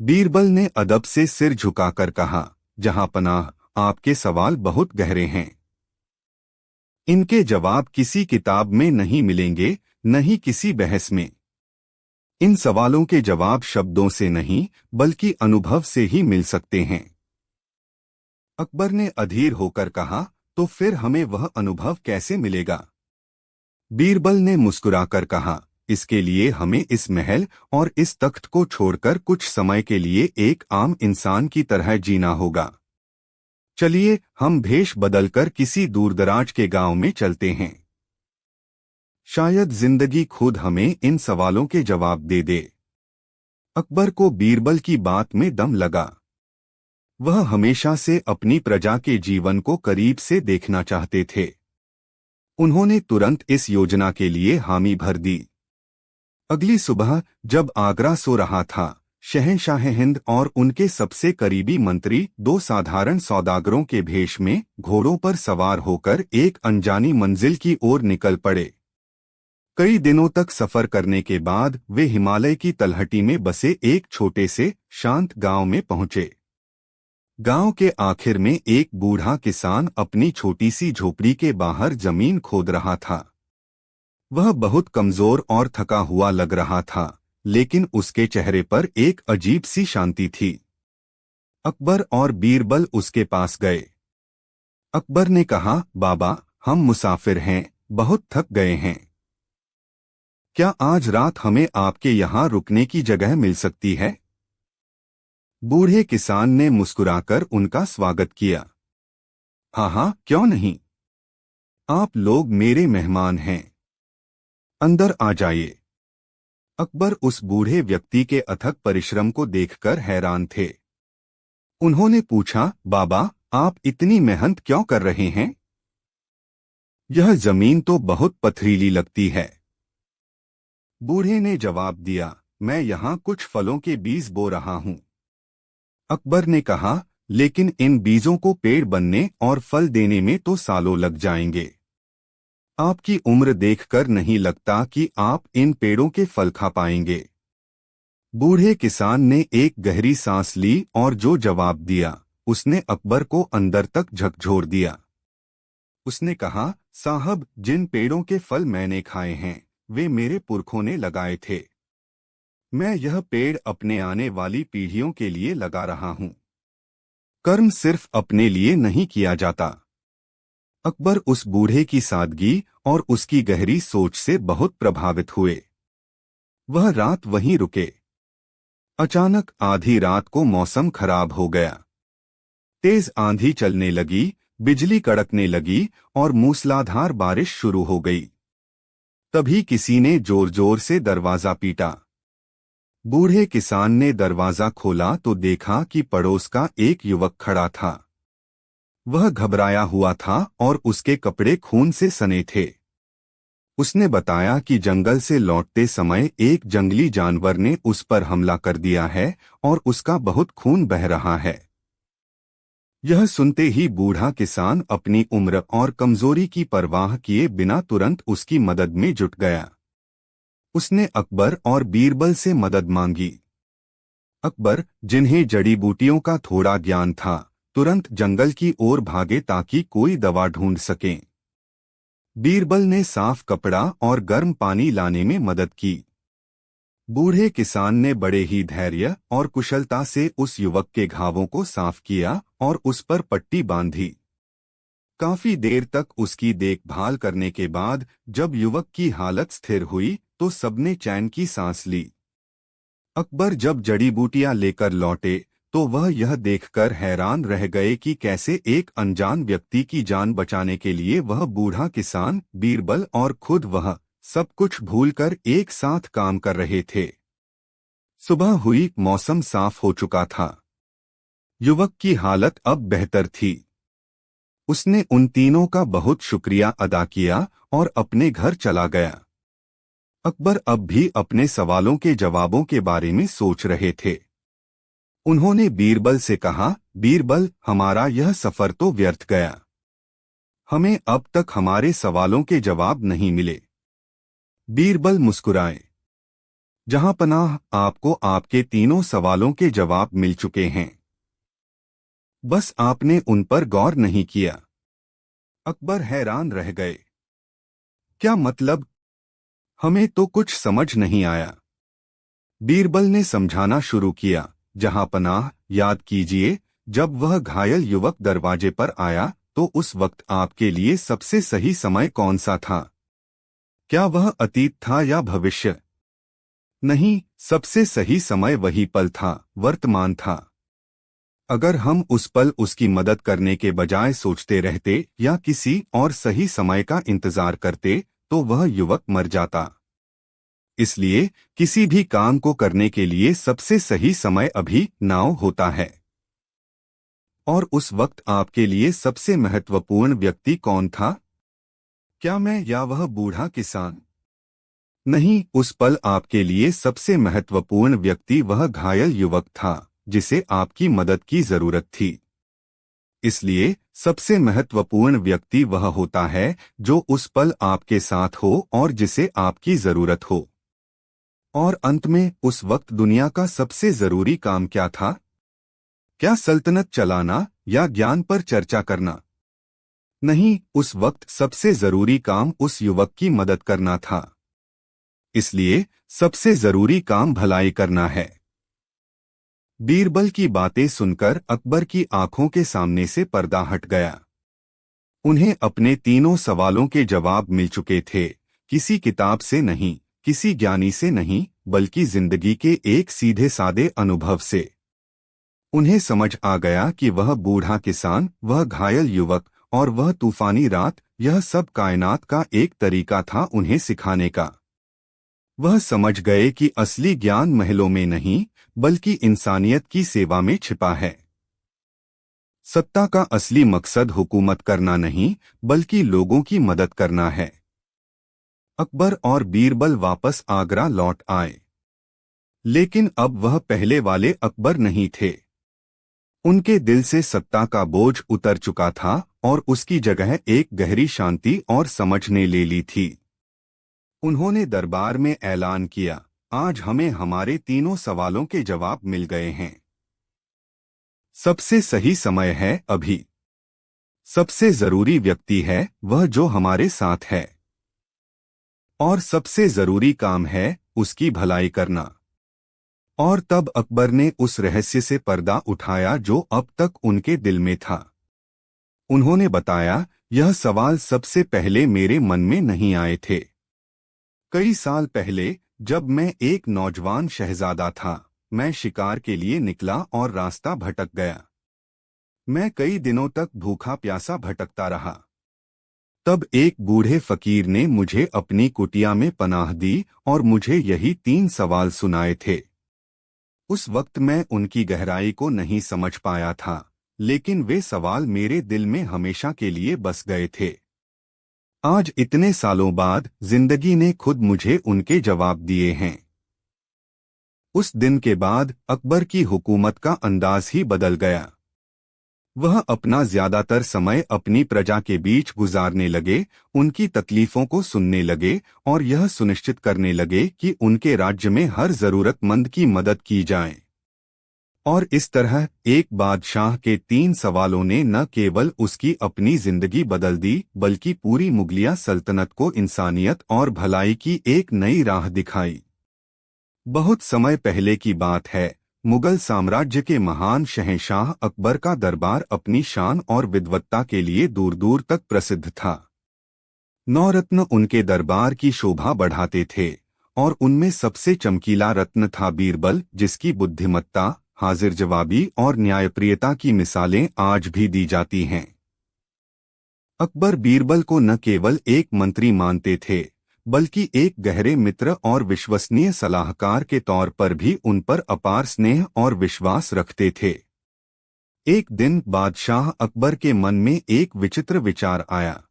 बीरबल ने अदब से सिर झुकाकर कहा, जहांपनाह, आपके सवाल बहुत गहरे हैं। इनके जवाब किसी किताब में नहीं मिलेंगे, न ही किसी बहस में। इन सवालों के जवाब शब्दों से नहीं, बल्कि अनुभव से ही मिल सकते हैं। अकबर ने अधीर होकर कहा, तो फिर हमें वह अनुभव कैसे मिलेगा? बीरबल ने मुस्कुराकर कहा, इसके लिए हमें इस महल और इस तख्त को छोड़कर कुछ समय के लिए एक आम इंसान की तरह जीना होगा। चलिए, हम भेष बदलकर किसी दूरदराज के गांव में चलते हैं। शायद जिंदगी खुद हमें इन सवालों के जवाब दे दे। अकबर को बीरबल की बात में दम लगा। वह हमेशा से अपनी प्रजा के जीवन को करीब से देखना चाहते थे। उन्होंने तुरंत इस योजना के लिए हामी भर दी। अगली सुबह जब आगरा सो रहा था, शहंशाह हिंद और उनके सबसे करीबी मंत्री दो साधारण सौदागरों के भेष में घोड़ों पर सवार होकर एक अनजानी मंजिल की ओर निकल पड़े। कई दिनों तक सफर करने के बाद वे हिमालय की तलहटी में बसे एक छोटे से शांत गांव में पहुंचे। गांव के आखिर में एक बूढ़ा किसान अपनी छोटी सी झोपड़ी के बाहर जमीन खोद रहा था। वह बहुत कमजोर और थका हुआ लग रहा था, लेकिन उसके चेहरे पर एक अजीब सी शांति थी। अकबर और बीरबल उसके पास गए। अकबर ने कहा, बाबा, हम मुसाफिर हैं, बहुत थक गए हैं। क्या आज रात हमें आपके यहाँ रुकने की जगह मिल सकती है? बूढ़े किसान ने मुस्कुराकर उनका स्वागत किया। हाँ हाँ, क्यों नहीं। आप लोग मेरे मेहमान हैं। अंदर आ जाइए। अकबर उस बूढ़े व्यक्ति के अथक परिश्रम को देखकर हैरान थे। उन्होंने पूछा, बाबा, आप इतनी मेहनत क्यों कर रहे हैं? यह जमीन तो बहुत पथरीली लगती है। बूढ़े ने जवाब दिया, मैं यहाँ कुछ फलों के बीज बो रहा हूँ। अकबर ने कहा, लेकिन इन बीजों को पेड़ बनने और फल देने में तो सालों लग जाएंगे। आपकी उम्र देखकर नहीं लगता कि आप इन पेड़ों के फल खा पाएंगे। बूढ़े किसान ने एक गहरी सांस ली और जो जवाब दिया, उसने अकबर को अंदर तक झकझोर दिया। उसने कहा, साहब, जिन पेड़ों के फल मैंने खाए हैं, वे मेरे पुरखों ने लगाए थे। मैं यह पेड़ अपने आने वाली पीढ़ियों के लिए लगा रहा हूं। कर्म सिर्फ अपने लिए नहीं किया जाता। अकबर उस बूढ़े की सादगी और उसकी गहरी सोच से बहुत प्रभावित हुए। वह रात वहीं रुके। अचानक आधी रात को मौसम खराब हो गया। तेज आंधी चलने लगी, बिजली कड़कने लगी और मूसलाधार बारिश शुरू हो गई। तभी किसी ने जोर जोर से दरवाजा पीटा। बूढ़े किसान ने दरवाजा खोला तो देखा कि पड़ोस का एक युवक खड़ा था। वह घबराया हुआ था और उसके कपड़े खून से सने थे। उसने बताया कि जंगल से लौटते समय एक जंगली जानवर ने उस पर हमला कर दिया है और उसका बहुत खून बह रहा है। यह सुनते ही बूढ़ा किसान अपनी उम्र और कमजोरी की परवाह किए बिना तुरंत उसकी मदद में जुट गया। उसने अकबर और बीरबल से मदद मांगी। अकबर, जिन्हें जड़ी बूटियों का थोड़ा ज्ञान था, तुरंत जंगल की ओर भागे ताकि कोई दवा ढूंढ सकें। बीरबल ने साफ कपड़ा और गर्म पानी लाने में मदद की। बूढ़े किसान ने बड़े ही धैर्य और कुशलता से उस युवक के घावों को साफ किया और उस पर पट्टी बांधी। काफी देर तक उसकी देखभाल करने के बाद जब युवक की हालत स्थिर हुई तो सबने चैन की सांस ली। अकबर जब जड़ी बूटियां लेकर लौटे तो वह यह देखकर हैरान रह गए कि कैसे एक अनजान व्यक्ति की जान बचाने के लिए वह बूढ़ा किसान, बीरबल और खुद वह सब कुछ भूलकर एक साथ काम कर रहे थे। सुबह हुई, मौसम साफ हो चुका था। युवक की हालत अब बेहतर थी। उसने उन तीनों का बहुत शुक्रिया अदा किया और अपने घर चला गया। अकबर अब भी अपने सवालों के जवाबों के बारे में सोच रहे थे। उन्होंने बीरबल से कहा, बीरबल, हमारा यह सफर तो व्यर्थ गया। हमें अब तक हमारे सवालों के जवाब नहीं मिले। बीरबल मुस्कुराए। जहांपनाह, आपको आपके तीनों सवालों के जवाब मिल चुके हैं। बस आपने उन पर गौर नहीं किया। अकबर हैरान रह गए। क्या मतलब? हमें तो कुछ समझ नहीं आया। बीरबल ने समझाना शुरू किया, जहांपनाह, याद कीजिए, जब वह घायल युवक दरवाजे पर आया तो उस वक्त आपके लिए सबसे सही समय कौन सा था? क्या वह अतीत था या भविष्य? नहीं, सबसे सही समय वही पल था, वर्तमान था। अगर हम उस पल उसकी मदद करने के बजाय सोचते रहते या किसी और सही समय का इंतजार करते तो वह युवक मर जाता। इसलिए किसी भी काम को करने के लिए सबसे सही समय अभी नाउ होता है। और उस वक्त आपके लिए सबसे महत्वपूर्ण व्यक्ति कौन था? क्या मैं या वह बूढ़ा किसान? नहीं, उस पल आपके लिए सबसे महत्वपूर्ण व्यक्ति वह घायल युवक था जिसे आपकी मदद की जरूरत थी। इसलिए सबसे महत्वपूर्ण व्यक्ति वह होता है जो उस पल आपके साथ हो और जिसे आपकी जरूरत हो। और अंत में उस वक्त दुनिया का सबसे जरूरी काम क्या था? क्या सल्तनत चलाना या ज्ञान पर चर्चा करना? नहीं, उस वक्त सबसे जरूरी काम उस युवक की मदद करना था। इसलिए सबसे जरूरी काम भलाई करना है। बीरबल की बातें सुनकर अकबर की आंखों के सामने से पर्दा हट गया। उन्हें अपने तीनों सवालों के जवाब मिल चुके थे, किसी किताब से नहीं, किसी ज्ञानी से नहीं, बल्कि जिंदगी के एक सीधे सादे अनुभव से। उन्हें समझ आ गया कि वह बूढ़ा किसान, वह घायल युवक और वह तूफानी रात, यह सब कायनात का एक तरीका था उन्हें सिखाने का। वह समझ गए कि असली ज्ञान महलों में नहीं, बल्कि इंसानियत की सेवा में छिपा है। सत्ता का असली मकसद हुकूमत करना नहीं, बल्कि लोगों की मदद करना है। अकबर और बीरबल वापस आगरा लौट आए। लेकिन अब वह पहले वाले अकबर नहीं थे। उनके दिल से सत्ता का बोझ उतर चुका था और उसकी जगह एक गहरी शांति और समझ ने ले ली थी। उन्होंने दरबार में ऐलान किया, आज हमें हमारे तीनों सवालों के जवाब मिल गए हैं। सबसे सही समय है अभी। सबसे जरूरी व्यक्ति है वह जो हमारे साथ है। और सबसे जरूरी काम है उसकी भलाई करना। और तब अकबर ने उस रहस्य से पर्दा उठाया जो अब तक उनके दिल में था। उन्होंने बताया, यह सवाल सबसे पहले मेरे मन में नहीं आए थे। कई साल पहले जब मैं एक नौजवान शहजादा था, मैं शिकार के लिए निकला और रास्ता भटक गया। मैं कई दिनों तक भूखा प्यासा भटकता रहा। तब एक बूढ़े फकीर ने मुझे अपनी कुटिया में पनाह दी और मुझे यही 3 सवाल सुनाए थे। उस वक्त मैं उनकी गहराई को नहीं समझ पाया था, लेकिन वे सवाल मेरे दिल में हमेशा के लिए बस गए थे। आज इतने सालों बाद जिंदगी ने खुद मुझे उनके जवाब दिए हैं। उस दिन के बाद अकबर की हुकूमत का अंदाज ही बदल गया। वह अपना ज्यादातर समय अपनी प्रजा के बीच गुजारने लगे, उनकी तकलीफों को सुनने लगे और यह सुनिश्चित करने लगे कि उनके राज्य में हर जरूरतमंद की मदद की जाए। और इस तरह एक बादशाह के 3 सवालों ने न केवल उसकी अपनी जिंदगी बदल दी, बल्कि पूरी मुगलिया सल्तनत को इंसानियत और भलाई की एक नई राह दिखाई। बहुत समय पहले की बात है, मुगल साम्राज्य के महान शहंशाह अकबर का दरबार अपनी शान और विद्वत्ता के लिए दूर दूर तक प्रसिद्ध था। 9 रत्न उनके दरबार की शोभा बढ़ाते थे और उनमें सबसे चमकीला रत्न था बीरबल, जिसकी बुद्धिमत्ता, हाजिर जवाबी और न्यायप्रियता की मिसालें आज भी दी जाती हैं। अकबर बीरबल को न केवल एक मंत्री मानते थे, बल्कि एक गहरे मित्र और विश्वसनीय सलाहकार के तौर पर भी उन पर अपार स्नेह और विश्वास रखते थे। एक दिन बादशाह अकबर के मन में एक विचित्र विचार आया।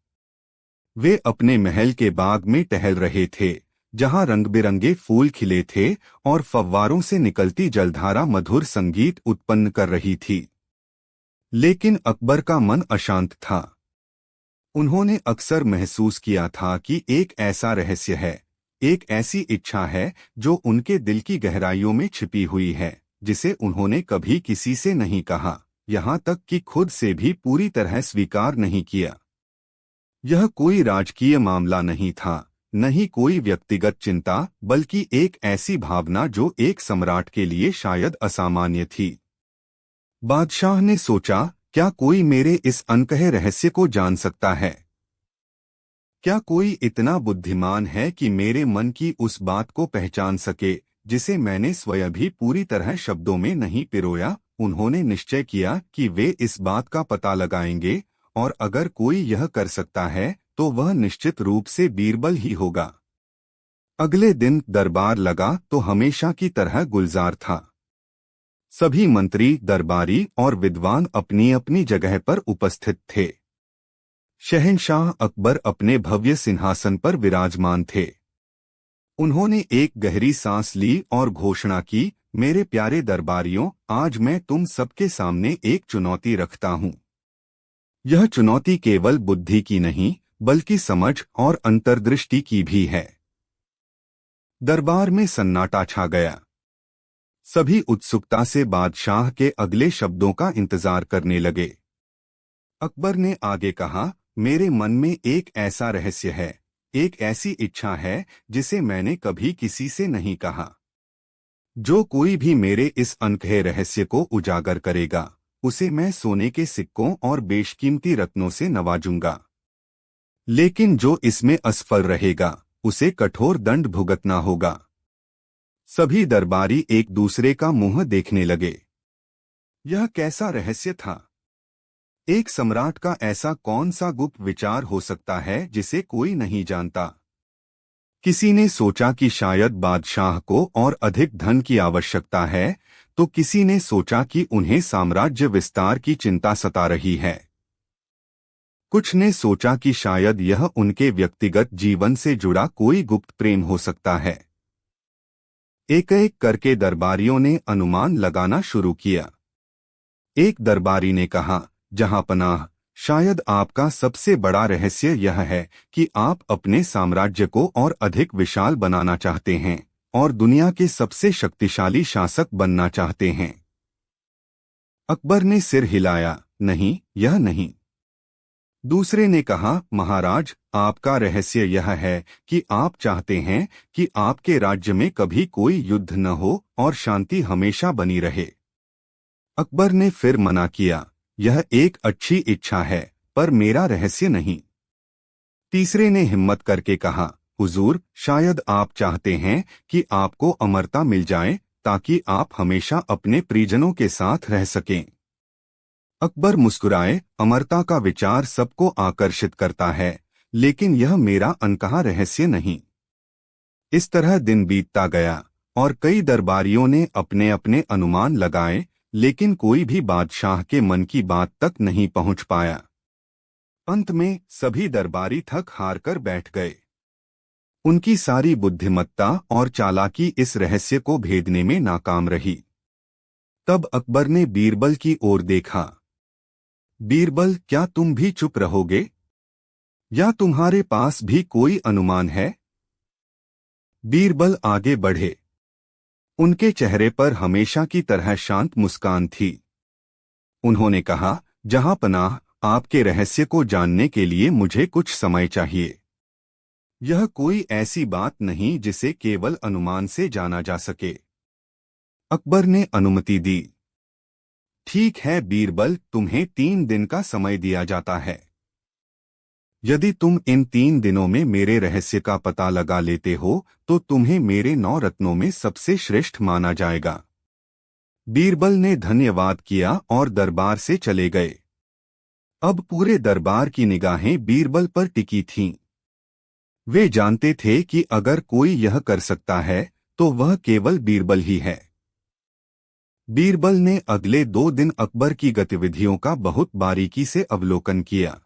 वे अपने महल के बाग में टहल रहे थे, जहां रंग-बिरंगे फूल खिले थे और फव्वारों से निकलती जलधारा मधुर संगीत उत्पन्न कर रही थी। लेकिन अकबर का मन अशांत था। उन्होंने अक्सर महसूस किया था कि एक ऐसा रहस्य है, एक ऐसी इच्छा है जो उनके दिल की गहराइयों में छिपी हुई है, जिसे उन्होंने कभी किसी से नहीं कहा, यहाँ तक कि खुद से भी पूरी तरह स्वीकार नहीं किया। यह कोई राजकीय मामला नहीं था, न ही कोई व्यक्तिगत चिंता, बल्कि एक ऐसी भावना जो एक सम्राट के लिए शायद असामान्य थी। बादशाह ने सोचा, क्या कोई मेरे इस अनकहे रहस्य को जान सकता है? क्या कोई इतना बुद्धिमान है कि मेरे मन की उस बात को पहचान सके जिसे मैंने स्वयं भी पूरी तरह शब्दों में नहीं पिरोया? उन्होंने निश्चय किया कि वे इस बात का पता लगाएंगे, और अगर कोई यह कर सकता है तो वह निश्चित रूप से बीरबल ही होगा। अगले दिन दरबार लगा तो हमेशा की तरह गुलजार था। सभी मंत्री, दरबारी और विद्वान अपनी अपनी जगह पर उपस्थित थे। शहंशाह अकबर अपने भव्य सिंहासन पर विराजमान थे। उन्होंने एक गहरी सांस ली और घोषणा की, मेरे प्यारे दरबारियों, आज मैं तुम सबके सामने एक चुनौती रखता हूं। यह चुनौती केवल बुद्धि की नहीं, बल्कि समझ और अंतर्दृष्टि की भी है। दरबार में सन्नाटा छा गया। सभी उत्सुकता से बादशाह के अगले शब्दों का इंतजार करने लगे। अकबर ने आगे कहा, मेरे मन में एक ऐसा रहस्य है, एक ऐसी इच्छा है जिसे मैंने कभी किसी से नहीं कहा। जो कोई भी मेरे इस अनकहे रहस्य को उजागर करेगा, उसे मैं सोने के सिक्कों और बेशकीमती रत्नों से नवाजूंगा। लेकिन जो इसमें असफल रहेगा, उसे कठोर दंड भुगतना होगा। सभी दरबारी एक दूसरे का मुंह देखने लगे। यह कैसा रहस्य था? एक सम्राट का ऐसा कौन सा गुप्त विचार हो सकता है जिसे कोई नहीं जानता? किसी ने सोचा कि शायद बादशाह को और अधिक धन की आवश्यकता है, तो किसी ने सोचा कि उन्हें साम्राज्य विस्तार की चिंता सता रही है। कुछ ने सोचा कि शायद यह उनके व्यक्तिगत जीवन से जुड़ा कोई गुप्त प्रेम हो सकता है। एक एक करके दरबारियों ने अनुमान लगाना शुरू किया। एक दरबारी ने कहा, जहांपनाह, शायद आपका सबसे बड़ा रहस्य यह है कि आप अपने साम्राज्य को और अधिक विशाल बनाना चाहते हैं और दुनिया के सबसे शक्तिशाली शासक बनना चाहते हैं। अकबर ने सिर हिलाया, नहीं, यह नहीं। दूसरे ने कहा, महाराज, आपका रहस्य यह है कि आप चाहते हैं कि आपके राज्य में कभी कोई युद्ध न हो और शांति हमेशा बनी रहे। अकबर ने फिर मना किया, यह एक अच्छी इच्छा है, पर मेरा रहस्य नहीं। तीसरे ने हिम्मत करके कहा, हुजूर, शायद आप चाहते हैं कि आपको अमरता मिल जाए ताकि आप हमेशा अपने परिजनों के साथ रह सकें। अकबर मुस्कुराए, अमरता का विचार सबको आकर्षित करता है, लेकिन यह मेरा अनकहा रहस्य नहीं। इस तरह दिन बीतता गया और कई दरबारियों ने अपने अपने अनुमान लगाए, लेकिन कोई भी बादशाह के मन की बात तक नहीं पहुंच पाया। अंत में सभी दरबारी थक हार कर बैठ गए। उनकी सारी बुद्धिमत्ता और चालाकी इस रहस्य को भेदने में नाकाम रही। तब अकबर ने बीरबल की ओर देखा। बीरबल, क्या तुम भी चुप रहोगे? या तुम्हारे पास भी कोई अनुमान है? बीरबल आगे बढ़े। उनके चेहरे पर हमेशा की तरह शांत मुस्कान थी। उन्होंने कहा, जहांपनाह, आपके रहस्य को जानने के लिए मुझे कुछ समय चाहिए। यह कोई ऐसी बात नहीं जिसे केवल अनुमान से जाना जा सके। अकबर ने अनुमति दी। ठीक है बीरबल, तुम्हें 3 दिन का समय दिया जाता है। यदि तुम इन 3 दिनों में मेरे रहस्य का पता लगा लेते हो तो तुम्हें मेरे 9 रत्नों में सबसे श्रेष्ठ माना जाएगा। बीरबल ने धन्यवाद किया और दरबार से चले गए। अब पूरे दरबार की निगाहें बीरबल पर टिकी थीं। वे जानते थे कि अगर कोई यह कर सकता है तो वह केवल बीरबल ही है। बीरबल ने अगले 2 दिन अकबर की गतिविधियों का बहुत बारीकी से अवलोकन किया।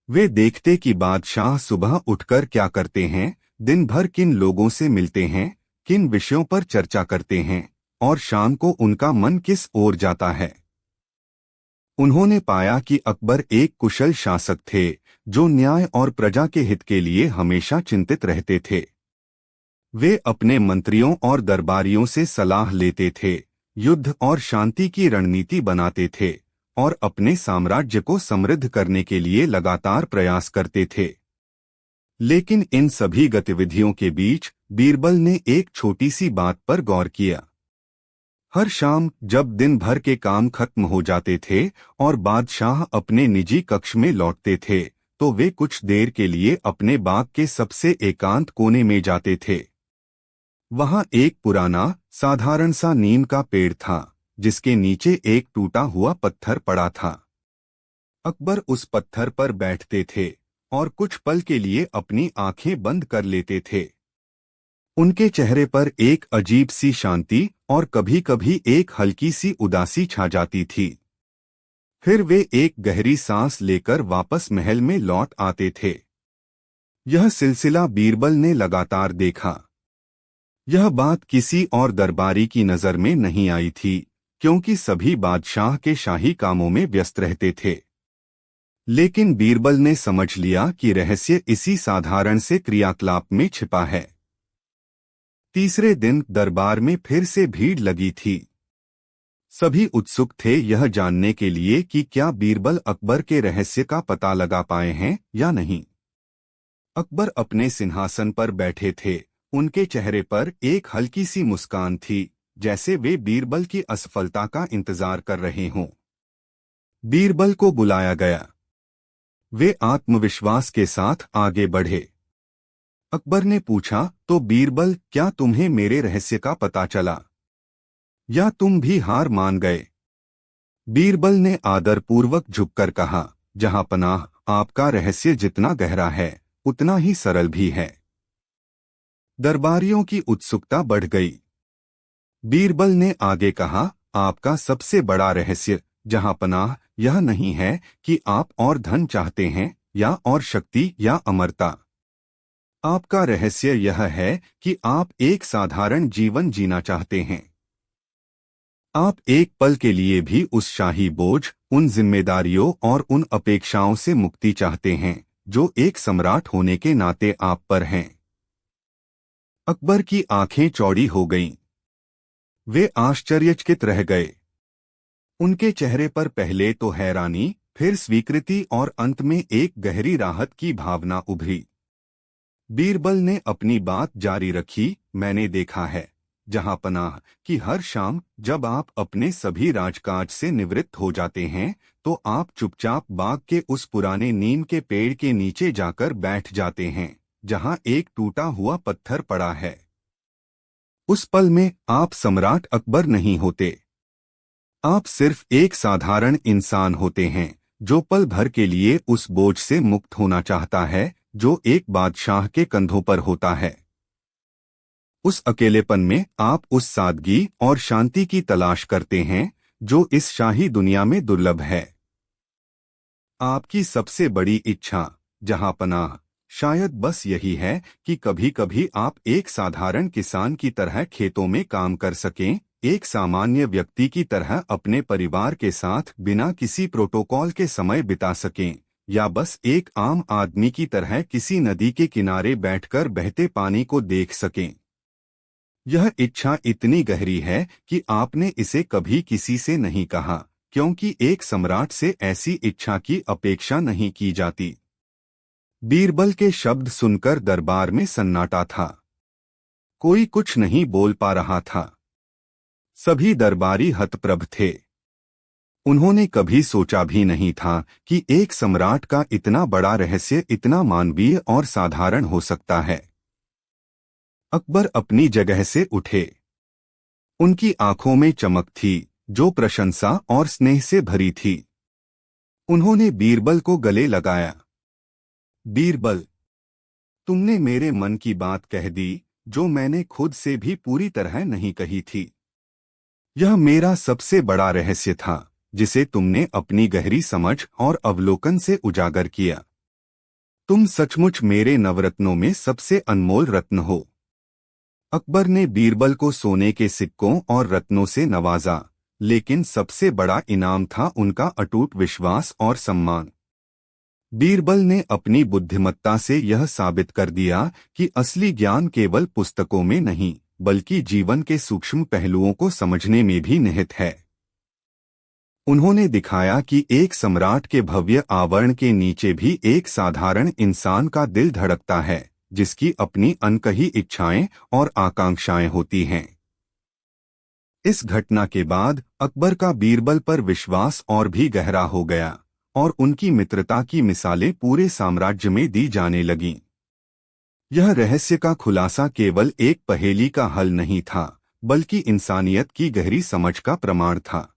वे देखते कि बादशाह सुबह उठकर क्या करते हैं, दिन भर किन लोगों से मिलते हैं, किन विषयों पर चर्चा करते हैं और शाम को उनका मन किस ओर जाता है। उन्होंने पाया कि अकबर एक कुशल शासक थे जो न्याय और प्रजा के हित के लिए हमेशा चिंतित रहते थे। वे अपने मंत्रियों और दरबारियों से सलाह लेते थे, युद्ध और शांति की रणनीति बनाते थे और अपने साम्राज्य को समृद्ध करने के लिए लगातार प्रयास करते थे। लेकिन इन सभी गतिविधियों के बीच बीरबल ने एक छोटी सी बात पर गौर किया। हर शाम जब दिन भर के काम खत्म हो जाते थे और बादशाह अपने निजी कक्ष में लौटते थे, तो वे कुछ देर के लिए अपने बाग के सबसे एकांत कोने में जाते थे। वहां एक पुराना, साधारण सा नीम का पेड़ था, जिसके नीचे एक टूटा हुआ पत्थर पड़ा था। अकबर उस पत्थर पर बैठते थे और कुछ पल के लिए अपनी आंखें बंद कर लेते थे। उनके चेहरे पर एक अजीब सी शांति और कभी-कभी एक हल्की सी उदासी छा जाती थी। फिर वे एक गहरी सांस लेकर वापस महल में लौट आते थे। यह सिलसिला बीरबल ने लगातार देखा। यह बात किसी और दरबारी की नजर में नहीं आई थी, क्योंकि सभी बादशाह के शाही कामों में व्यस्त रहते थे। लेकिन बीरबल ने समझ लिया कि रहस्य इसी साधारण से क्रियाकलाप में छिपा है। तीसरे दिन दरबार में फिर से भीड़ लगी थी। सभी उत्सुक थे यह जानने के लिए कि क्या बीरबल अकबर के रहस्य का पता लगा पाए हैं या नहीं। अकबर अपने सिंहासन पर बैठे थे। उनके चेहरे पर एक हल्की सी मुस्कान थी, जैसे वे बीरबल की असफलता का इंतजार कर रहे हों। बीरबल को बुलाया गया। वे आत्मविश्वास के साथ आगे बढ़े। अकबर ने पूछा, तो बीरबल, क्या तुम्हें मेरे रहस्य का पता चला या तुम भी हार मान गए? बीरबल ने आदरपूर्वक झुककर कहा, जहां पनाह, आपका रहस्य जितना गहरा है उतना ही सरल भी है। दरबारियों की उत्सुकता बढ़ गई। बीरबल ने आगे कहा, आपका सबसे बड़ा रहस्य, जहां पनाह, यह नहीं है कि आप और धन चाहते हैं या और शक्ति या अमरता। आपका रहस्य यह है कि आप एक साधारण जीवन जीना चाहते हैं। आप एक पल के लिए भी उस शाही बोझ, उन जिम्मेदारियों और उन अपेक्षाओं से मुक्ति चाहते हैं जो एक सम्राट होने के नाते आप पर हैं। अकबर की आंखें चौड़ी हो गईं। वे आश्चर्यचकित रह गए। उनके चेहरे पर पहले तो हैरानी, फिर स्वीकृति और अंत में एक गहरी राहत की भावना उभरी। बीरबल ने अपनी बात जारी रखी, मैंने देखा है, जहां पनाह, कि हर शाम जब आप अपने सभी राजकाज से निवृत्त हो जाते हैं तो आप चुपचाप बाग के उस पुराने नीम के पेड़ के नीचे जाकर बैठ जाते हैं जहां एक टूटा हुआ पत्थर पड़ा है। उस पल में आप सम्राट अकबर नहीं होते। आप सिर्फ एक साधारण इंसान होते हैं जो पल भर के लिए उस बोझ से मुक्त होना चाहता है जो एक बादशाह के कंधों पर होता है। उस अकेलेपन में आप उस सादगी और शांति की तलाश करते हैं जो इस शाही दुनिया में दुर्लभ है। आपकी सबसे बड़ी इच्छा, जहां पनाह, शायद बस यही है कि कभी-कभी आप एक साधारण किसान की तरह खेतों में काम कर सकें, एक सामान्य व्यक्ति की तरह अपने परिवार के साथ बिना किसी प्रोटोकॉल के समय बिता सकें, या बस एक आम आदमी की तरह किसी नदी के किनारे बैठकर बहते पानी को देख सकें। यह इच्छा इतनी गहरी है कि आपने इसे कभी किसी से नहीं कहा, क्योंकि एक सम्राट से ऐसी इच्छा की अपेक्षा नहीं की जाती। बीरबल के शब्द सुनकर दरबार में सन्नाटा था। कोई कुछ नहीं बोल पा रहा था। सभी दरबारी हतप्रभ थे। उन्होंने कभी सोचा भी नहीं था कि एक सम्राट का इतना बड़ा रहस्य इतना मानवीय और साधारण हो सकता है। अकबर अपनी जगह से उठे। उनकी आंखों में चमक थी जो प्रशंसा और स्नेह से भरी थी। उन्होंने बीरबल को गले लगाया। बीरबल, तुमने मेरे मन की बात कह दी जो मैंने खुद से भी पूरी तरह नहीं कही थी। यह मेरा सबसे बड़ा रहस्य था जिसे तुमने अपनी गहरी समझ और अवलोकन से उजागर किया। तुम सचमुच मेरे नवरत्नों में सबसे अनमोल रत्न हो। अकबर ने बीरबल को सोने के सिक्कों और रत्नों से नवाजा, लेकिन सबसे बड़ा इनाम था उनका अटूट विश्वास और सम्मान। बीरबल ने अपनी बुद्धिमत्ता से यह साबित कर दिया कि असली ज्ञान केवल पुस्तकों में नहीं, बल्कि जीवन के सूक्ष्म पहलुओं को समझने में भी निहित है। उन्होंने दिखाया कि एक सम्राट के भव्य आवरण के नीचे भी एक साधारण इंसान का दिल धड़कता है, जिसकी अपनी अनकही इच्छाएं और आकांक्षाएं होती हैं। इस घटना के बाद अकबर का बीरबल पर विश्वास और भी गहरा हो गया और उनकी मित्रता की मिसालें पूरे साम्राज्य में दी जाने लगीं। यह रहस्य का खुलासा केवल एक पहेली का हल नहीं था, बल्कि इंसानियत की गहरी समझ का प्रमाण था।